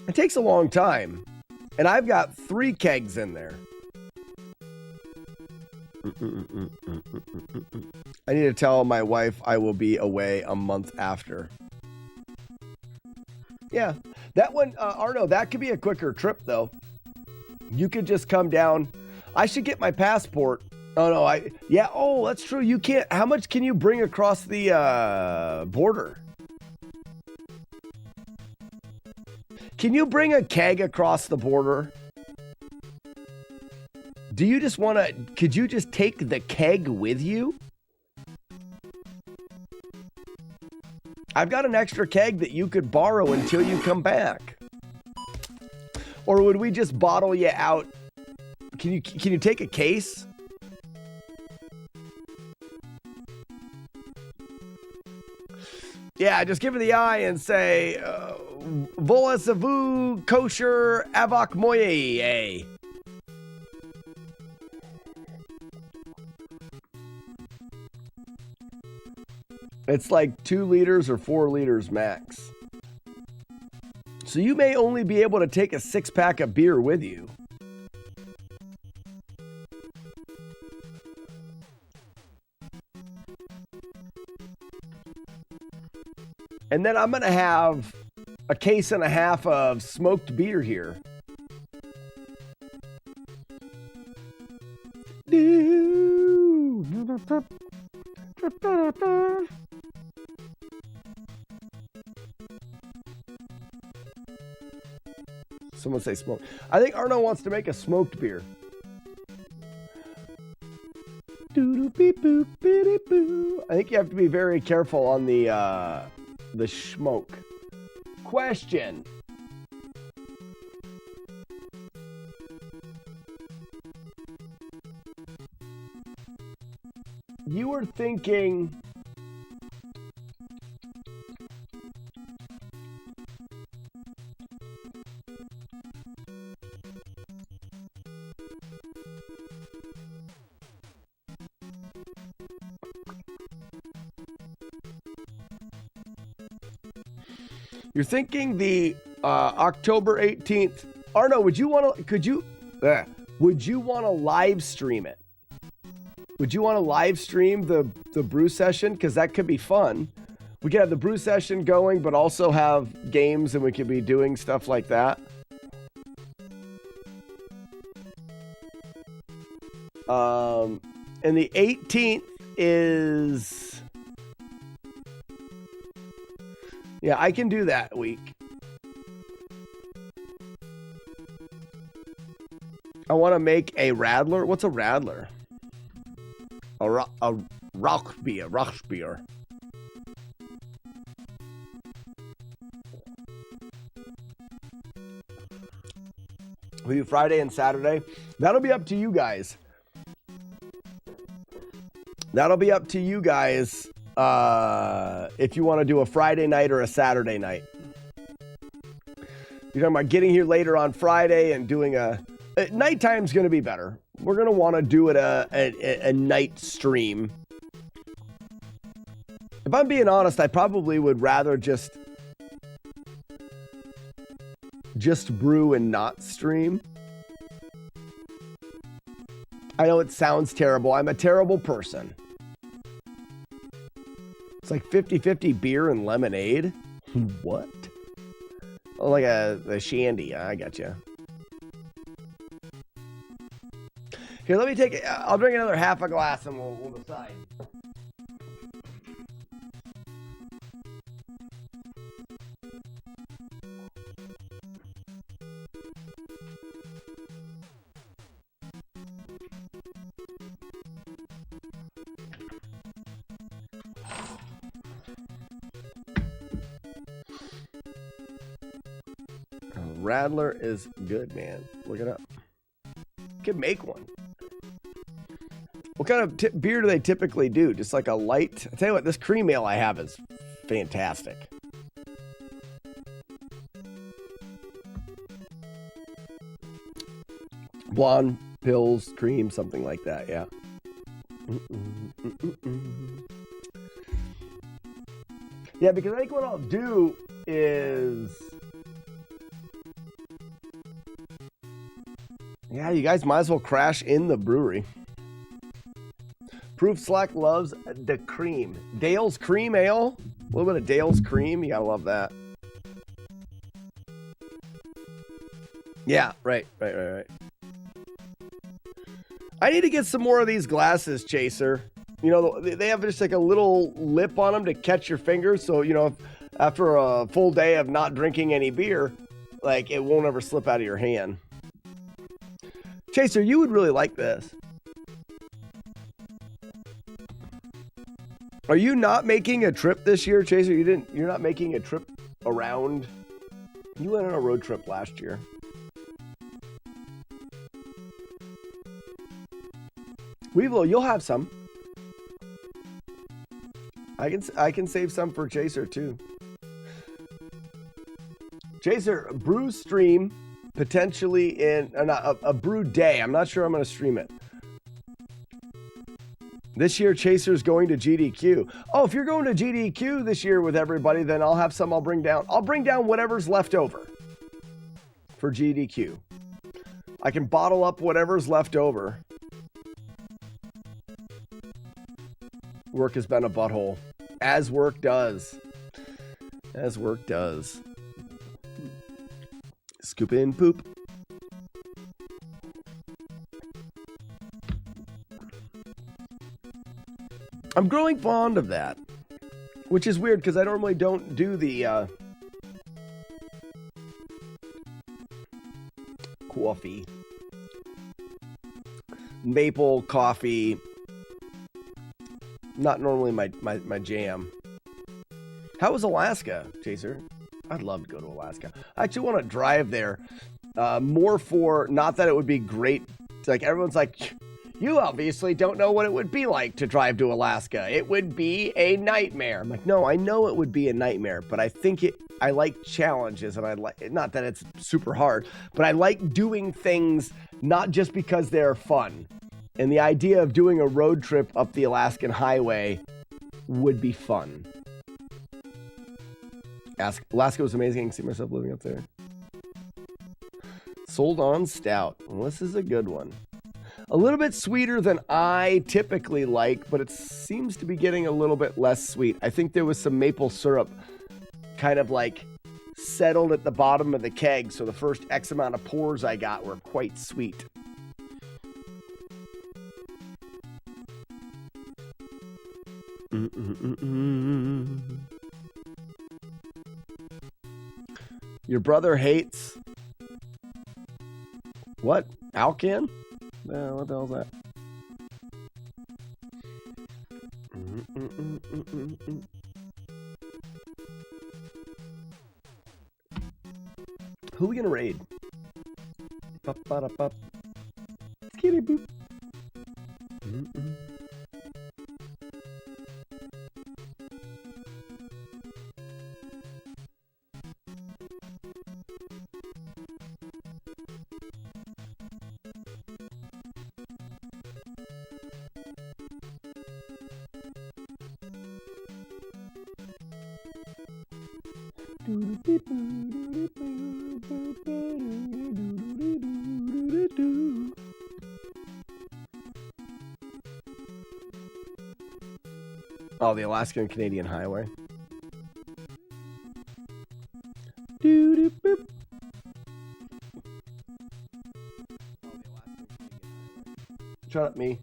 It takes a long time. And I've got 3 kegs in there. I need to tell my wife I will be away a month after. Yeah, that one, Arno, that could be a quicker trip though. You could just come down. I should get my passport. Oh no, oh, that's true. You can't, how much can you bring across the border? Can you bring a keg across the border? Do you just want to, could you just take the keg with you? I've got an extra keg that you could borrow until you come back. Or would we just bottle you out? Can you take a case? Yeah, just give her the eye and say, Volasavou kosher avok moye. It's like 2 liters or 4 liters max. So you may only be able to take a 6-pack of beer with you. And then I'm going to have a case and a half of smoked beer here. Someone say smoke. I think Arno wants to make a smoked beer. I think you have to be very careful on the smoke. Question. You were thinking you're thinking the October 18th. Arno, would you want to live stream it? Would you want to live stream the brew session? Because that could be fun. We could have the brew session going, but also have games and we could be doing stuff like that. And the 18th is... Yeah, I can do that week. I want to make a radler. What's a radler? A rock beer. We do Friday and Saturday. That'll be up to you guys. if you want to do a Friday night or a Saturday night. You're talking about getting here later on Friday and doing nighttime's going to be better. We're going to want to do it a night stream. If I'm being honest, I probably would rather just brew and not stream. I know it sounds terrible. I'm a terrible person. It's like 50-50 beer and lemonade. What? Oh, like a shandy. I got you. Here, let me take it. I'll drink another half a glass and we'll decide. Radler is good, man. Look it up. You can make one. What kind of beer do they typically do? Just like a light? I tell you what, this cream ale I have is fantastic. Blonde, pills, cream, something like that, yeah. Yeah, because I think what I'll do is... Yeah, you guys might as well crash in the brewery. Proof Slack loves the cream. Dale's Cream Ale. A little bit of Dale's Cream. You gotta love that. Yeah, right. I need to get some more of these glasses, Chaser. You know, they have just like a little lip on them to catch your fingers. So, you know, if, after a full day of not drinking any beer, like it won't ever slip out of your hand. Chaser, you would really like this. Are you not making a trip this year, Chaser? You're not making a trip around. You went on a road trip last year. Weevil, you'll have some. I can save some for Chaser too. Chaser, brew stream potentially in a brew day. I'm not sure I'm going to stream it. This year, Chaser's going to GDQ. Oh, if you're going to GDQ this year with everybody, then I'll have some I'll bring down. I'll bring down whatever's left over for GDQ. I can bottle up whatever's left over. Work has been a butthole. As work does. As work does. Scoop in poop. I'm growing fond of that, which is weird because I normally don't do the coffee, maple coffee. Not normally my jam. How was Alaska, Chaser? I'd love to go to Alaska. I actually want to drive there. More for, not that it would be great. Like everyone's like, you obviously don't know what it would be like to drive to Alaska. It would be a nightmare. I'm like, no, I know it would be a nightmare, but I like challenges, and I like, not that it's super hard, but I like doing things not just because they're fun. And the idea of doing a road trip up the Alaskan highway would be fun. Alaska was amazing. I can see myself living up there. Sold on Stout. Well, this is a good one. A little bit sweeter than I typically like, but it seems to be getting a little bit less sweet. I think there was some maple syrup kind of like settled at the bottom of the keg, so the first X amount of pours I got were quite sweet. Your brother hates what? Alcan? What the hell's that? Who are we gonna raid? Ba-ba-da-ba. Skitty boop. Oh, the Alaskan Canadian Highway. Shut up, me.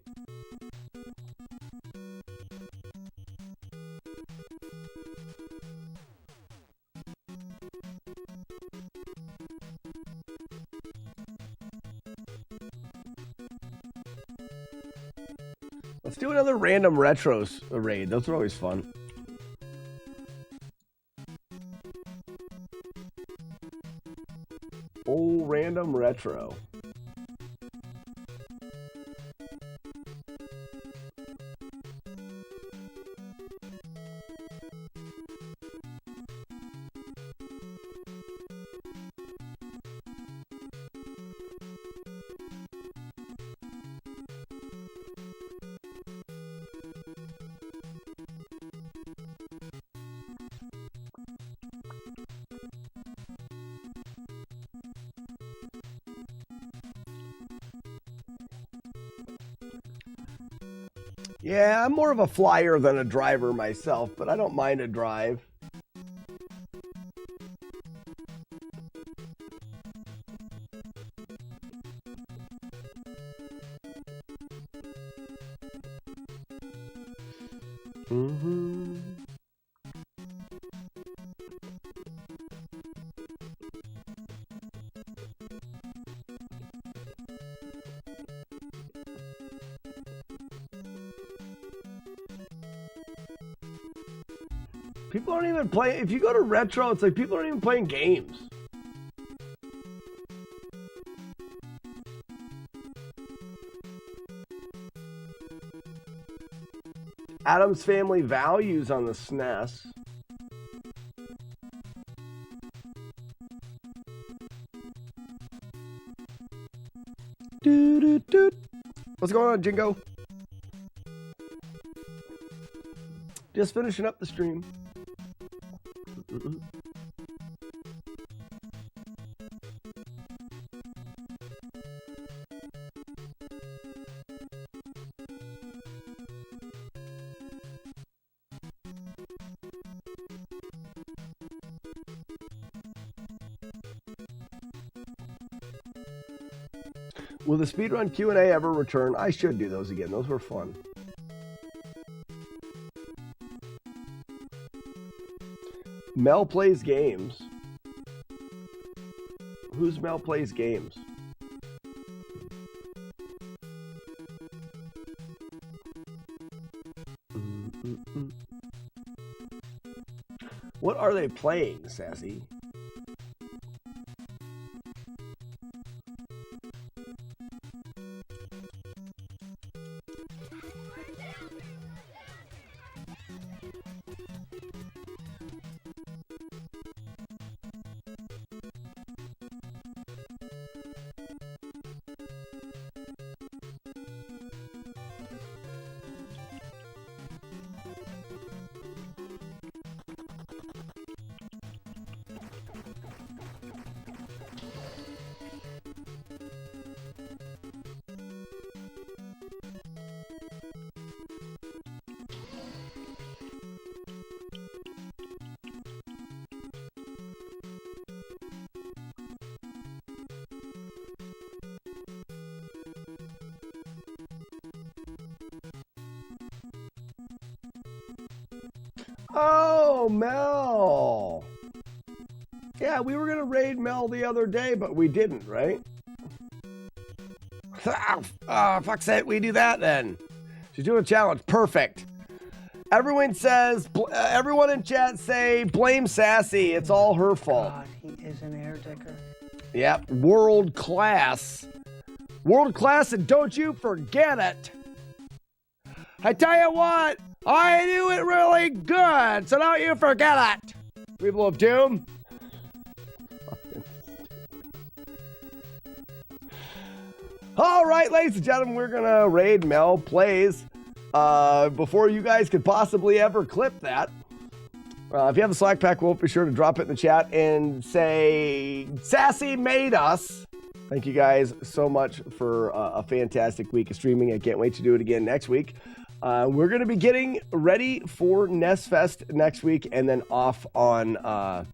Let's do another random retros raid. Those are always fun. Oh, random retro. Yeah, I'm more of a flyer than a driver myself, but I don't mind a drive. People aren't even playing. If you go to retro, it's like people aren't even playing games. Adam's Family Values on the SNES. What's going on, Jingo? Just finishing up the stream. Will the Speedrun Q&A ever return? I should do those again. Those were fun. Mel Plays Games. Who's Mel Plays Games? What are they playing, Sassy? Oh, Mel. Yeah, we were going to raid Mel the other day, but we didn't, right? Oh, fuck's sake, we do that then. She's doing a challenge. Perfect. Everyone says, everyone in chat say, blame Sassy. It's all her fault. God, he is an air digger. Yep, world class. World class, and don't you forget it. I tell you what, I do it really good, so don't you forget it. People of Doom. All right, ladies and gentlemen, we're going to raid Mel Plays. Before you guys could possibly ever clip that, If you have the Slack pack, we'll be sure to drop it in the chat and say, Sassy made us. Thank you guys so much for a fantastic week of streaming. I can't wait to do it again next week. We're going to be getting ready for NES Fest next week, and then off on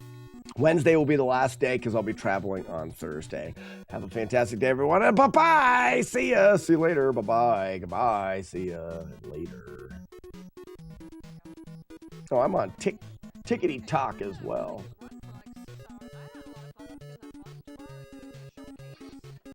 Wednesday will be the last day because I'll be traveling on Thursday. Have a fantastic day, everyone. And bye-bye. See ya. See you later. Bye-bye. Goodbye. See ya later. Oh, I'm on Tickety Talk as well.